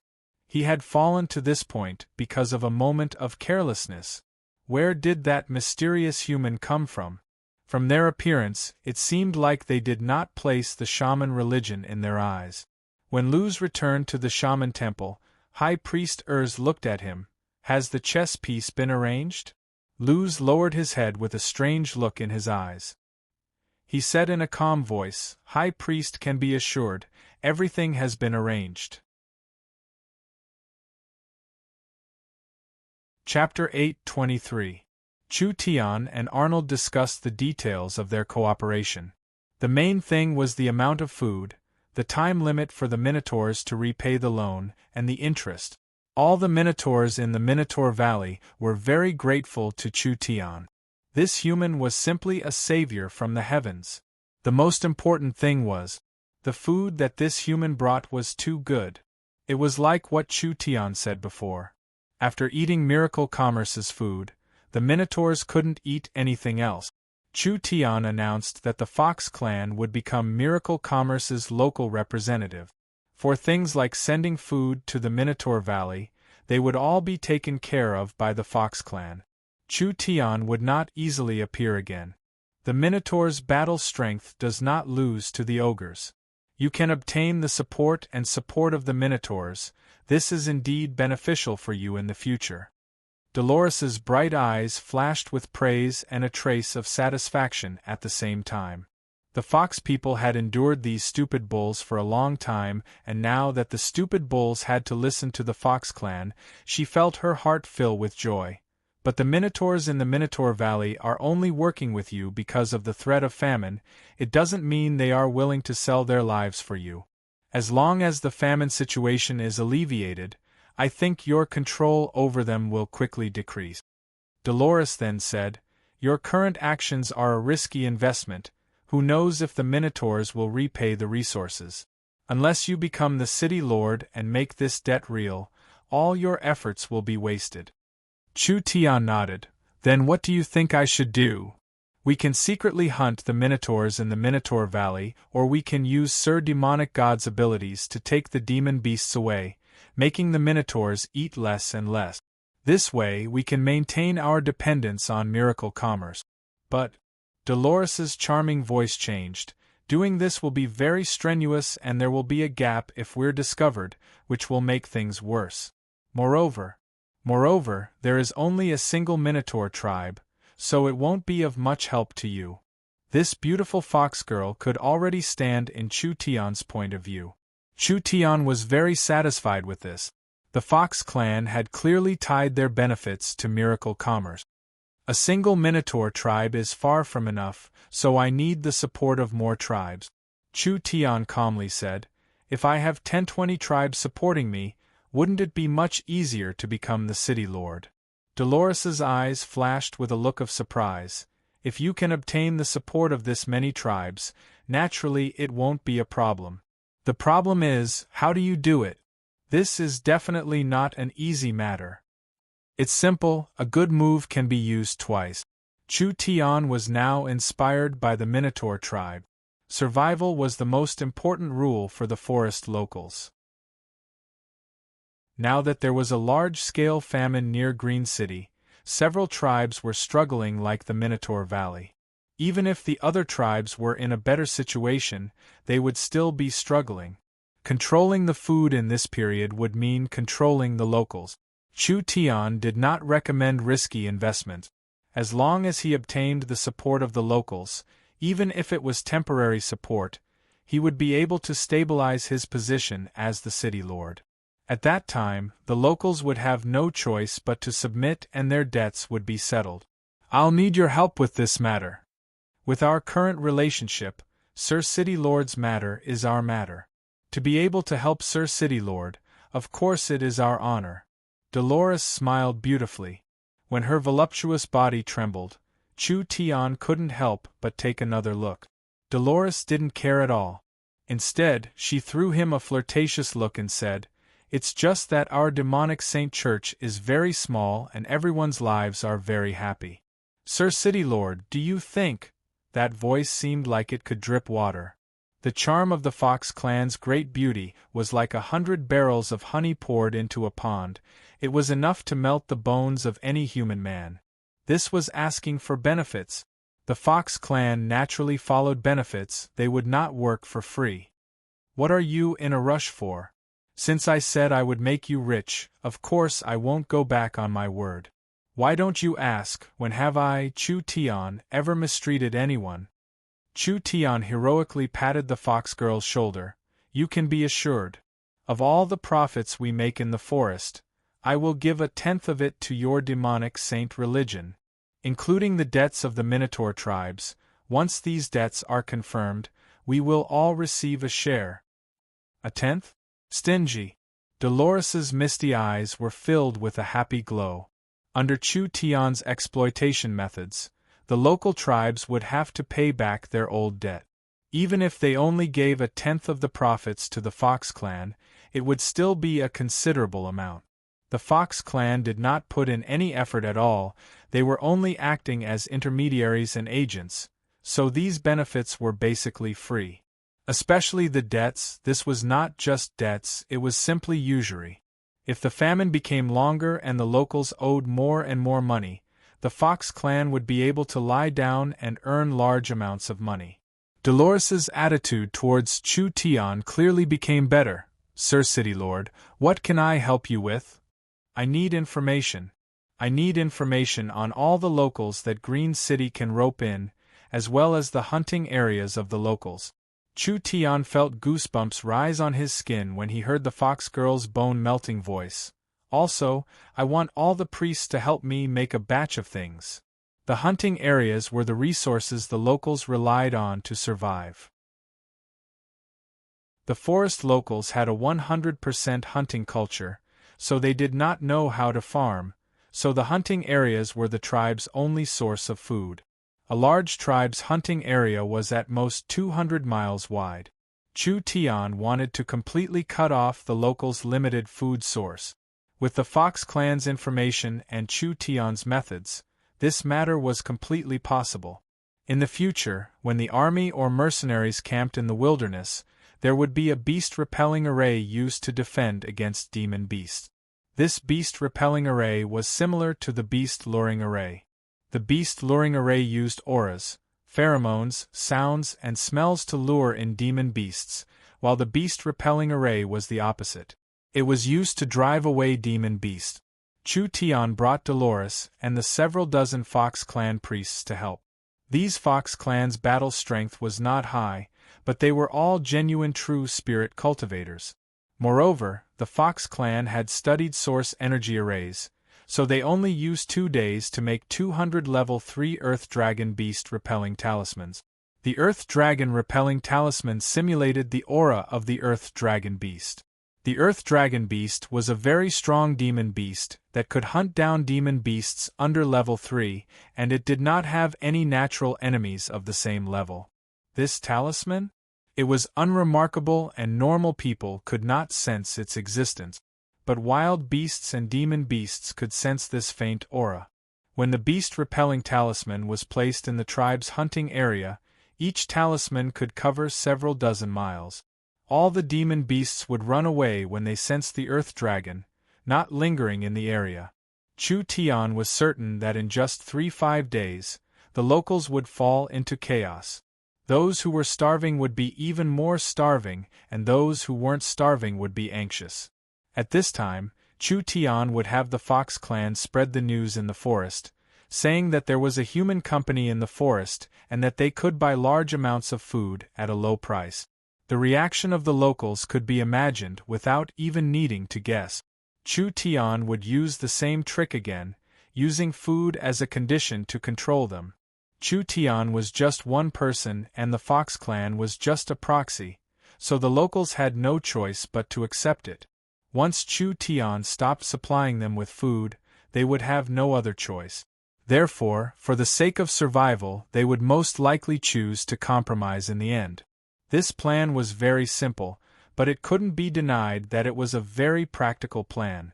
He had fallen to this point because of a moment of carelessness. Where did that mysterious human come from? From their appearance, it seemed like they did not place the shaman religion in their eyes. When Luz returned to the shaman temple, High Priest Urs looked at him. Has the chess piece been arranged? Luz lowered his head with a strange look in his eyes. He said in a calm voice, High Priest can be assured, everything has been arranged. Chapter 8:23. Chu Tian and Arnold discussed the details of their cooperation. The main thing was the amount of food, the time limit for the Minotaurs to repay the loan, and the interest. All the Minotaurs in the Minotaur Valley were very grateful to Chu Tian. This human was simply a savior from the heavens. The most important thing was, the food that this human brought was too good. It was like what Chu Tian said before. After eating Miracle Commerce's food, the Minotaurs couldn't eat anything else. Chu Tian announced that the Fox clan would become Miracle Commerce's local representative. For things like sending food to the Minotaur Valley, they would all be taken care of by the Fox clan. Chu Tian would not easily appear again. The Minotaur's battle strength does not lose to the ogres. You can obtain the support of the Minotaurs. This is indeed beneficial for you in the future. Dolores's bright eyes flashed with praise and a trace of satisfaction at the same time. The Fox people had endured these stupid bulls for a long time, and now that the stupid bulls had to listen to the Fox clan, she felt her heart fill with joy. But the Minotaurs in the Minotaur Valley are only working with you because of the threat of famine. It doesn't mean they are willing to sell their lives for you. As long as the famine situation is alleviated, I think your control over them will quickly decrease. Dolores then said, Your current actions are a risky investment. Who knows if the Minotaurs will repay the resources? Unless you become the city lord and make this debt real, all your efforts will be wasted. Chu Tian nodded. Then what do you think I should do? We can secretly hunt the Minotaurs in the Minotaur Valley, or we can use Sir Demonic God's abilities to take the demon beasts away, making the Minotaurs eat less and less. This way we can maintain our dependence on Miracle Commerce. But Dolores's charming voice changed. Doing this will be very strenuous and there will be a gap if we're discovered, which will make things worse. Moreover, there is only a single Minotaur tribe, so it won't be of much help to you. This beautiful fox girl could already stand in Chu Tian's point of view. Chu Tian was very satisfied with this. The Fox clan had clearly tied their benefits to Miracle Commerce. A single Minotaur tribe is far from enough, so I need the support of more tribes. Chu Tian calmly said, if I have 10-20 tribes supporting me, wouldn't it be much easier to become the city lord? Dolores's eyes flashed with a look of surprise. If you can obtain the support of this many tribes, naturally it won't be a problem. The problem is, how do you do it? This is definitely not an easy matter. It's simple, a good move can be used twice. Chu Tian was now inspired by the Minotaur tribe. Survival was the most important rule for the forest locals. Now that there was a large-scale famine near Green City, several tribes were struggling like the Minotaur Valley. Even if the other tribes were in a better situation, they would still be struggling. Controlling the food in this period would mean controlling the locals. Chu Tian did not recommend risky investment. As long as he obtained the support of the locals, even if it was temporary support, he would be able to stabilize his position as the city lord. At that time, the locals would have no choice but to submit and their debts would be settled. I'll need your help with this matter. With our current relationship, Sir City Lord's matter is our matter. To be able to help Sir City Lord, of course it is our honor. Dolores smiled beautifully. When her voluptuous body trembled, Chu Tian couldn't help but take another look. Dolores didn't care at all. Instead, she threw him a flirtatious look and said, it's just that our demonic Saint Church is very small and everyone's lives are very happy. Sir City Lord, do you think? That voice seemed like it could drip water. The charm of the Fox clan's great beauty was like 100 barrels of honey poured into a pond. It was enough to melt the bones of any human man. This was asking for benefits. The Fox clan naturally followed benefits, they would not work for free. What are you in a rush for? Since I said I would make you rich, of course I won't go back on my word. Why don't you ask, when have I, Chu Tian, ever mistreated anyone? Chu Tian heroically patted the fox girl's shoulder. You can be assured. Of all the profits we make in the forest, I will give 1/10 of it to your demonic saint religion, including the debts of the Minotaur tribes. Once these debts are confirmed, we will all receive a share. 1/10? Stingy. Dolores's misty eyes were filled with a happy glow. Under Chu Tian's exploitation methods, the local tribes would have to pay back their old debt. Even if they only gave 1/10 of the profits to the Fox clan, it would still be a considerable amount. The Fox clan did not put in any effort at all, they were only acting as intermediaries and agents, so these benefits were basically free. Especially the debts, this was not just debts, it was simply usury. If the famine became longer and the locals owed more and more money, the Fox clan would be able to lie down and earn large amounts of money. Dolores's attitude towards Chu Tian clearly became better. Sir City Lord, what can I help you with? I need information. I need information on all the locals that Green City can rope in, as well as the hunting areas of the locals. Chu Tian felt goosebumps rise on his skin when he heard the fox girl's bone-melting voice. Also, I want all the priests to help me make a batch of things. The hunting areas were the resources the locals relied on to survive. The forest locals had a 100% hunting culture, so they did not know how to farm, so the hunting areas were the tribe's only source of food. A large tribe's hunting area was at most 200 miles wide. Chu Tian wanted to completely cut off the locals' limited food source. With the Fox clan's information and Chu Tian's methods, this matter was completely possible. In the future, when the army or mercenaries camped in the wilderness, there would be a beast-repelling array used to defend against demon beasts. This beast-repelling array was similar to the beast-luring array. The beast-luring array used auras, pheromones, sounds, and smells to lure in demon beasts, while the beast-repelling array was the opposite. It was used to drive away demon beasts. Chu Tian brought Dolores and the several dozen Fox clan priests to help. These Fox clan's battle strength was not high, but they were all genuine true spirit cultivators. Moreover, the Fox clan had studied source energy arrays, so they only used 2 days to make 200 level 3 Earth Dragon Beast repelling talismans. The Earth Dragon repelling talisman simulated the aura of the Earth Dragon Beast. The Earth Dragon Beast was a very strong demon beast that could hunt down demon beasts under level 3, and it did not have any natural enemies of the same level. This talisman? It was unremarkable and normal people could not sense its existence. But wild beasts and demon beasts could sense this faint aura. When the beast-repelling talisman was placed in the tribe's hunting area, each talisman could cover several dozen miles. All the demon beasts would run away when they sensed the Earth Dragon, not lingering in the area. Chu Tian was certain that in just 3-5 days, the locals would fall into chaos. Those who were starving would be even more starving, and those who weren't starving would be anxious. At this time, Chu Tian would have the Fox clan spread the news in the forest, saying that there was a human company in the forest and that they could buy large amounts of food at a low price. The reaction of the locals could be imagined without even needing to guess. Chu Tian would use the same trick again, using food as a condition to control them. Chu Tian was just one person and the Fox clan was just a proxy, so the locals had no choice but to accept it. Once Chu Tian stopped supplying them with food, they would have no other choice. Therefore, for the sake of survival, they would most likely choose to compromise in the end. This plan was very simple, but it couldn't be denied that it was a very practical plan.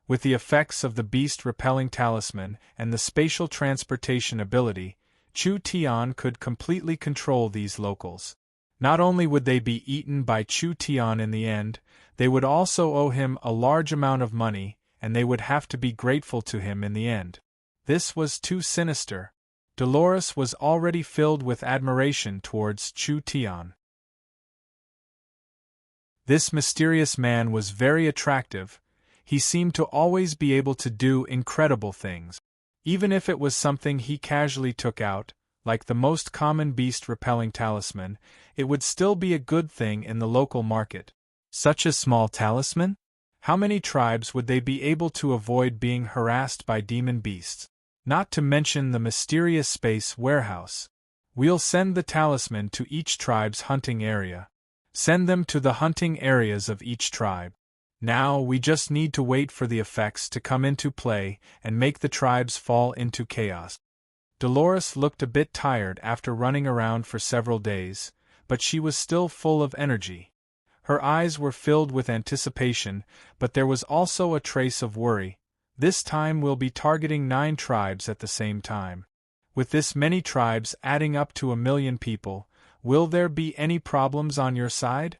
With the effects of the beast-repelling talisman and the spatial transportation ability, Chu Tian could completely control these locals. Not only would they be eaten by Chu Tian in the end, they would also owe him a large amount of money, and they would have to be grateful to him in the end. This was too sinister. Dolores was already filled with admiration towards Chu Tian. This mysterious man was very attractive. He seemed to always be able to do incredible things. Even if it was something he casually took out, like the most common beast-repelling talisman, it would still be a good thing in the local market. Such a small talisman? How many tribes would they be able to avoid being harassed by demon beasts? Not to mention the mysterious space warehouse. We'll send the talisman to each tribe's hunting area. Send them to the hunting areas of each tribe. Now we just need to wait for the effects to come into play and make the tribes fall into chaos. Dolores looked a bit tired after running around for several days, but she was still full of energy. Her eyes were filled with anticipation, but there was also a trace of worry. This time we'll be targeting 9 tribes at the same time. With this many tribes adding up to 1 million people, will there be any problems on your side?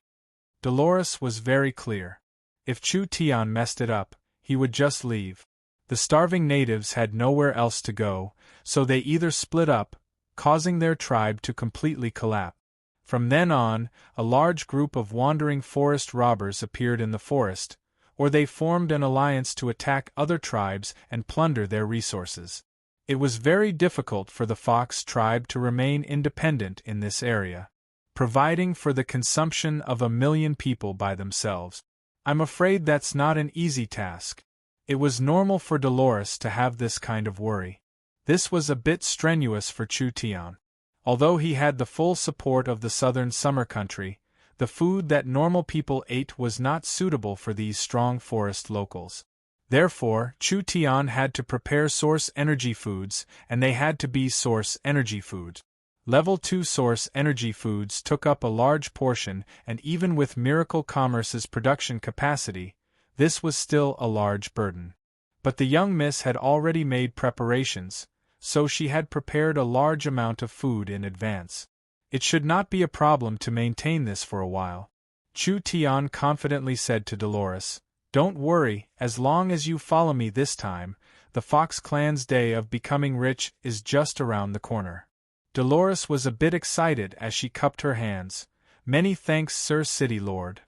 Dolores was very clear. If Chu Tian messed it up, he would just leave. The starving natives had nowhere else to go, so they either split up, causing their tribe to completely collapse. From then on, a large group of wandering forest robbers appeared in the forest, or they formed an alliance to attack other tribes and plunder their resources. It was very difficult for the Fox tribe to remain independent in this area, providing for the consumption of 1 million people by themselves. I'm afraid that's not an easy task. It was normal for Dolores to have this kind of worry. This was a bit strenuous for Chu Tian. Although he had the full support of the southern summer country, the food that normal people ate was not suitable for these strong forest locals. Therefore, Chu Tian had to prepare source energy foods, and they had to be source energy foods. Level 2 source energy foods took up a large portion, and even with Miracle Commerce's production capacity, this was still a large burden. But the young miss had already made preparations, so she had prepared a large amount of food in advance. It should not be a problem to maintain this for a while. Chu Tian confidently said to Dolores, "Don't worry, as long as you follow me this time, the Fox clan's day of becoming rich is just around the corner." Dolores was a bit excited as she cupped her hands. "Many thanks, Sir City Lord.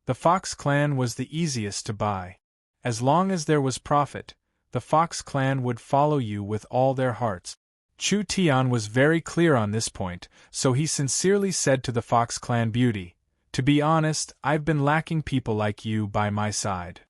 The Fox clan was the easiest to buy. As long as there was profit, the Fox clan would follow you with all their hearts." Chu Tian was very clear on this point, so he sincerely said to the Fox clan beauty, "To be honest, I've been lacking people like you by my side.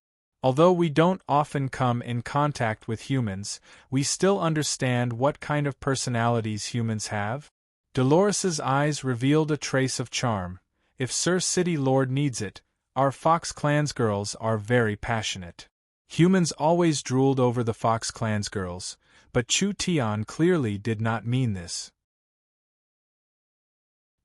Although we don't often come in contact with humans, we still understand what kind of personalities humans have. Dolores's eyes revealed a trace of charm. If Sir City Lord needs it, our Fox Clan's girls are very passionate. Humans always drooled over the Fox Clan's girls, but Chu Tian clearly did not mean this.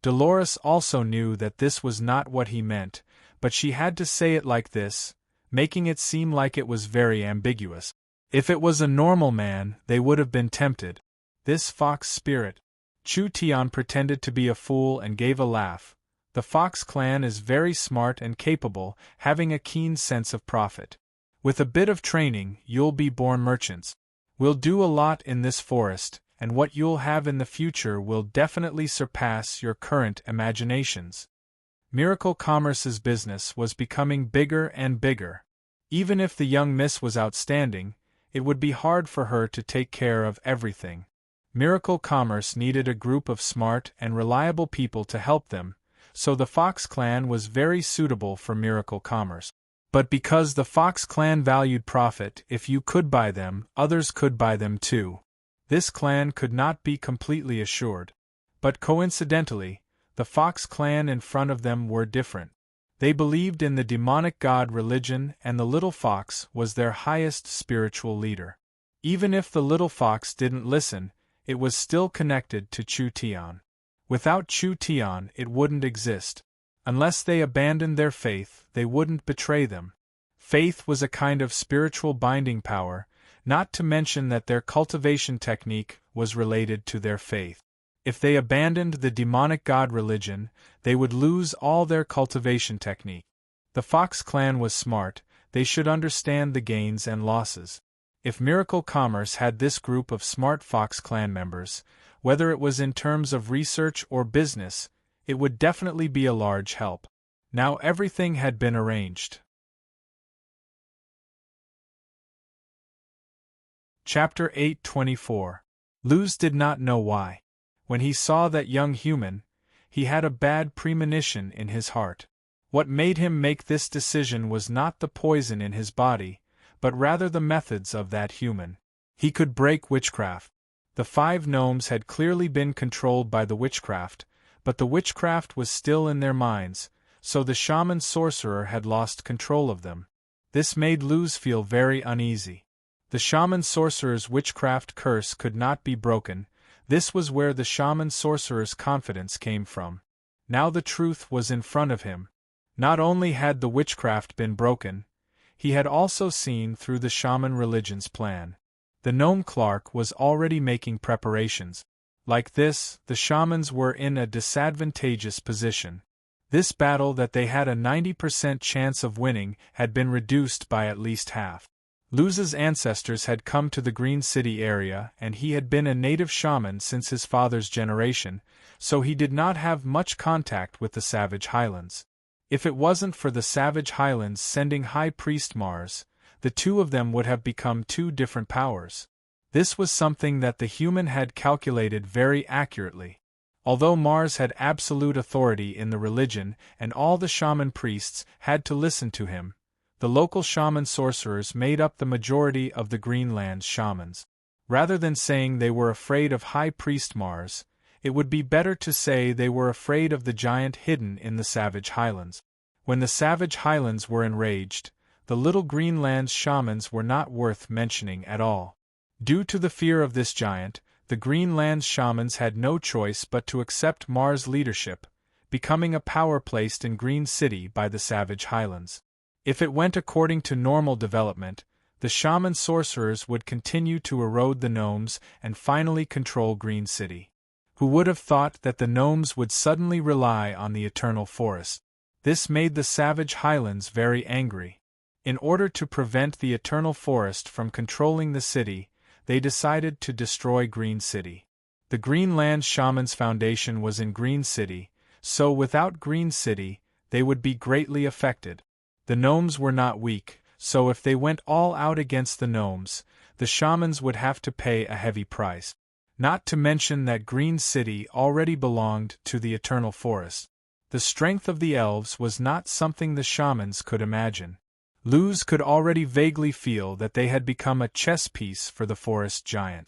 Dolores also knew that this was not what he meant, but she had to say it like this, making it seem like it was very ambiguous. If it was a normal man, they would have been tempted. This fox spirit. Chu Tian pretended to be a fool and gave a laugh. The Fox Clan is very smart and capable, having a keen sense of profit. With a bit of training, you'll be born merchants. We'll do a lot in this forest, and what you'll have in the future will definitely surpass your current imaginations. Miracle Commerce's business was becoming bigger and bigger. Even if the young miss was outstanding, it would be hard for her to take care of everything. Miracle Commerce needed a group of smart and reliable people to help them, so the Fox Clan was very suitable for Miracle Commerce. But because the Fox Clan valued profit, if you could buy them, others could buy them too. This clan could not be completely assured. But coincidentally, the Fox Clan in front of them were different. They believed in the demonic god religion, and the little fox was their highest spiritual leader. Even if the little fox didn't listen, it was still connected to Chu Tian. Without Chu Tian, it wouldn't exist. Unless they abandoned their faith, they wouldn't betray them. Faith was a kind of spiritual binding power, not to mention that their cultivation technique was related to their faith. If they abandoned the demonic god religion, they would lose all their cultivation technique. The Fox Clan was smart, they should understand the gains and losses. If Miracle Commerce had this group of smart Fox Clan members, whether it was in terms of research or business, it would definitely be a large help. Now everything had been arranged. Chapter 8:24. Luz did not know why. When he saw that young human, he had a bad premonition in his heart. What made him make this decision was not the poison in his body, but rather the methods of that human. He could break witchcraft. The 5 gnomes had clearly been controlled by the witchcraft, but the witchcraft was still in their minds, so the shaman sorcerer had lost control of them. This made Luz feel very uneasy. The shaman sorcerer's witchcraft curse could not be broken. This was where the shaman sorcerer's confidence came from. Now the truth was in front of him. Not only had the witchcraft been broken, he had also seen through the shaman religion's plan. The gnome clerk was already making preparations. Like this, the shamans were in a disadvantageous position. This battle that they had a 90% chance of winning had been reduced by at least half. Luz's ancestors had come to the Green City area, and he had been a native shaman since his father's generation, so he did not have much contact with the Savage Highlands. If it wasn't for the Savage Highlands sending High Priest Mars, the two of them would have become 2 different powers. This was something that the human had calculated very accurately. Although Mars had absolute authority in the religion and all the shaman priests had to listen to him, the local shaman sorcerers made up the majority of the Greenland's shamans. Rather than saying they were afraid of High Priest Mars, it would be better to say they were afraid of the giant hidden in the Savage Highlands. When the Savage Highlands were enraged, the little Greenland's shamans were not worth mentioning at all. Due to the fear of this giant, the Greenland's shamans had no choice but to accept Mars' leadership, becoming a power placed in Green City by the Savage Highlands. If it went according to normal development, the shaman sorcerers would continue to erode the gnomes and finally control Green City. Who would have thought that the gnomes would suddenly rely on the eternal forest? This made the Savage Highlands very angry. In order to prevent the eternal forest from controlling the city, they decided to destroy Green City. The Greenland Shaman's foundation was in Green City, so without Green City, they would be greatly affected. The gnomes were not weak, so if they went all out against the gnomes, the shamans would have to pay a heavy price. Not to mention that Green City already belonged to the eternal forest. The strength of the elves was not something the shamans could imagine. Luz could already vaguely feel that they had become a chess piece for the forest giant.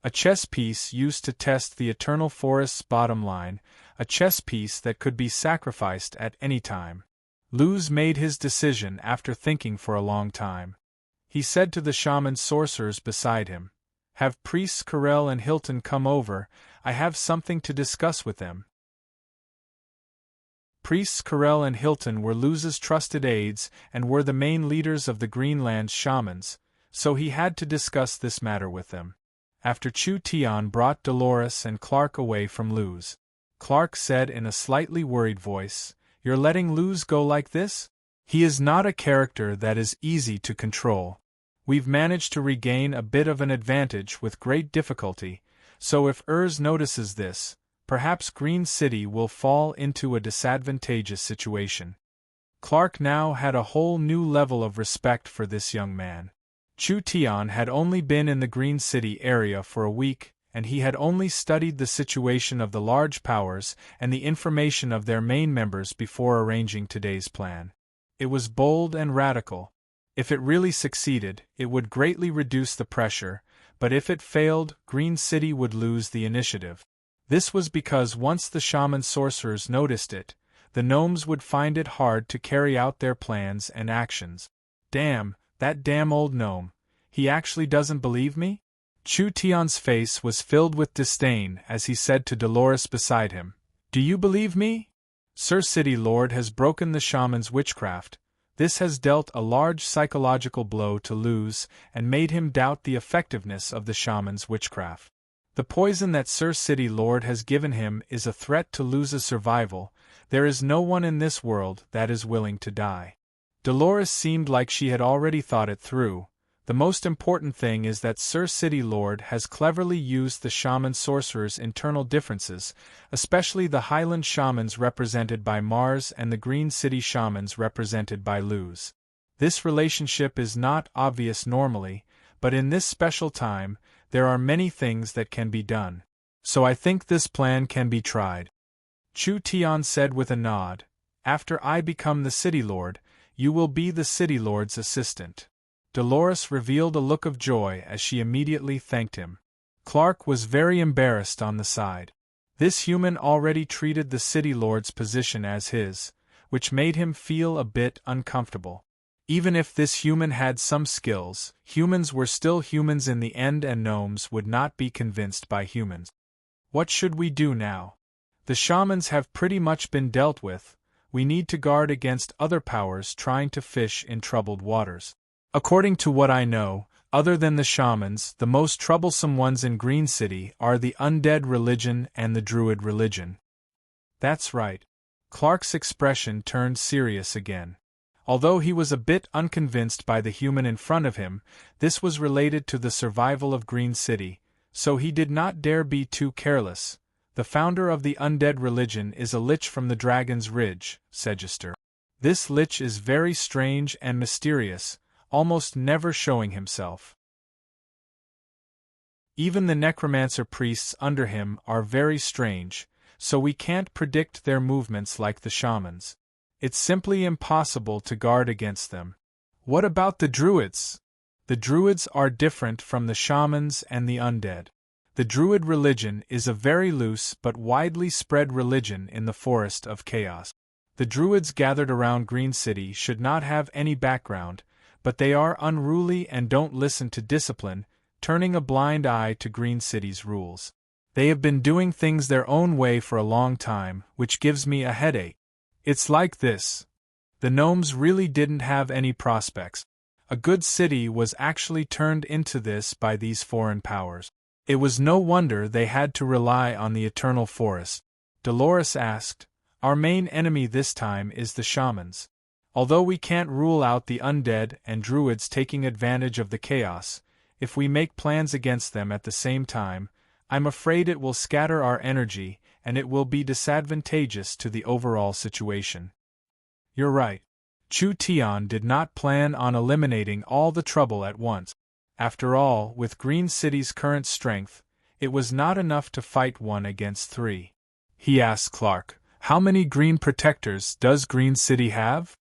A chess piece used to test the eternal forest's bottom line, a chess piece that could be sacrificed at any time. Luz made his decision after thinking for a long time. He said to the shaman sorcerers beside him, "Have priests Carell and Hilton come over, I have something to discuss with them." Priests Carell and Hilton were Luz's trusted aides and were the main leaders of the Greenland's shamans, so he had to discuss this matter with them. After Chu Tian brought Dolores and Clark away from Luz, Clark said in a slightly worried voice, "You're letting Luz go like this? He is not a character that is easy to control. We've managed to regain a bit of an advantage with great difficulty, so if notices this, perhaps Green City will fall into a disadvantageous situation." Clark now had a whole new level of respect for this young man. Chu Tian had only been in the Green City area for a week, and he had only studied the situation of the large powers and the information of their main members before arranging today's plan. It was bold and radical. If it really succeeded, it would greatly reduce the pressure, but if it failed, Green City would lose the initiative. This was because once the shaman sorcerers noticed it, the gnomes would find it hard to carry out their plans and actions. Damn, that damn old gnome. He actually doesn't believe me? Chu Tian's face was filled with disdain as he said to Dolores beside him, "Do you believe me? Sir City Lord has broken the shaman's witchcraft. This has dealt a large psychological blow to Luz and made him doubt the effectiveness of the shaman's witchcraft. The poison that Sir City Lord has given him is a threat to Luz's survival. There is no one in this world that is willing to die." Dolores seemed like she had already thought it through. The most important thing is that Sir City Lord has cleverly used the shaman sorcerers' internal differences, especially the Highland shamans represented by Mars and the Green City shamans represented by Luz. This relationship is not obvious normally, but in this special time, there are many things that can be done. So I think this plan can be tried. Chu Tian said with a nod, "After I become the City Lord, you will be the City Lord's assistant." Dolores revealed a look of joy as she immediately thanked him. Clark was very embarrassed on the side. This human already treated the City Lord's position as his, which made him feel a bit uncomfortable. Even if this human had some skills, humans were still humans in the end and gnomes would not be convinced by humans. What should we do now? The shamans have pretty much been dealt with. We need to guard against other powers trying to fish in troubled waters. According to what I know, other than the shamans, the most troublesome ones in Green City are the undead religion and the druid religion. That's right. Clark's expression turned serious again. Although he was a bit unconvinced by the human in front of him, this was related to the survival of Green City, so he did not dare be too careless. The founder of the undead religion is a lich from the Dragon's Ridge, Segister. This lich is very strange and mysterious, almost never showing himself. Even the necromancer priests under him are very strange, so we can't predict their movements like the shamans. It's simply impossible to guard against them. What about the druids? The druids are different from the shamans and the undead. The druid religion is a very loose but widely spread religion in the Forest of Chaos. The druids gathered around Green City should not have any background, but they are unruly and don't listen to discipline, turning a blind eye to Green City's rules. They have been doing things their own way for a long time, which gives me a headache. It's like this. The gnomes really didn't have any prospects. A good city was actually turned into this by these foreign powers. It was no wonder they had to rely on the eternal forest. Dolores asked, "Our main enemy this time is the shamans. Although we can't rule out the undead and druids taking advantage of the chaos, if we make plans against them at the same time, I'm afraid it will scatter our energy and it will be disadvantageous to the overall situation." You're right. Chu Tian did not plan on eliminating all the trouble at once. After all, with Green City's current strength, it was not enough to fight 1 against 3. He asked Clark, "How many green protectors does Green City have?"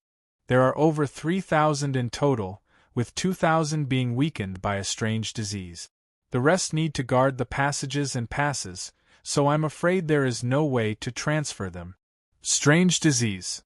There are over 3,000 in total, with 2,000 being weakened by a strange disease. The rest need to guard the passages and passes, so I'm afraid there is no way to transfer them. Strange disease.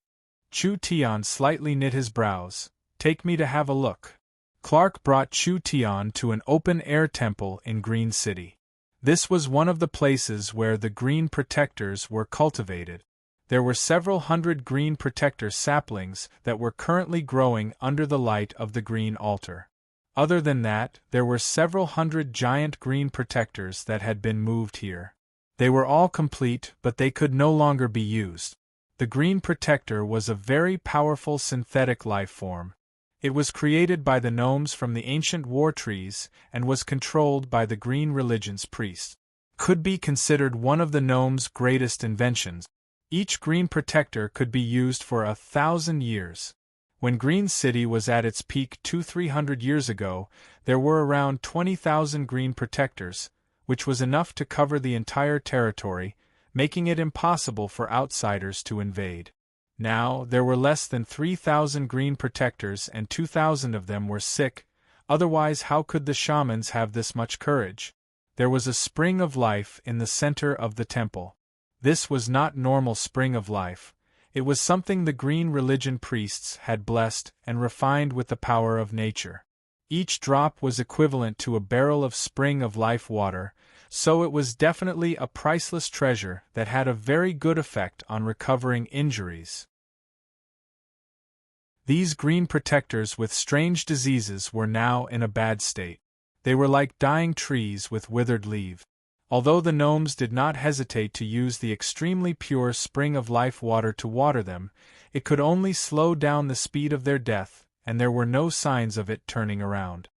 Chu Tian slightly knit his brows. Take me to have a look. Clark brought Chu Tian to an open-air temple in Green City. This was one of the places where the green protectors were cultivated. There were several hundred green protector saplings that were currently growing under the light of the green altar. Other than that, there were several hundred giant green protectors that had been moved here. They were all complete, but they could no longer be used. The green protector was a very powerful synthetic life form. It was created by the gnomes from the ancient war trees and was controlled by the green religion's priests. Could be considered one of the gnomes' greatest inventions. Each green protector could be used for 1,000 years. When Green City was at its peak 200-300 years ago, there were around 20,000 green protectors, which was enough to cover the entire territory, making it impossible for outsiders to invade. Now, there were less than 3,000 green protectors and 2,000 of them were sick, otherwise how could the shamans have this much courage? There was a spring of life in the center of the temple. This was not normal spring of life. It was something the green religion priests had blessed and refined with the power of nature. Each drop was equivalent to a barrel of spring of life water, so it was definitely a priceless treasure that had a very good effect on recovering injuries. These green protectors with strange diseases were now in a bad state. They were like dying trees with withered leaves. Although the gnomes did not hesitate to use the extremely pure spring of life water to water them, it could only slow down the speed of their death, and there were no signs of it turning around.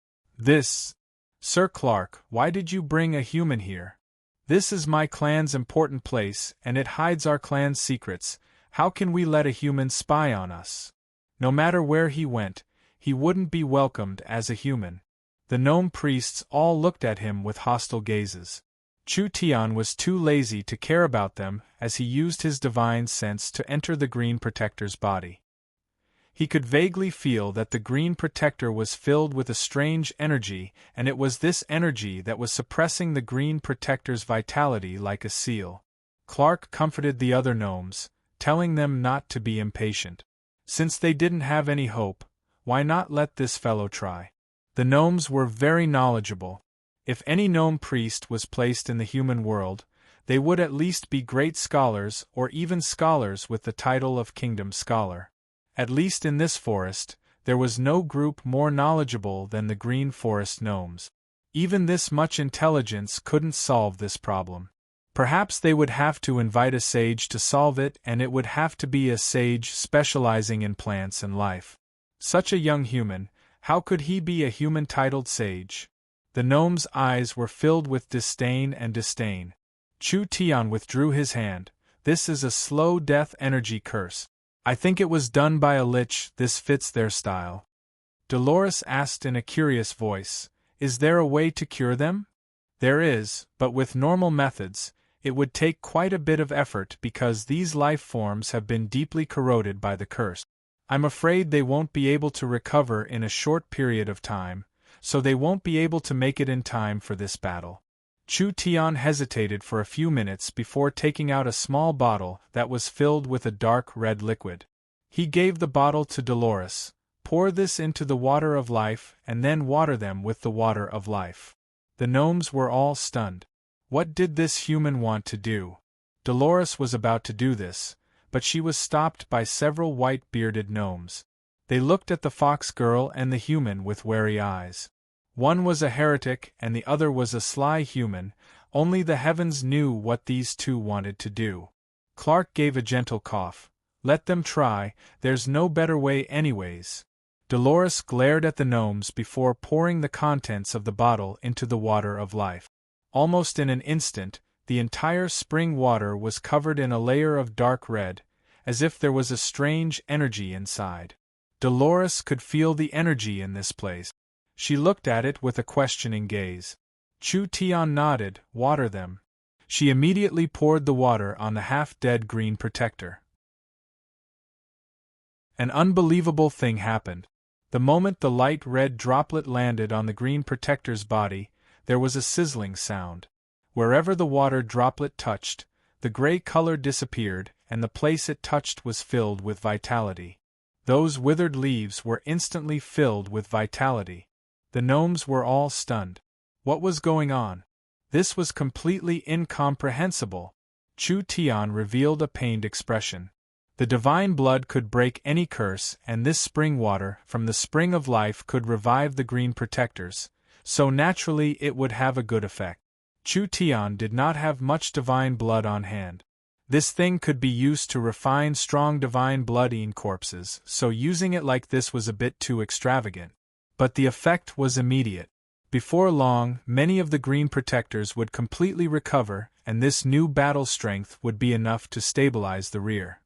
Sir Clark, why did you bring a human here? This is my clan's important place, and it hides our clan's secrets. How can we let a human spy on us? No matter where he went, he wouldn't be welcomed as a human. The gnome priests all looked at him with hostile gazes. Chu Tian was too lazy to care about them as he used his divine sense to enter the green protector's body. He could vaguely feel that the green protector was filled with a strange energy, and it was this energy that was suppressing the green protector's vitality like a seal. Clark comforted the other gnomes, telling them not to be impatient. Since they didn't have any hope, why not let this fellow try? The gnomes were very knowledgeable. If any gnome priest was placed in the human world, they would at least be great scholars or even scholars with the title of Kingdom Scholar. At least in this forest, there was no group more knowledgeable than the Green Forest gnomes. Even this much intelligence couldn't solve this problem. Perhaps they would have to invite a sage to solve it, and it would have to be a sage specializing in plants and life. Such a young human, how could he be a human-titled sage? The gnome's eyes were filled with disdain and disdain. Chu Tian withdrew his hand. This is a slow death energy curse. I think it was done by a lich. This fits their style. Dolores asked in a curious voice, is there a way to cure them? There is, but with normal methods, it would take quite a bit of effort because these life forms have been deeply corroded by the curse. I'm afraid they won't be able to recover in a short period of time, so they won't be able to make it in time for this battle. Chu Tian hesitated for a few minutes before taking out a small bottle that was filled with a dark red liquid. He gave the bottle to Dolores. Pour this into the water of life and then water them with the water of life. The gnomes were all stunned. What did this human want to do? Dolores was about to do this, but she was stopped by several white-bearded gnomes. They looked at the fox girl and the human with wary eyes. One was a heretic and the other was a sly human, only the heavens knew what these two wanted to do. Clark gave a gentle cough. Let them try, there's no better way anyways. Dolores glared at the gnomes before pouring the contents of the bottle into the water of life. Almost in an instant, the entire spring water was covered in a layer of dark red, as if there was a strange energy inside. Dolores could feel the energy in this place. She looked at it with a questioning gaze. Chu Tian nodded, water them. She immediately poured the water on the half-dead green protector. An unbelievable thing happened. The moment the light red droplet landed on the green protector's body, there was a sizzling sound. Wherever the water droplet touched, the gray color disappeared, and the place it touched was filled with vitality. Those withered leaves were instantly filled with vitality. The gnomes were all stunned. What was going on? This was completely incomprehensible. Chu Tian revealed a pained expression. The divine blood could break any curse, and this spring water from the spring of life could revive the green protectors, so naturally it would have a good effect. Chu Tian did not have much divine blood on hand. This thing could be used to refine strong divine blood-eating corpses, so using it like this was a bit too extravagant. But the effect was immediate. Before long, many of the green protectors would completely recover, and this new battle strength would be enough to stabilize the rear.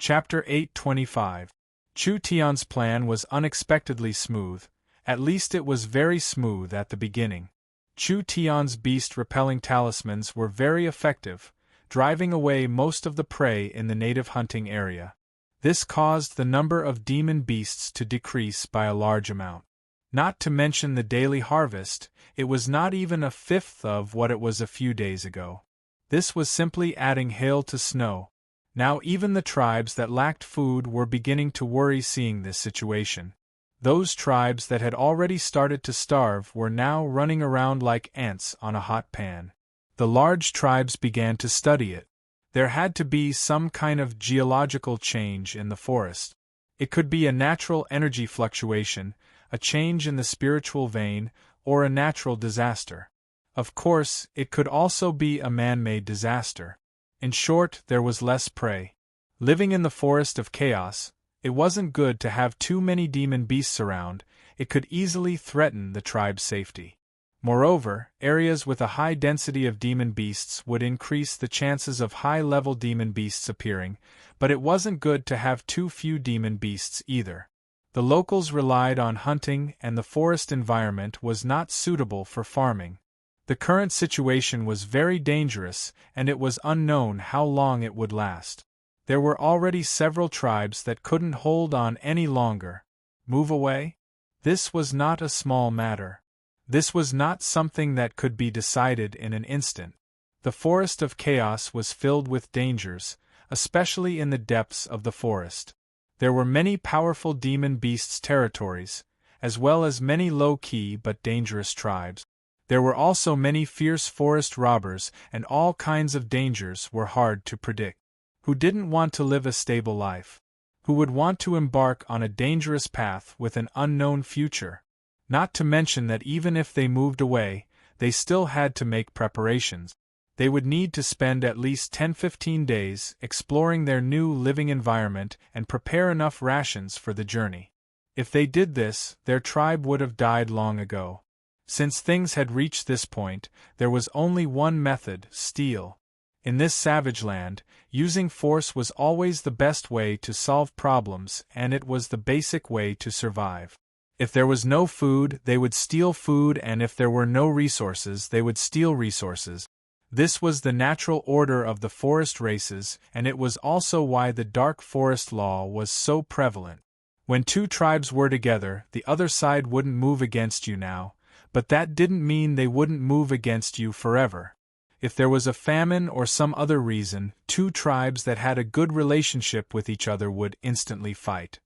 Chapter 825. Chu Tian's plan was unexpectedly smooth, at least it was very smooth at the beginning. Chu Tian's beast-repelling talismans were very effective, driving away most of the prey in the native hunting area. This caused the number of demon beasts to decrease by a large amount. Not to mention the daily harvest, it was not even a fifth of what it was a few days ago. This was simply adding hail to snow. Now even the tribes that lacked food were beginning to worry seeing this situation. Those tribes that had already started to starve were now running around like ants on a hot pan. The large tribes began to study it. There had to be some kind of geological change in the forest. It could be a natural energy fluctuation, a change in the spiritual vein, or a natural disaster. Of course, it could also be a man-made disaster. In short, there was less prey. Living in the forest of chaos, it wasn't good to have too many demon beasts around, it could easily threaten the tribe's safety. Moreover, areas with a high density of demon beasts would increase the chances of high-level demon beasts appearing, but it wasn't good to have too few demon beasts either. The locals relied on hunting, and the forest environment was not suitable for farming. The current situation was very dangerous, and it was unknown how long it would last. There were already several tribes that couldn't hold on any longer. Move away? This was not a small matter. This was not something that could be decided in an instant. The forest of chaos was filled with dangers, especially in the depths of the forest. There were many powerful demon beasts' territories, as well as many low-key but dangerous tribes. There were also many fierce forest robbers, and all kinds of dangers were hard to predict. Who didn't want to live a stable life? Who would want to embark on a dangerous path with an unknown future? Not to mention that even if they moved away, they still had to make preparations. They would need to spend at least 10-15 days exploring their new living environment and prepare enough rations for the journey. If they did this, their tribe would have died long ago. Since things had reached this point, there was only one method: steal. In this savage land, using force was always the best way to solve problems, and it was the basic way to survive. If there was no food, they would steal food, and if there were no resources, they would steal resources. This was the natural order of the forest races, and it was also why the dark forest law was so prevalent. When two tribes were together, the other side wouldn't move against you now, but that didn't mean they wouldn't move against you forever. If there was a famine or some other reason, two tribes that had a good relationship with each other would instantly fight.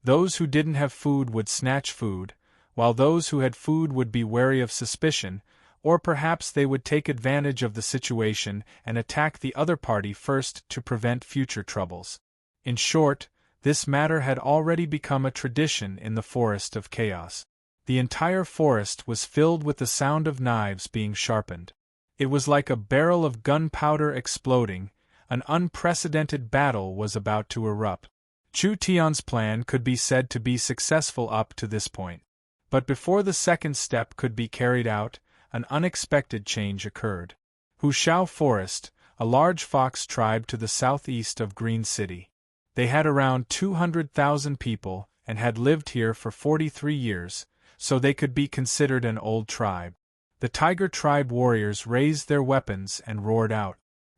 Those who didn't have food would snatch food, while those who had food would be wary of suspicion, or perhaps they would take advantage of the situation and attack the other party first to prevent future troubles. In short, this matter had already become a tradition in the forest of chaos. The entire forest was filled with the sound of knives being sharpened. It was like a barrel of gunpowder exploding. An unprecedented battle was about to erupt. Chu Tian's plan could be said to be successful up to this point. But before the second step could be carried out, an unexpected change occurred. Hushao Forest, a large fox tribe to the southeast of Green City. They had around 200,000 people and had lived here for 43 years, so they could be considered an old tribe. The Tiger Tribe warriors raised their weapons and roared out.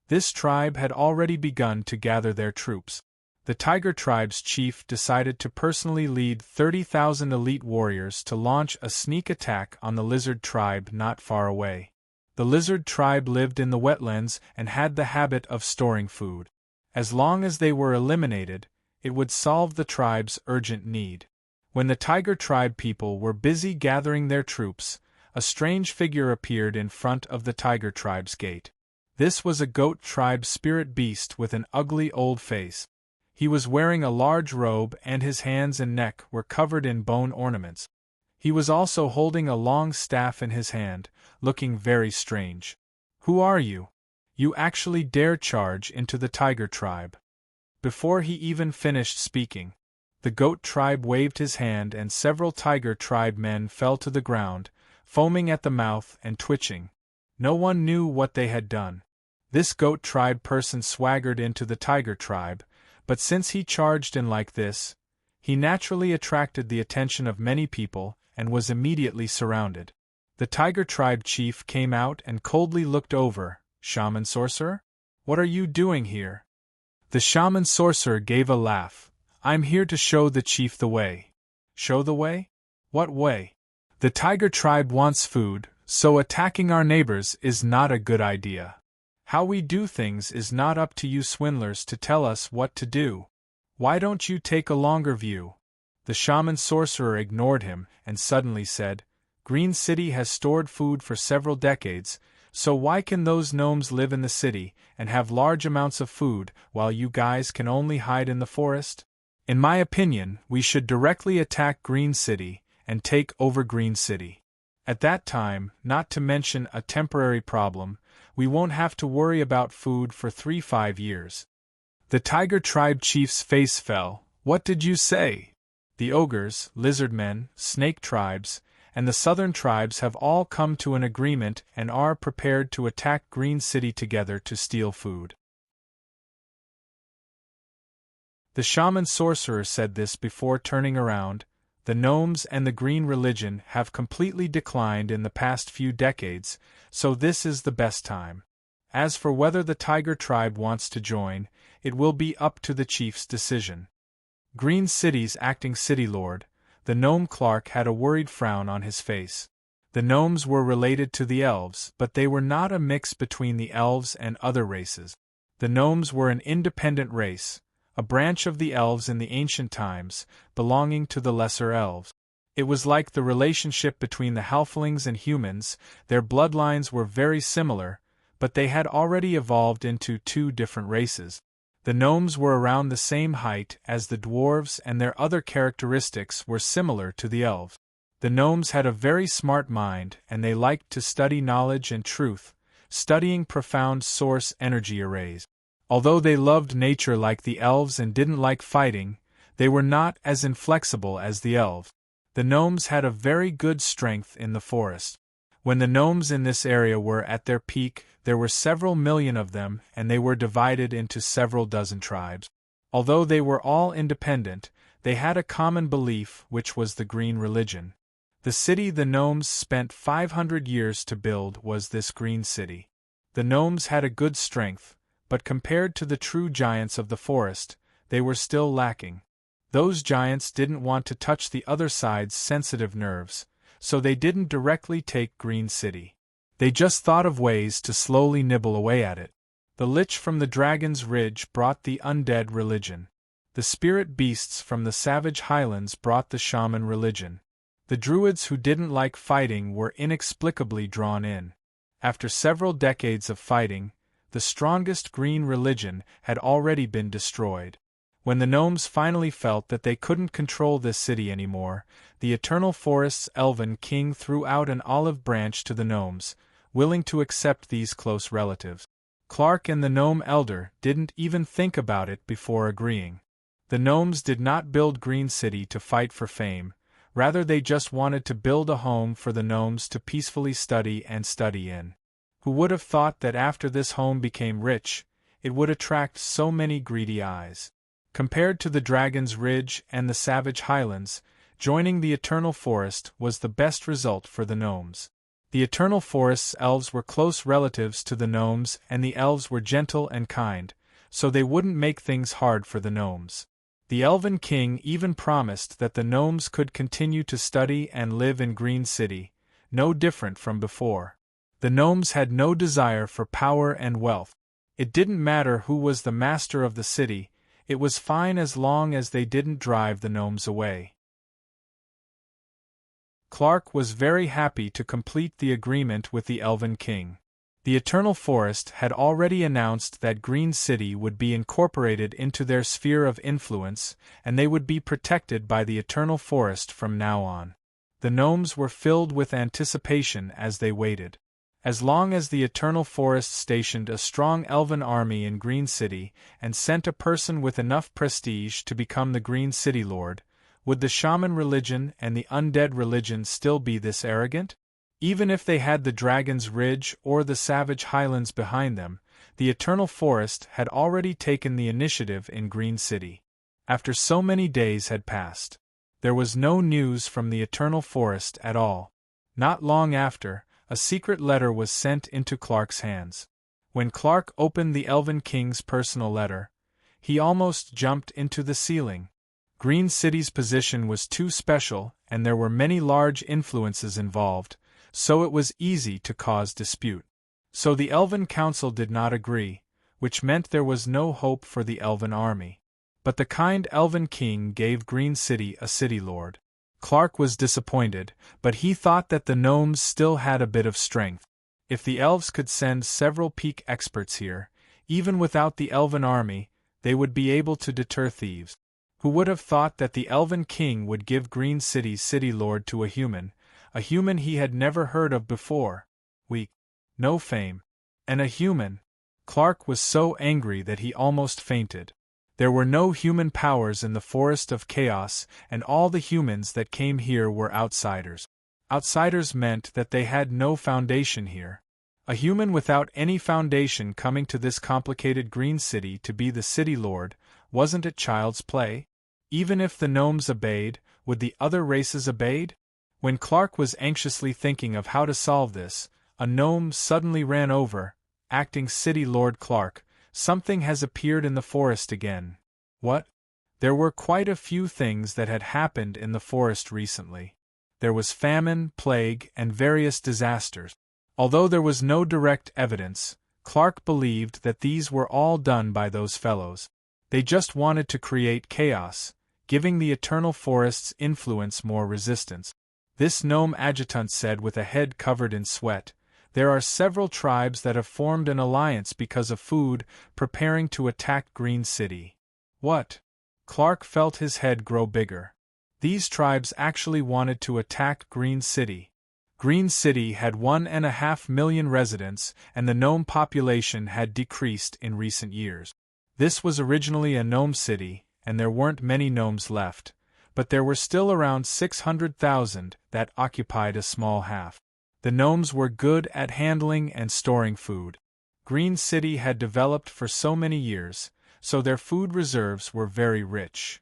This tribe had already begun to gather their troops. The Tiger Tribe's chief decided to personally lead 30,000 elite warriors to launch a sneak attack on the Lizard Tribe not far away. The Lizard Tribe lived in the wetlands and had the habit of storing food. As long as they were eliminated, it would solve the tribe's urgent need. When the Tiger Tribe people were busy gathering their troops, a strange figure appeared in front of the Tiger Tribe's gate. This was a Goat Tribe spirit beast with an ugly old face. He was wearing a large robe and his hands and neck were covered in bone ornaments. He was also holding a long staff in his hand, looking very strange. "Who are you? You actually dare charge into the Tiger Tribe?" Before he even finished speaking, the Goat Tribe waved his hand and several Tiger Tribe men fell to the ground, foaming at the mouth and twitching. No one knew what they had done. This Goat Tribe person swaggered into the Tiger Tribe, but since he charged in like this, he naturally attracted the attention of many people and was immediately surrounded. The Tiger Tribe chief came out and coldly looked over. "Shaman sorcerer? What are you doing here?" The shaman sorcerer gave a laugh. "I'm here to show the chief the way." "Show the way? What way?" "The Tiger Tribe wants food, so attacking our neighbors is not a good idea. How we do things is not up to you swindlers to tell us what to do. Why don't you take a longer view?" The shaman sorcerer ignored him and suddenly said, "Green City has stored food for several decades, so why can those gnomes live in the city and have large amounts of food while you guys can only hide in the forest? In my opinion, we should directly attack Green City and take over Green City. At that time, not to mention a temporary problem, we won't have to worry about food for 3-5 years." The Tiger Tribe chief's face fell. "What did you say?" The ogres, lizard men, snake tribes, and the southern tribes have all come to an agreement and are prepared to attack Green City together to steal food. The shaman sorcerer said this before turning around. The gnomes and the green religion have completely declined in the past few decades, so this is the best time. As for whether the Tiger Tribe wants to join, it will be up to the chief's decision. Green City's acting city lord, the gnome Clark, had a worried frown on his face. The gnomes were related to the elves, but they were not a mix between the elves and other races. The gnomes were an independent race, a branch of the elves in the ancient times, belonging to the lesser elves. It was like the relationship between the halflings and humans. Their bloodlines were very similar, but they had already evolved into two different races. The gnomes were around the same height as the dwarves and their other characteristics were similar to the elves. The gnomes had a very smart mind and they liked to study knowledge and truth, studying profound source energy arrays. Although they loved nature like the elves and didn't like fighting, they were not as inflexible as the elves. The gnomes had a very good strength in the forest. When the gnomes in this area were at their peak, there were several million of them and they were divided into several dozen tribes. Although they were all independent, they had a common belief, which was the green religion. The city the gnomes spent 500 years to build was this Green City. The gnomes had a good strength, but compared to the true giants of the forest, they were still lacking. Those giants didn't want to touch the other side's sensitive nerves, so they didn't directly take Green City. They just thought of ways to slowly nibble away at it. The Lich from the Dragon's Ridge brought the undead religion. The spirit beasts from the savage highlands brought the shaman religion. The druids who didn't like fighting were inexplicably drawn in. After several decades of fighting, the strongest green religion had already been destroyed. When the gnomes finally felt that they couldn't control this city anymore, the Eternal Forest's elven king threw out an olive branch to the gnomes, willing to accept these close relatives. Clark and the gnome elder didn't even think about it before agreeing. The gnomes did not build Green City to fight for fame, rather they just wanted to build a home for the gnomes to peacefully study in. Who would have thought that after this home became rich, it would attract so many greedy eyes? Compared to the Dragon's Ridge and the savage highlands, joining the Eternal Forest was the best result for the gnomes. The Eternal Forest's elves were close relatives to the gnomes, and the elves were gentle and kind, so they wouldn't make things hard for the gnomes. The Elven King even promised that the gnomes could continue to study and live in Green City, no different from before. The gnomes had no desire for power and wealth. It didn't matter who was the master of the city, it was fine as long as they didn't drive the gnomes away. Clark was very happy to complete the agreement with the Elven King. The Eternal Forest had already announced that Green City would be incorporated into their sphere of influence, and they would be protected by the Eternal Forest from now on. The gnomes were filled with anticipation as they waited. As long as the Eternal Forest stationed a strong elven army in Green City and sent a person with enough prestige to become the Green City Lord, would the shaman religion and the undead religion still be this arrogant? Even if they had the Dragon's Ridge or the Savage Highlands behind them, the Eternal Forest had already taken the initiative in Green City. After so many days had passed, there was no news from the Eternal Forest at all. Not long after, a secret letter was sent into Clark's hands. When Clark opened the Elven King's personal letter, he almost jumped into the ceiling. Green City's position was too special, and there were many large influences involved, so it was easy to cause dispute. So the Elven Council did not agree, which meant there was no hope for the Elven army. But the kind Elven King gave Green City a city lord. Clark was disappointed, but he thought that the gnomes still had a bit of strength. If the elves could send several peak experts here, even without the Elven army, they would be able to deter thieves. Who would have thought that the Elven King would give Green City's city lord to a human he had never heard of before? Weak. No fame. And a human. Clark was so angry that he almost fainted. There were no human powers in the Forest of Chaos, and all the humans that came here were outsiders. Outsiders meant that they had no foundation here. A human without any foundation coming to this complicated Green City to be the city lord, wasn't it child's play? Even if the gnomes obeyed, would the other races obey? When Clark was anxiously thinking of how to solve this, a gnome suddenly ran over, acting City Lord Clark. Something has appeared in the forest again. What? There were quite a few things that had happened in the forest recently. There was famine, plague, and various disasters. Although there was no direct evidence, Clark believed that these were all done by those fellows. They just wanted to create chaos, giving the Eternal Forest's influence more resistance. This gnome adjutant said with a head covered in sweat, "There are several tribes that have formed an alliance because of food, preparing to attack Green City." What? Clark felt his head grow bigger. These tribes actually wanted to attack Green City. Green City had 1.5 million residents, and the gnome population had decreased in recent years. This was originally a gnome city, and there weren't many gnomes left, but there were still around 600,000 that occupied a small half. The gnomes were good at handling and storing food. Green City had developed for so many years, so their food reserves were very rich.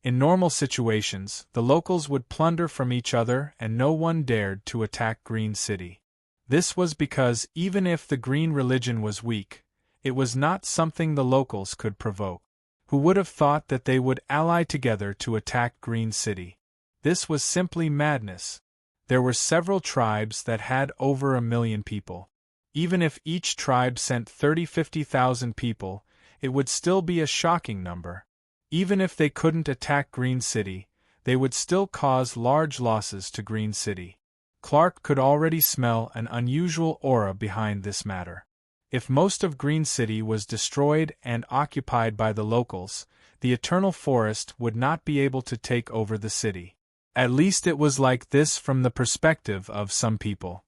In normal situations, the locals would plunder from each other and no one dared to attack Green City. This was because even if the green religion was weak, it was not something the locals could provoke. Who would have thought that they would ally together to attack Green City? This was simply madness. There were several tribes that had over 1 million people. Even if each tribe sent 50,000 people, it would still be a shocking number. Even if they couldn't attack Green City, they would still cause large losses to Green City. Clark could already smell an unusual aura behind this matter. If most of Green City was destroyed and occupied by the locals, the Eternal Forest would not be able to take over the city. At least it was like this from the perspective of some people.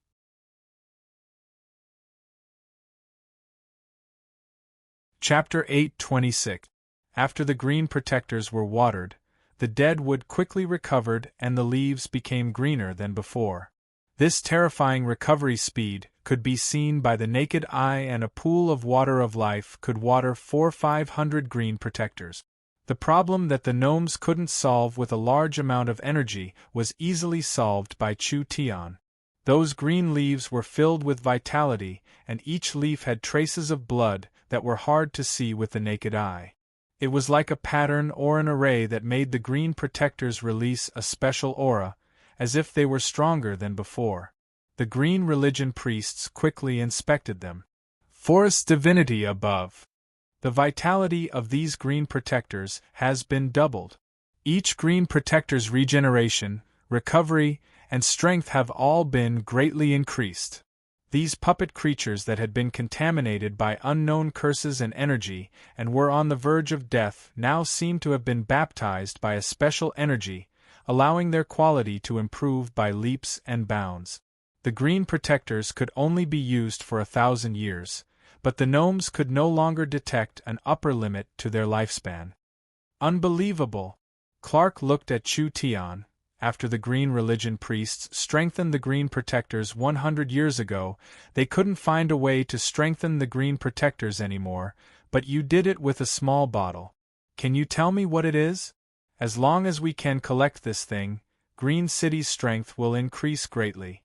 Chapter 8:26. After the green protectors were watered, the dead wood quickly recovered and the leaves became greener than before. This terrifying recovery speed could be seen by the naked eye, and a pool of water of life could water 400-500 green protectors. The problem that the gnomes couldn't solve with a large amount of energy was easily solved by Chu Tian. Those green leaves were filled with vitality, and each leaf had traces of blood that were hard to see with the naked eye. It was like a pattern or an array that made the green protectors release a special aura, as if they were stronger than before. The green religion priests quickly inspected them. Forest divinity above. The vitality of these green protectors has been doubled. Each green protector's regeneration, recovery, and strength have all been greatly increased. These puppet creatures that had been contaminated by unknown curses and energy and were on the verge of death now seemed to have been baptized by a special energy, allowing their quality to improve by leaps and bounds. The green protectors could only be used for 1,000 years, but the gnomes could no longer detect an upper limit to their lifespan. Unbelievable! Clark looked at Chu Tian. After the green religion priests strengthened the green protectors 100 years ago, they couldn't find a way to strengthen the green protectors anymore, but you did it with a small bottle. Can you tell me what it is? As long as we can collect this thing, Green City's strength will increase greatly.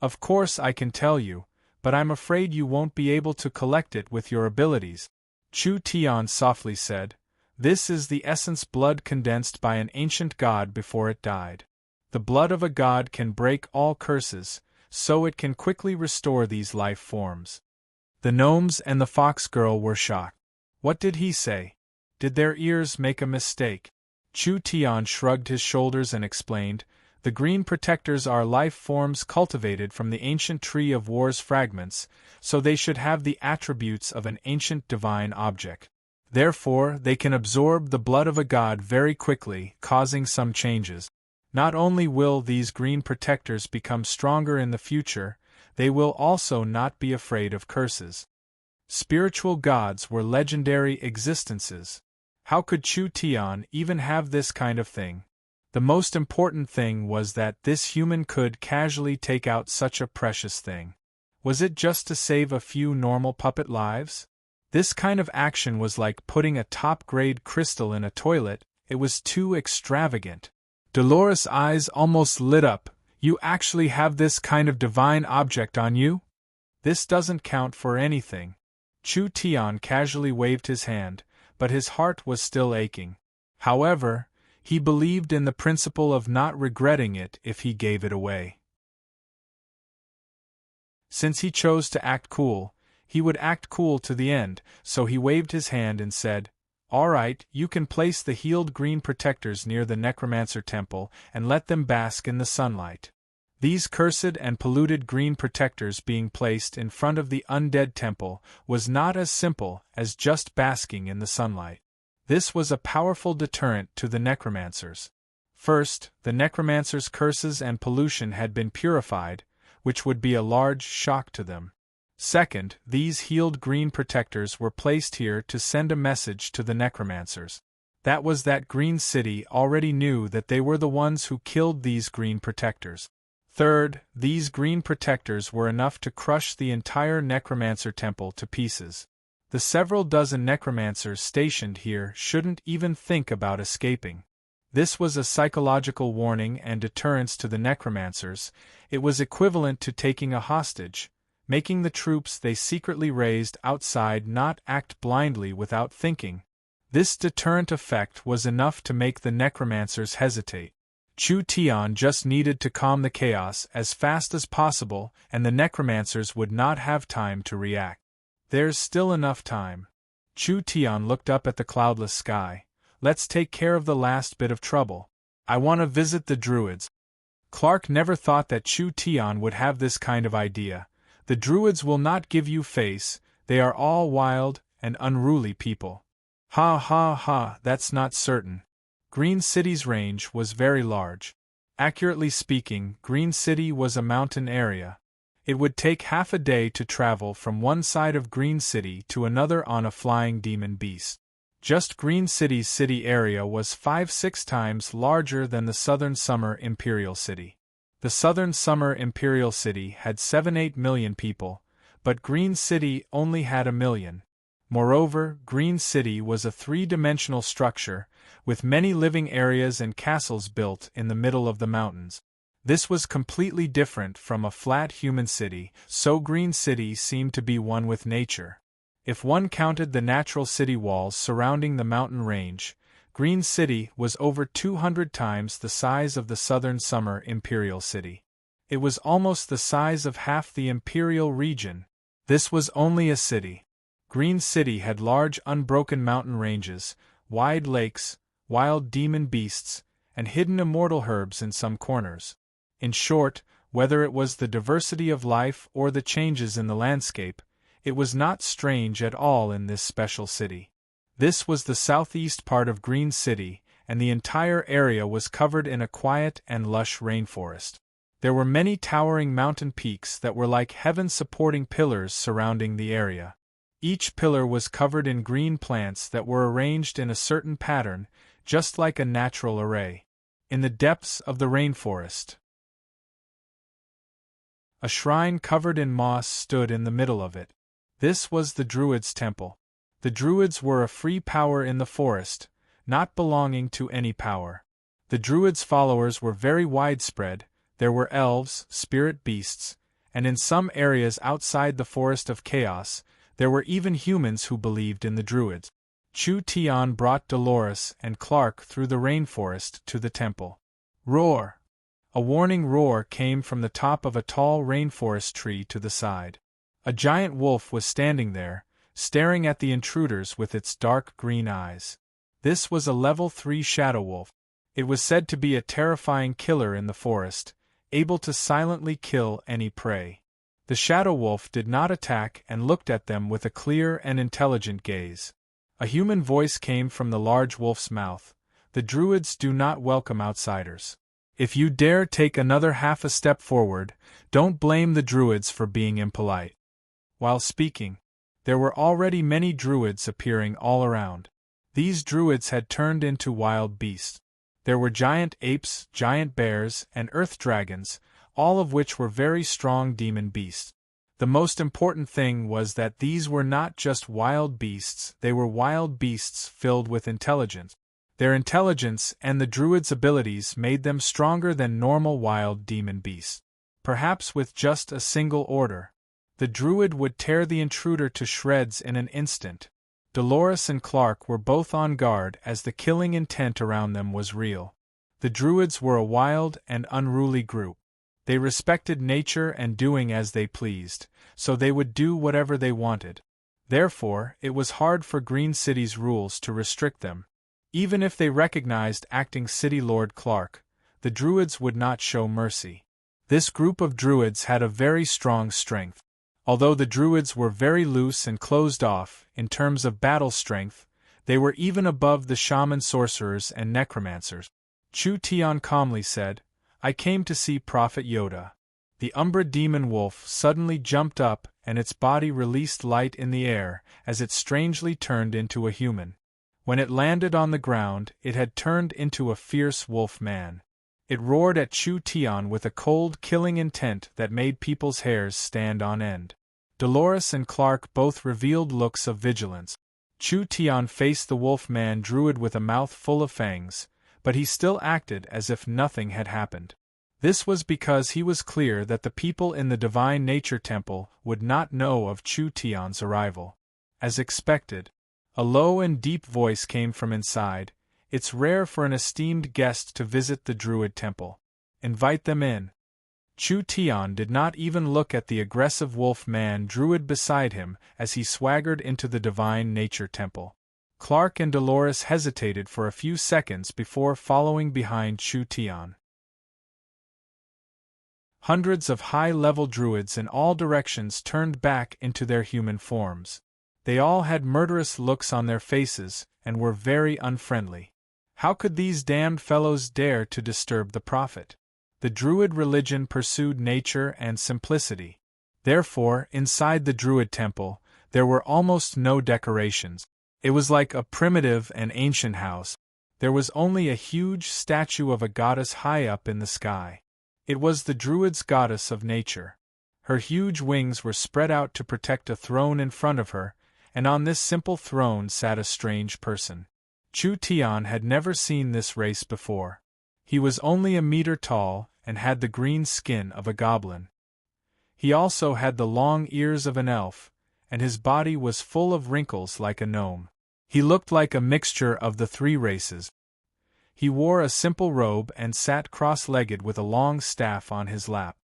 Of course I can tell you, but I'm afraid you won't be able to collect it with your abilities. Chu Tian softly said. This is the essence blood condensed by an ancient god before it died. The blood of a god can break all curses, so it can quickly restore these life forms. The gnomes and the fox girl were shocked. What did he say? Did their ears make a mistake? Chu Tian shrugged his shoulders and explained, the green protectors are life forms cultivated from the ancient tree of war's fragments, so they should have the attributes of an ancient divine object. Therefore, they can absorb the blood of a god very quickly, causing some changes. Not only will these green protectors become stronger in the future, they will also not be afraid of curses. Spiritual gods were legendary existences. How could Chu Tian even have this kind of thing? The most important thing was that this human could casually take out such a precious thing. Was it just to save a few normal puppet lives? This kind of action was like putting a top-grade crystal in a toilet. It was too extravagant. Dolores' eyes almost lit up. You actually have this kind of divine object on you? This doesn't count for anything. Chu Tian casually waved his hand, but his heart was still aching. However, he believed in the principle of not regretting it if he gave it away. Since he chose to act cool, he would act cool to the end, so he waved his hand and said, All right, you can place the healed green protectors near the necromancer temple and let them bask in the sunlight. These cursed and polluted green protectors being placed in front of the undead temple was not as simple as just basking in the sunlight. This was a powerful deterrent to the necromancers. First, the necromancers' curses and pollution had been purified, which would be a large shock to them. Second, these healed green protectors were placed here to send a message to the necromancers. That was that Green City already knew that they were the ones who killed these green protectors. Third, these green protectors were enough to crush the entire necromancer temple to pieces. The several dozen necromancers stationed here shouldn't even think about escaping. This was a psychological warning and deterrence to the necromancers. It was equivalent to taking a hostage, making the troops they secretly raised outside not act blindly without thinking. This deterrent effect was enough to make the necromancers hesitate. Chu Tian just needed to calm the chaos as fast as possible, and the necromancers would not have time to react. There's still enough time. Chu Tian looked up at the cloudless sky. Let's take care of the last bit of trouble. I want to visit the druids. Clark never thought that Chu Tian would have this kind of idea. The druids will not give you face, they are all wild and unruly people. Ha ha ha, that's not certain. Green City's range was very large. Accurately speaking, Green City was a mountain area. It would take half a day to travel from one side of Green City to another on a flying demon beast. Just Green City's city area was 5-6 times larger than the Southern Summer Imperial City. The Southern Summer Imperial City had 7-8 million people, but Green City only had 1 million. Moreover, Green City was a three-dimensional structure, with many living areas and castles built in the middle of the mountains. This was completely different from a flat human city, so Green City seemed to be one with nature. If one counted the natural city walls surrounding the mountain range, Green City was over 200 times the size of the southern summer imperial city. It was almost the size of half the imperial region. This was only a city. Green City had large unbroken mountain ranges, wide lakes, wild demon beasts, and hidden immortal herbs in some corners. In short, whether it was the diversity of life or the changes in the landscape, it was not strange at all in this special city. This was the southeast part of Green City, and the entire area was covered in a quiet and lush rainforest. There were many towering mountain peaks that were like heaven-supporting pillars surrounding the area. Each pillar was covered in green plants that were arranged in a certain pattern, just like a natural array. In the depths of the rainforest, a shrine covered in moss stood in the middle of it. This was the Druids' temple. The Druids were a free power in the forest, not belonging to any power. The Druids' followers were very widespread. There were elves, spirit beasts, and in some areas outside the Forest of Chaos, there were even humans who believed in the Druids. Chu Tian brought Dolores and Clark through the rainforest to the temple. Roar! A warning roar came from the top of a tall rainforest tree to the side. A giant wolf was standing there, staring at the intruders with its dark green eyes. This was a level 3 shadow wolf. It was said to be a terrifying killer in the forest, able to silently kill any prey. The shadow wolf did not attack and looked at them with a clear and intelligent gaze. A human voice came from the large wolf's mouth. The Druids do not welcome outsiders. If you dare take another half a step forward, don't blame the Druids for being impolite. While speaking, there were already many Druids appearing all around. These Druids had turned into wild beasts. There were giant apes, giant bears, and earth dragons, all of which were very strong demon beasts. The most important thing was that these were not just wild beasts, they were wild beasts filled with intelligence. Their intelligence and the Druids' abilities made them stronger than normal wild demon beasts. Perhaps with just a single order, the Druid would tear the intruder to shreds in an instant. Dolores and Clark were both on guard as the killing intent around them was real. The Druids were a wild and unruly group. They respected nature and doing as they pleased, so they would do whatever they wanted. Therefore, it was hard for Green City's rules to restrict them. Even if they recognized acting City Lord Clark, the Druids would not show mercy. This group of Druids had a very strong strength. Although the Druids were very loose and closed off in terms of battle strength, they were even above the shaman sorcerers and necromancers. Chu Tian calmly said, "I came to see Prophet Yoda." The Umbra demon wolf suddenly jumped up and its body released light in the air as it strangely turned into a human. When it landed on the ground, it had turned into a fierce wolf man. It roared at Chu Tian with a cold, killing intent that made people's hairs stand on end. Dolores and Clark both revealed looks of vigilance. Chu Tian faced the wolf man Druid with a mouth full of fangs, but he still acted as if nothing had happened. This was because he was clear that the people in the Divine Nature Temple would not know of Chu Tian's arrival. As expected, a low and deep voice came from inside. "It's rare for an esteemed guest to visit the Druid Temple. Invite them in." Chu Tian did not even look at the aggressive wolf man Druid beside him as he swaggered into the Divine Nature Temple. Clark and Dolores hesitated for a few seconds before following behind Chu Tian. Hundreds of high-level Druids in all directions turned back into their human forms. They all had murderous looks on their faces and were very unfriendly. How could these damned fellows dare to disturb the prophet? The Druid religion pursued nature and simplicity. Therefore, inside the Druid temple, there were almost no decorations. It was like a primitive and ancient house. There was only a huge statue of a goddess high up in the sky. It was the Druids' goddess of nature. Her huge wings were spread out to protect a throne in front of her, and on this simple throne sat a strange person. Chu Tian had never seen this race before. He was only a meter tall, and had the green skin of a goblin. He also had the long ears of an elf, and his body was full of wrinkles like a gnome. He looked like a mixture of the three races. He wore a simple robe and sat cross-legged with a long staff on his lap.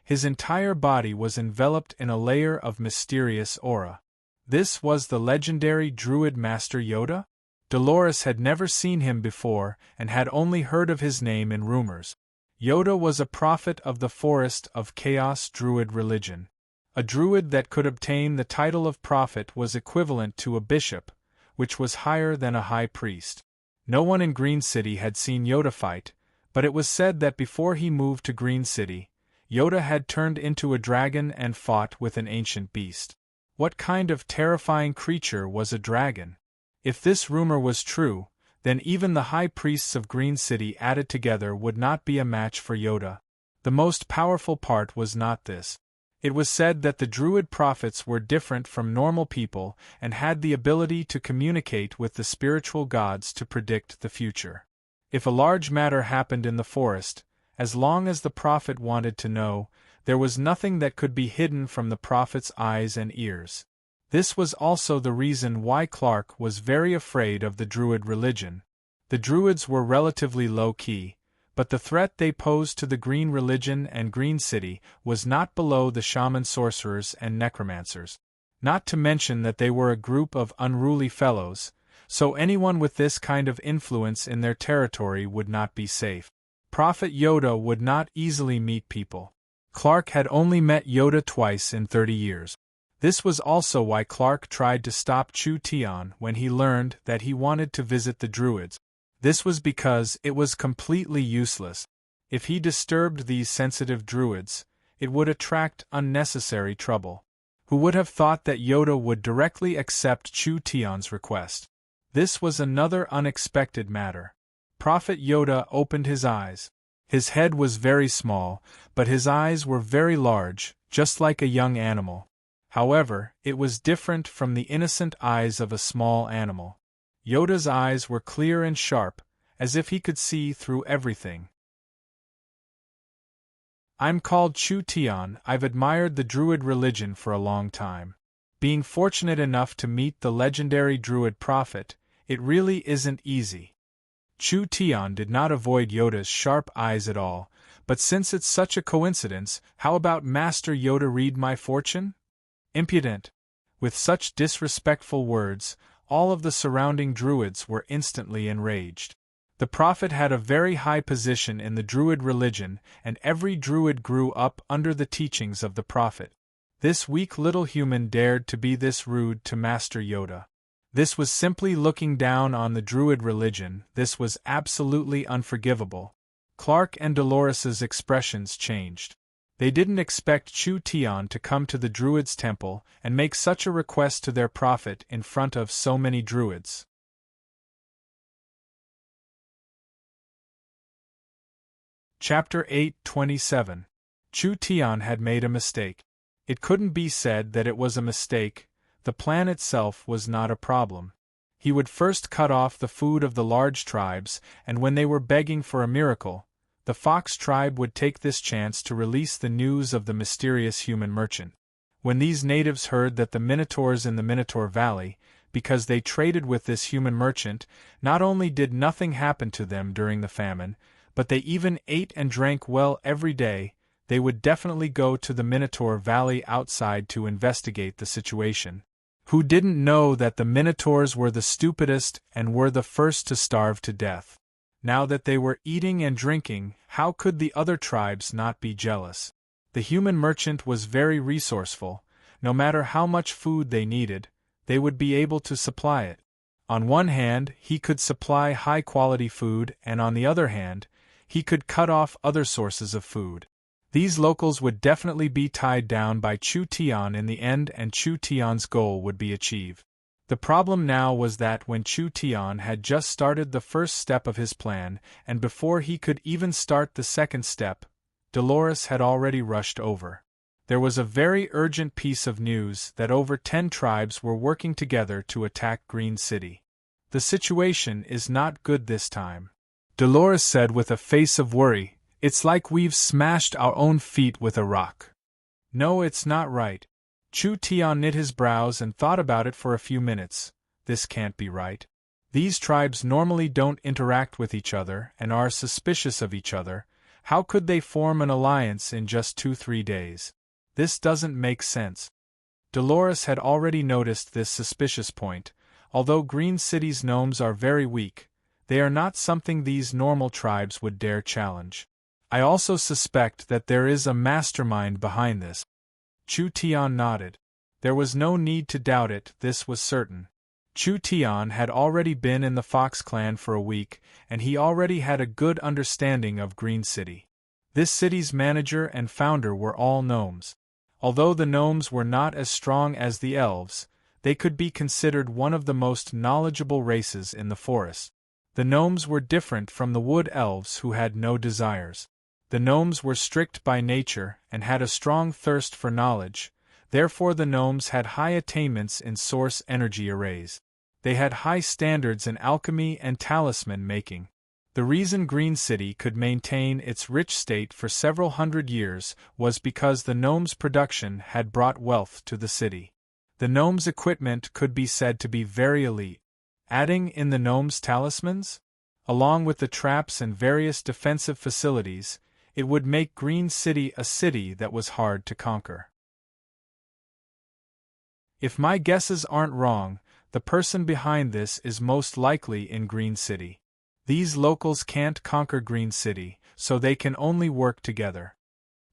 His entire body was enveloped in a layer of mysterious aura. This was the legendary Druid Master Yoda? Dolores had never seen him before and had only heard of his name in rumors. Yoda was a prophet of the Forest of Chaos Druid religion. A druid that could obtain the title of prophet was equivalent to a bishop, which was higher than a high priest. No one in Green City had seen Yoda fight, but it was said that before he moved to Green City, Yoda had turned into a dragon and fought with an ancient beast. What kind of terrifying creature was a dragon? If this rumor was true, then even the high priests of Green City added together would not be a match for Yoda. The most powerful part was not this. It was said that the Druid prophets were different from normal people and had the ability to communicate with the spiritual gods to predict the future. If a large matter happened in the forest, as long as the prophet wanted to know, there was nothing that could be hidden from the prophet's eyes and ears. This was also the reason why Clark was very afraid of the Druid religion. The Druids were relatively low-key, but the threat they posed to the Green religion and Green City was not below the shaman sorcerers and necromancers. Not to mention that they were a group of unruly fellows, so anyone with this kind of influence in their territory would not be safe. Prophet Yoda would not easily meet people. Clark had only met Yoda twice in 30 years. This was also why Clark tried to stop Chu Tian when he learned that he wanted to visit the Druids. This was because it was completely useless. If he disturbed these sensitive Druids, it would attract unnecessary trouble. Who would have thought that Yoda would directly accept Chu Tian's request? This was another unexpected matter. Prophet Yoda opened his eyes. His head was very small, but his eyes were very large, just like a young animal. However, it was different from the innocent eyes of a small animal. Yoda's eyes were clear and sharp, as if he could see through everything. I'm called Chu Tian. I've admired the Druid religion for a long time. Being fortunate enough to meet the legendary Druid prophet, it really isn't easy. Chu Tian did not avoid Yoda's sharp eyes at all, but since it's such a coincidence, how about Master Yoda read my fortune? Impudent! With such disrespectful words, all of the surrounding Druids were instantly enraged. The prophet had a very high position in the Druid religion, and every Druid grew up under the teachings of the prophet. This weak little human dared to be this rude to Master Yoda. This was simply looking down on the Druid religion. This was absolutely unforgivable. Clark and Dolores's expressions changed. They didn't expect Chu Tian to come to the Druids' temple and make such a request to their prophet in front of so many Druids. Chapter 8:27. Chu Tian had made a mistake. It couldn't be said that it was a mistake. The plan itself was not a problem. He would first cut off the food of the large tribes, and when they were begging for a miracle, the Fox tribe would take this chance to release the news of the mysterious human merchant. When these natives heard that the Minotaurs in the Minotaur Valley, because they traded with this human merchant, not only did nothing happen to them during the famine, but they even ate and drank well every day, they would definitely go to the Minotaur Valley outside to investigate the situation. Who didn't know that the Minotaurs were the stupidest and were the first to starve to death? Now that they were eating and drinking, how could the other tribes not be jealous? The human merchant was very resourceful. No matter how much food they needed, they would be able to supply it. On one hand, he could supply high-quality food, and on the other hand, he could cut off other sources of food. These locals would definitely be tied down by Chu Tian in the end, and Chu Tian's goal would be achieved. The problem now was that when Chu Tian had just started the first step of his plan, and before he could even start the second step, Dolores had already rushed over. There was a very urgent piece of news that over 10 tribes were working together to attack Green City. The situation is not good this time, Dolores said with a face of worry. It's like we've smashed our own feet with a rock. No, it's not right. Chu Tian knit his brows and thought about it for a few minutes. This can't be right. These tribes normally don't interact with each other and are suspicious of each other. How could they form an alliance in just 2-3 days? This doesn't make sense. Dolores had already noticed this suspicious point. Although Green City's gnomes are very weak, they are not something these normal tribes would dare challenge. I also suspect that there is a mastermind behind this. Chu Tian nodded. There was no need to doubt it, this was certain. Chu Tian had already been in the Fox clan for a week, and he already had a good understanding of Green City. This city's manager and founder were all gnomes. Although the gnomes were not as strong as the elves, they could be considered one of the most knowledgeable races in the forest. The gnomes were different from the wood elves who had no desires. The gnomes were strict by nature and had a strong thirst for knowledge, therefore the gnomes had high attainments in source energy arrays. They had high standards in alchemy and talisman making. The reason Green City could maintain its rich state for several hundred years was because the gnomes' production had brought wealth to the city. The gnomes' equipment could be said to be very elite. Adding in the gnomes' talismans, along with the traps and various defensive facilities, it would make Green City a city that was hard to conquer. If my guesses aren't wrong, the person behind this is most likely in Green City. These locals can't conquer Green City, so they can only work together.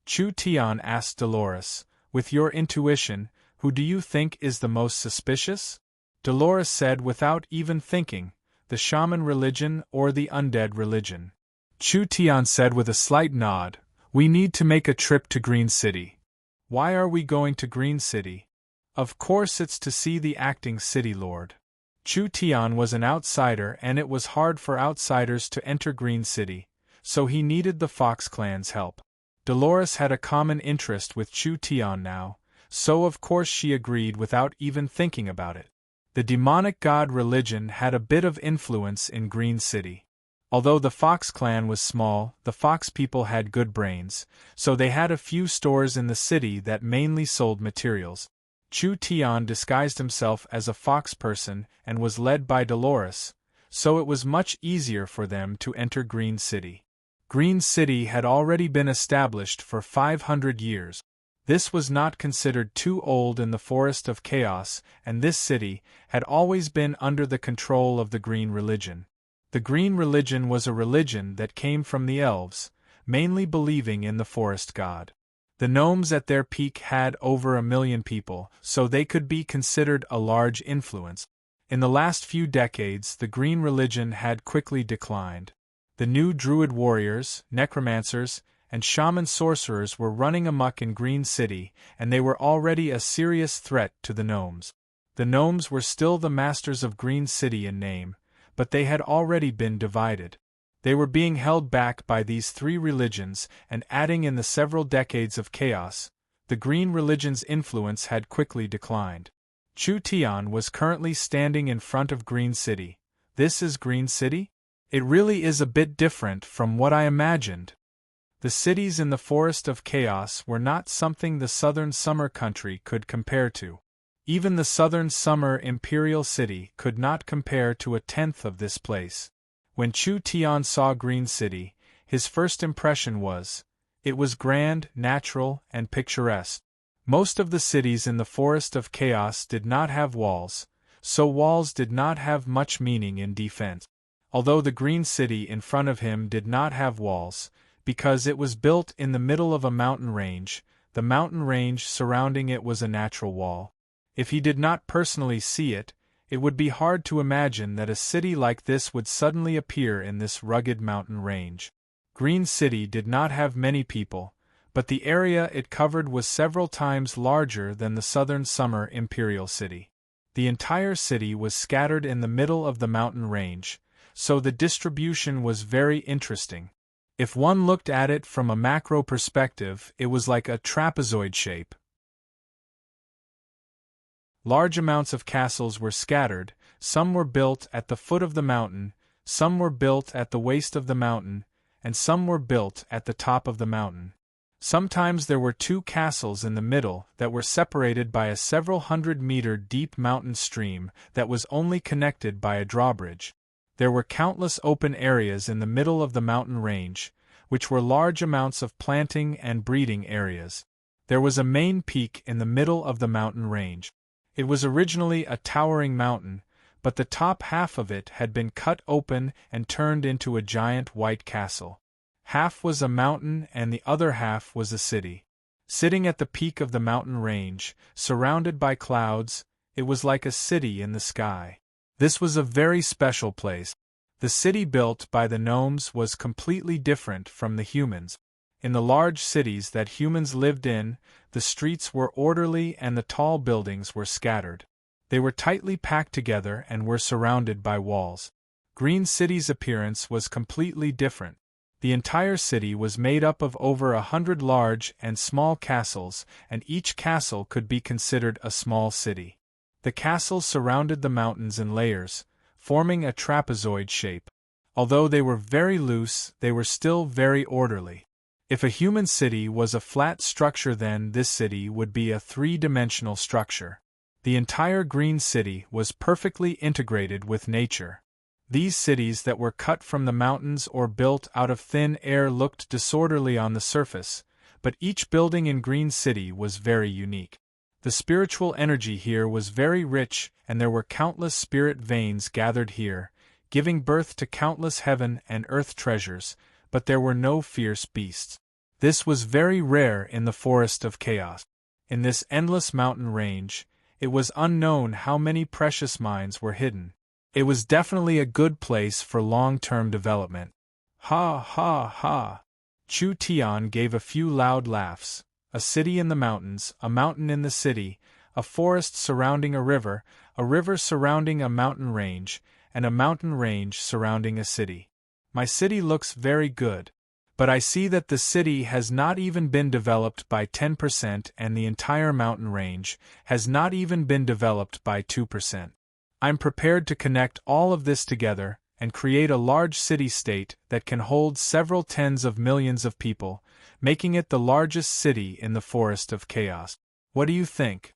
Chu Tian asked Dolores, with your intuition, who do you think is the most suspicious? Dolores said without even thinking, the shaman religion or the undead religion. Chu Tian said with a slight nod, we need to make a trip to Green City. Why are we going to Green City? Of course it's to see the acting city lord. Chu Tian was an outsider and it was hard for outsiders to enter Green City, so he needed the Fox clan's help. Dolores had a common interest with Chu Tian now, so of course she agreed without even thinking about it. The demonic god religion had a bit of influence in Green City. Although the Fox clan was small, the Fox people had good brains, so they had a few stores in the city that mainly sold materials. Chu Tian disguised himself as a fox person and was led by Dolores, so it was much easier for them to enter Green City. Green City had already been established for 500 years. This was not considered too old in the Forest of Chaos, and this city had always been under the control of the Green Religion. The Green Religion was a religion that came from the elves, mainly believing in the forest god. The gnomes at their peak had over 1 million people, so they could be considered a large influence. In the last few decades, the Green Religion had quickly declined. The new druid warriors, necromancers, and shaman sorcerers were running amok in Green City, and they were already a serious threat to the gnomes. The gnomes were still the masters of Green City in name, but they had already been divided. They were being held back by these 3 religions, and adding in the several decades of chaos, the Green Religion's influence had quickly declined. Chu Tian was currently standing in front of Green City. This is Green City? It really is a bit different from what I imagined. The cities in the Forest of Chaos were not something the Southern Summer Country could compare to. Even the Southern Summer Imperial City could not compare to 1/10 of this place. When Chu Tian saw Green City, his first impression was, it was grand, natural, and picturesque. Most of the cities in the Forest of Chaos did not have walls, so walls did not have much meaning in defense. Although the Green City in front of him did not have walls, because it was built in the middle of a mountain range, the mountain range surrounding it was a natural wall. If he did not personally see it, it would be hard to imagine that a city like this would suddenly appear in this rugged mountain range. Green City did not have many people, but the area it covered was several times larger than the Southern Summer Imperial City. The entire city was scattered in the middle of the mountain range, so the distribution was very interesting. If one looked at it from a macro perspective, it was like a trapezoid shape. Large amounts of castles were scattered, some were built at the foot of the mountain, some were built at the waist of the mountain, and some were built at the top of the mountain. Sometimes there were two castles in the middle that were separated by a several 100-meter deep mountain stream that was only connected by a drawbridge. There were countless open areas in the middle of the mountain range, which were large amounts of planting and breeding areas. There was a main peak in the middle of the mountain range. It was originally a towering mountain, but the top half of it had been cut open and turned into a giant white castle. Half was a mountain and the other half was a city. Sitting at the peak of the mountain range, surrounded by clouds, it was like a city in the sky. This was a very special place. The city built by the gnomes was completely different from the humans. In the large cities that humans lived in, the streets were orderly and the tall buildings were scattered. They were tightly packed together and were surrounded by walls. Green City's appearance was completely different. The entire city was made up of over 100 large and small castles, and each castle could be considered a small city. The castles surrounded the mountains in layers, forming a trapezoid shape. Although they were very loose, they were still very orderly. If a human city was a flat structure, then this city would be a three-dimensional structure. The entire Green City was perfectly integrated with nature. These cities that were cut from the mountains or built out of thin air looked disorderly on the surface, but each building in Green City was very unique. The spiritual energy here was very rich, and there were countless spirit veins gathered here, giving birth to countless heaven and earth treasures, but there were no fierce beasts. This was very rare in the Forest of Chaos. In this endless mountain range, it was unknown how many precious mines were hidden. It was definitely a good place for long-term development. Ha ha ha! Chu Tian gave a few loud laughs. A city in the mountains, a mountain in the city, a forest surrounding a river surrounding a mountain range, and a mountain range surrounding a city. My city looks very good. But I see that the city has not even been developed by 10% and the entire mountain range has not even been developed by 2%. I'm prepared to connect all of this together and create a large city-state that can hold several tens of millions of people, making it the largest city in the Forest of Chaos. What do you think?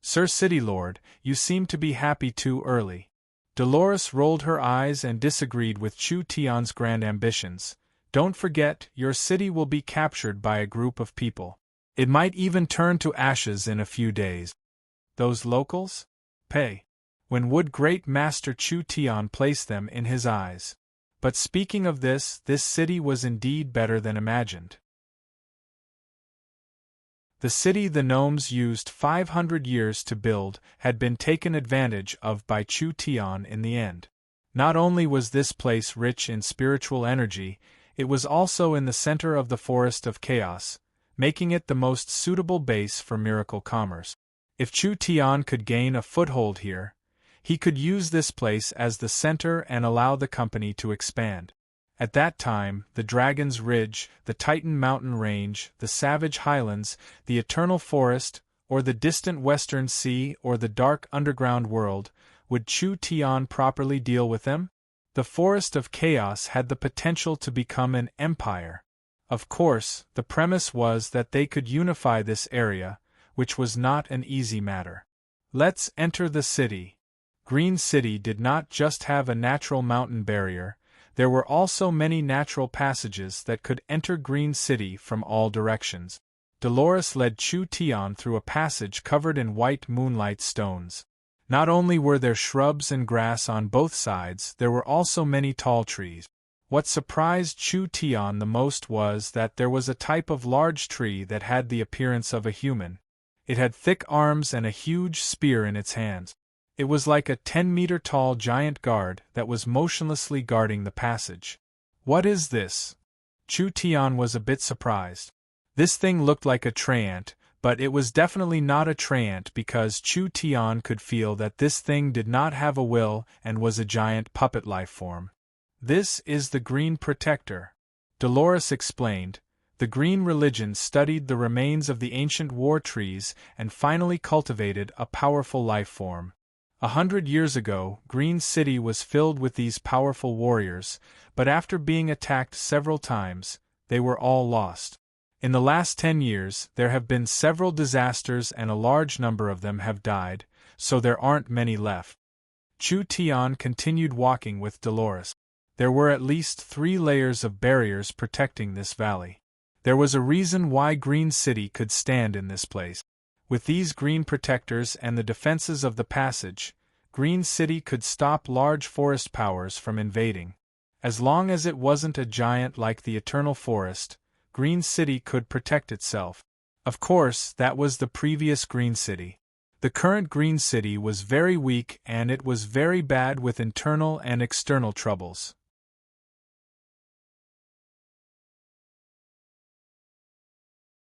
Sir City Lord, you seem to be happy too early. Dolores rolled her eyes and disagreed with Chu Tian's grand ambitions. Don't forget, your city will be captured by a group of people. It might even turn to ashes in a few days. Those locals? Pay. When would Great Master Chu Tian place them in his eyes? But speaking of this city was indeed better than imagined. The city the gnomes used 500 years to build had been taken advantage of by Chu Tian in the end. Not only was this place rich in spiritual energy, it was also in the center of the Forest of Chaos, making it the most suitable base for miracle commerce. If Chu Tian could gain a foothold here, he could use this place as the center and allow the company to expand. At that time, the Dragon's Ridge, the Titan Mountain Range, the Savage Highlands, the Eternal Forest, or the distant Western Sea or the dark underground world, would Chu Tian properly deal with them? The Forest of Chaos had the potential to become an empire. Of course, the premise was that they could unify this area, which was not an easy matter. Let's enter the city. Green City did not just have a natural mountain barrier, there were also many natural passages that could enter Green City from all directions. Dolores led Chu Tian through a passage covered in white moonlight stones. Not only were there shrubs and grass on both sides, there were also many tall trees. What surprised Chu Tian the most was that there was a type of large tree that had the appearance of a human. It had thick arms and a huge spear in its hands. It was like a 10-meter-tall giant guard that was motionlessly guarding the passage. What is this? Chu Tian was a bit surprised. This thing looked like a treant, but it was definitely not a treant because Chu Tian could feel that this thing did not have a will and was a giant puppet life form. This is the Green Protector. Dolores explained. The green religion studied the remains of the ancient war trees and finally cultivated a powerful life form. 100 years ago, Green City was filled with these powerful warriors, but after being attacked several times, they were all lost. In the last 10 years, there have been several disasters and a large number of them have died, so there aren't many left. Chu Tian continued walking with Dolores. There were at least 3 layers of barriers protecting this valley. There was a reason why Green City could stand in this place. With these green protectors and the defenses of the passage, Green City could stop large forest powers from invading. As long as it wasn't a giant like the Eternal Forest, Green City could protect itself. Of course, that was the previous Green City. The current Green City was very weak and it was very bad with internal and external troubles.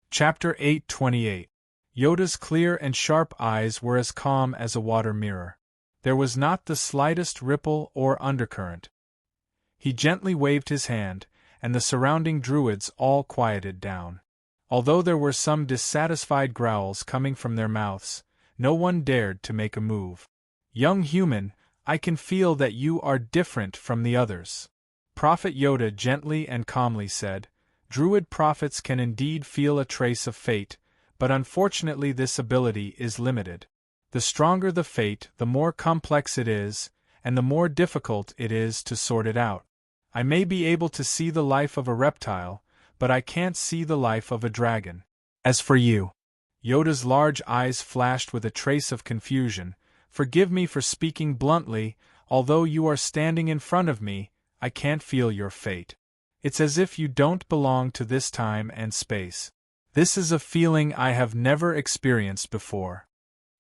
Chapter 8:28. Yoda's clear and sharp eyes were as calm as a water mirror. There was not the slightest ripple or undercurrent. He gently waved his hand, and the surrounding druids all quieted down. Although there were some dissatisfied growls coming from their mouths, no one dared to make a move. "Young human, I can feel that you are different from the others," Prophet Yoda gently and calmly said. Druid prophets can indeed feel a trace of fate, but unfortunately this ability is limited. The stronger the fate, the more complex it is, and the more difficult it is to sort it out. I may be able to see the life of a reptile, but I can't see the life of a dragon. As for you, Yoda's large eyes flashed with a trace of confusion. Forgive me for speaking bluntly, although you are standing in front of me, I can't feel your fate. It's as if you don't belong to this time and space. This is a feeling I have never experienced before.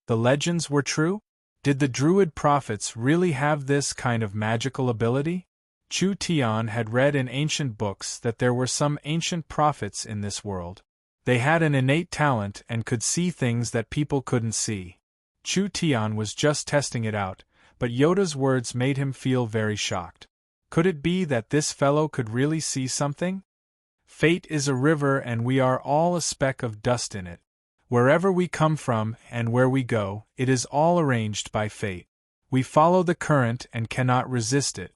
The legends were true? Did the Druid prophets really have this kind of magical ability? Chu Tian had read in ancient books that there were some ancient prophets in this world. They had an innate talent and could see things that people couldn't see. Chu Tian was just testing it out, but Yoda's words made him feel very shocked. Could it be that this fellow could really see something? Fate is a river and we are all a speck of dust in it. Wherever we come from and where we go, it is all arranged by fate. We follow the current and cannot resist it.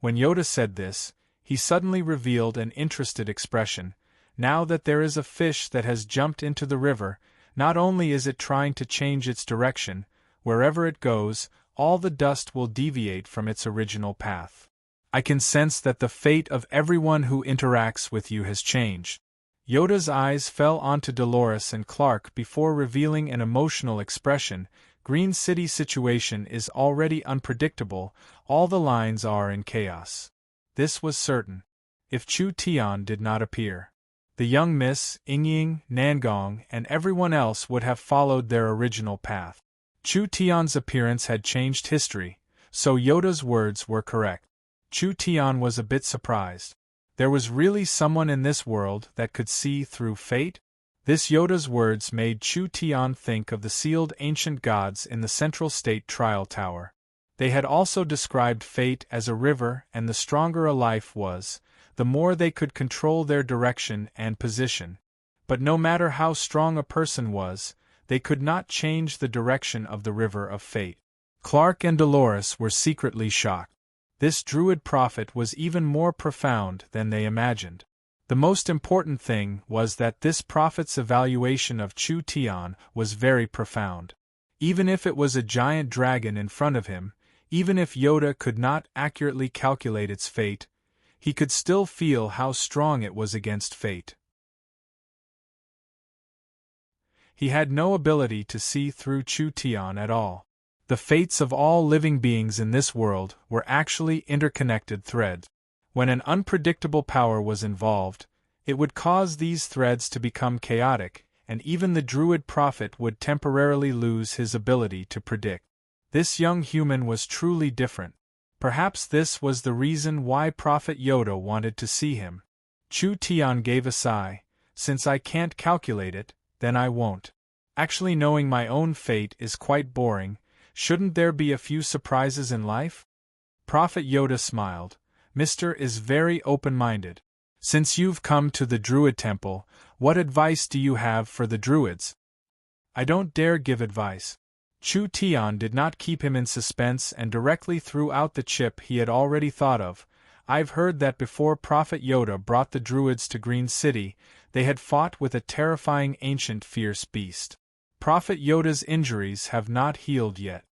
When Yoda said this, he suddenly revealed an interested expression. Now that there is a fish that has jumped into the river, not only is it trying to change its direction, wherever it goes, all the dust will deviate from its original path. I can sense that the fate of everyone who interacts with you has changed. Yoda's eyes fell onto Dolores and Clark before revealing an emotional expression. Green City's situation is already unpredictable, all the lines are in chaos. This was certain. If Chu Tian did not appear, the young Miss, Yingying, Nangong, and everyone else would have followed their original path. Chu Tian's appearance had changed history, so Yoda's words were correct. Chu Tian was a bit surprised. There was really someone in this world that could see through fate? This Yoda's words made Chu Tian think of the sealed ancient gods in the Central State Trial Tower. They had also described fate as a river, and the stronger a life was, the more they could control their direction and position. But no matter how strong a person was, they could not change the direction of the river of fate. Clark and Dolores were secretly shocked. This Druid prophet was even more profound than they imagined. The most important thing was that this prophet's evaluation of Chu Tian was very profound. Even if it was a giant dragon in front of him, even if Yoda could not accurately calculate its fate, he could still feel how strong it was against fate. He had no ability to see through Chu Tian at all. The fates of all living beings in this world were actually interconnected threads. When an unpredictable power was involved, it would cause these threads to become chaotic, and even the Druid prophet would temporarily lose his ability to predict. This young human was truly different. Perhaps this was the reason why Prophet Yoda wanted to see him. Chu Tian gave a sigh. Since I can't calculate it, then I won't. Actually, knowing my own fate is quite boring. Shouldn't there be a few surprises in life? Prophet Yoda smiled. Mr. is very open-minded. Since you've come to the Druid Temple, what advice do you have for the Druids? I don't dare give advice. Chu Tian did not keep him in suspense and directly threw out the chip he had already thought of. I've heard that before Prophet Yoda brought the Druids to Green City, they had fought with a terrifying ancient fierce beast. Prophet Yoda's injuries have not healed yet.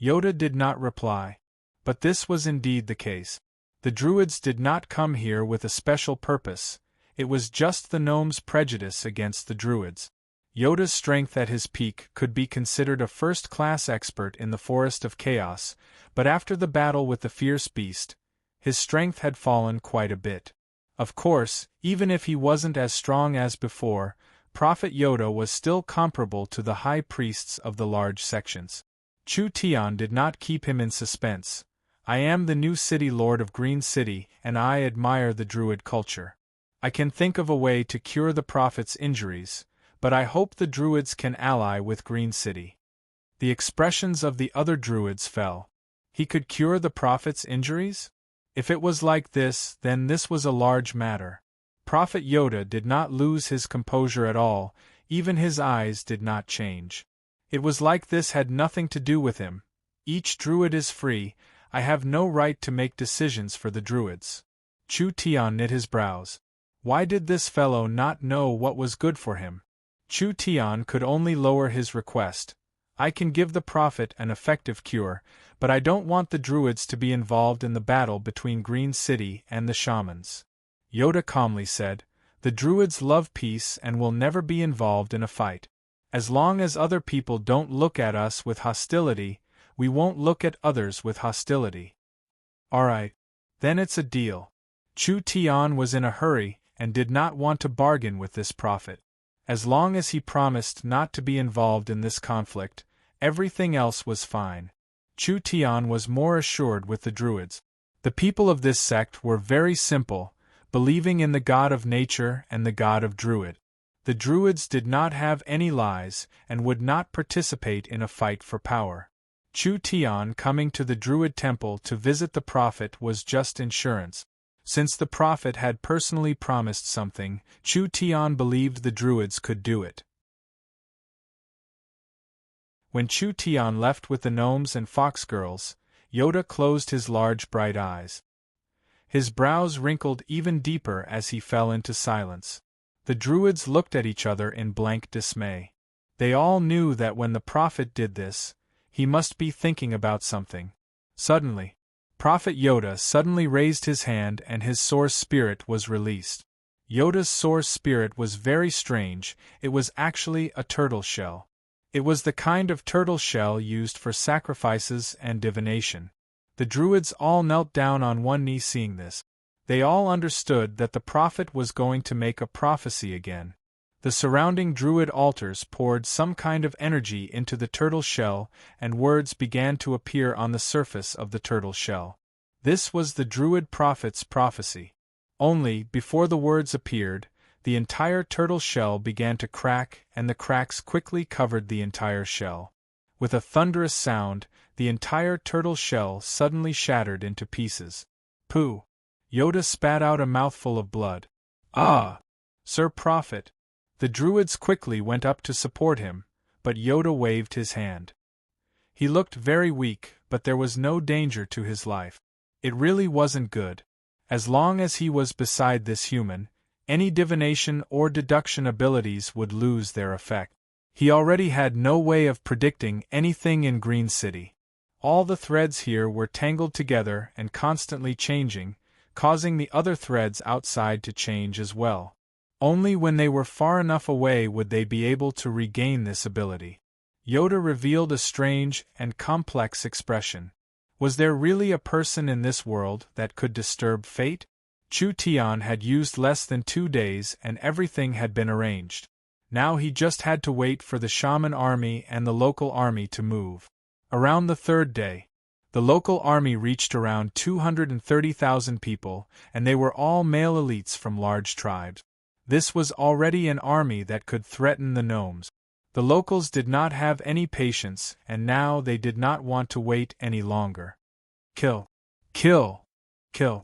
Yoda did not reply. But this was indeed the case. The Druids did not come here with a special purpose, it was just the gnomes' prejudice against the Druids. Yoda's strength at his peak could be considered a first-class expert in the Forest of Chaos, but after the battle with the fierce beast, his strength had fallen quite a bit. Of course, even if he wasn't as strong as before, Prophet Yoda was still comparable to the high priests of the large sections. Chu Tian did not keep him in suspense. I am the new city lord of Green City, and I admire the Druid culture. I can think of a way to cure the prophet's injuries, but I hope the Druids can ally with Green City. The expressions of the other Druids fell. He could cure the prophet's injuries? If it was like this, then this was a large matter. Prophet Yoda did not lose his composure at all, even his eyes did not change. It was like this had nothing to do with him. Each Druid is free, I have no right to make decisions for the Druids. Chu Tian knit his brows. Why did this fellow not know what was good for him? Chu Tian could only lower his request. I can give the prophet an effective cure, but I don't want the Druids to be involved in the battle between Green City and the shamans. Yoda calmly said, the Druids love peace and will never be involved in a fight. As long as other people don't look at us with hostility, we won't look at others with hostility. Alright. Then it's a deal. Chu Tian was in a hurry and did not want to bargain with this prophet. As long as he promised not to be involved in this conflict, everything else was fine. Chu Tian was more assured with the Druids. The people of this sect were very simple, believing in the god of nature and the god of Druid. The Druids did not have any lies and would not participate in a fight for power. Chu Tian coming to the Druid temple to visit the prophet was just insurance. Since the prophet had personally promised something, Chu Tian believed the Druids could do it. When Chu Tian left with the gnomes and fox girls, Yoda closed his large bright eyes. His brows wrinkled even deeper as he fell into silence. The Druids looked at each other in blank dismay. They all knew that when the prophet did this, he must be thinking about something. Suddenly, Prophet Yoda suddenly raised his hand and his source spirit was released. Yoda's source spirit was very strange, it was actually a turtle shell. It was the kind of turtle shell used for sacrifices and divination. The Druids all knelt down on one knee seeing this. They all understood that the prophet was going to make a prophecy again. The surrounding Druid altars poured some kind of energy into the turtle shell, and words began to appear on the surface of the turtle shell. This was the Druid prophet's prophecy. Only, before the words appeared, the entire turtle shell began to crack, and the cracks quickly covered the entire shell. With a thunderous sound, the entire turtle shell suddenly shattered into pieces. Pooh! Yoda spat out a mouthful of blood. Ah! Sir Prophet! The Druids quickly went up to support him, but Yoda waved his hand. He looked very weak, but there was no danger to his life. It really wasn't good. As long as he was beside this human, any divination or deduction abilities would lose their effect. He already had no way of predicting anything in Green City. All the threads here were tangled together and constantly changing, causing the other threads outside to change as well. Only when they were far enough away would they be able to regain this ability. Yoda revealed a strange and complex expression. Was there really a person in this world that could disturb fate? Chu Tian had used less than 2 days and everything had been arranged. Now he just had to wait for the shaman army and the local army to move. Around the 3rd day, the local army reached around 230,000 people, and they were all male elites from large tribes. This was already an army that could threaten the gnomes. The locals did not have any patience, and now they did not want to wait any longer. Kill! Kill! Kill!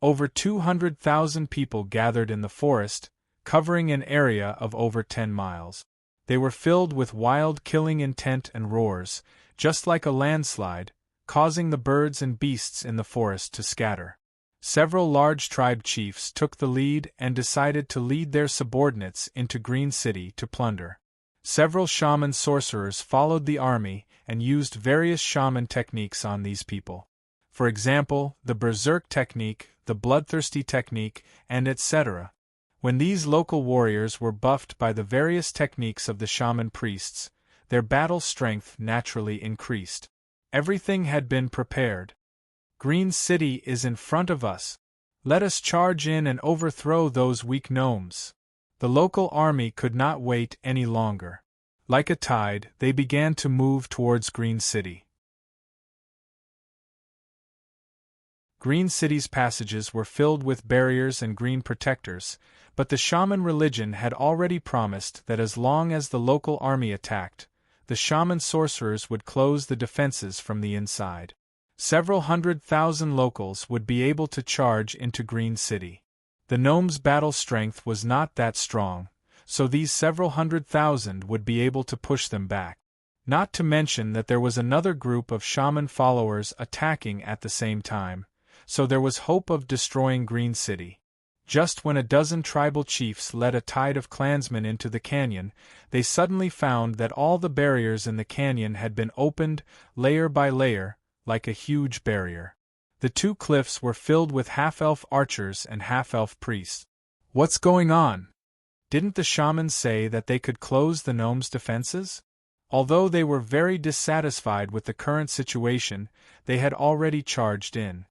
Over 200,000 people gathered in the forest, covering an area of over 10 miles. They were filled with wild killing intent and roars, just like a landslide, causing the birds and beasts in the forest to scatter. Several large tribe chiefs took the lead and decided to lead their subordinates into Green City to plunder. Several shaman sorcerers followed the army and used various shaman techniques on these people. For example, the berserk technique, the bloodthirsty technique, and etc. When these local warriors were buffed by the various techniques of the shaman priests, their battle strength naturally increased. Everything had been prepared. Green City is in front of us. Let us charge in and overthrow those weak gnomes. The local army could not wait any longer. Like a tide, they began to move towards Green City. Green City's passages were filled with barriers and green protectors, but the shaman religion had already promised that as long as the local army attacked, the shaman sorcerers would close the defenses from the inside. Several 100,000 locals would be able to charge into Green City. The gnomes' battle strength was not that strong, so these several 100,000 would be able to push them back. Not to mention that there was another group of shaman followers attacking at the same time, so there was hope of destroying Green City. Just when a dozen tribal chiefs led a tide of clansmen into the canyon, they suddenly found that all the barriers in the canyon had been opened, layer by layer, like a huge barrier. The two cliffs were filled with half-elf archers and half-elf priests. What's going on? Didn't the shamans say that they could close the gnomes' defenses? Although they were very dissatisfied with the current situation, they had already charged in.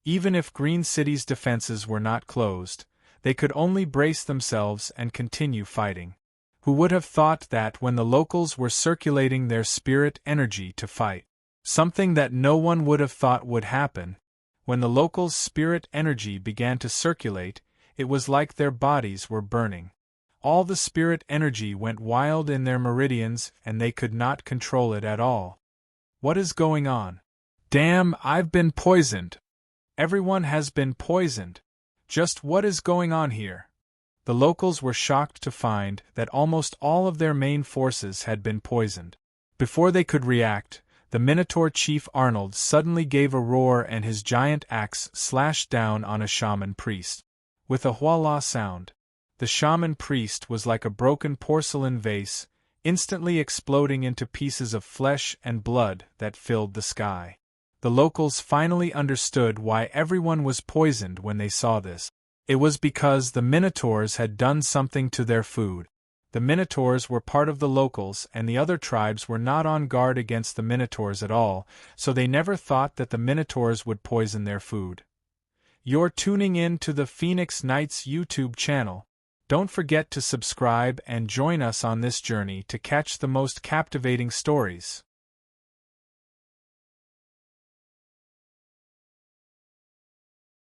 Even if Green City's defenses were not closed, they could only brace themselves and continue fighting. Who would have thought that when the locals were circulating their spirit energy to fight? Something that no one would have thought would happen. When the locals' spirit energy began to circulate, it was like their bodies were burning. All the spirit energy went wild in their meridians and they could not control it at all. What is going on? Damn, I've been poisoned. Everyone has been poisoned. Just what is going on here? The locals were shocked to find that almost all of their main forces had been poisoned. Before they could react, the Minotaur chief Arnold suddenly gave a roar and his giant axe slashed down on a shaman priest. With a voila sound, the shaman priest was like a broken porcelain vase, instantly exploding into pieces of flesh and blood that filled the sky. The locals finally understood why everyone was poisoned when they saw this. It was because the Minotaurs had done something to their food. The Minotaurs were part of the locals and the other tribes were not on guard against the Minotaurs at all, so they never thought that the Minotaurs would poison their food. You're tuning in to the Phoenix Knights YouTube channel. Don't forget to subscribe and join us on this journey to catch the most captivating stories.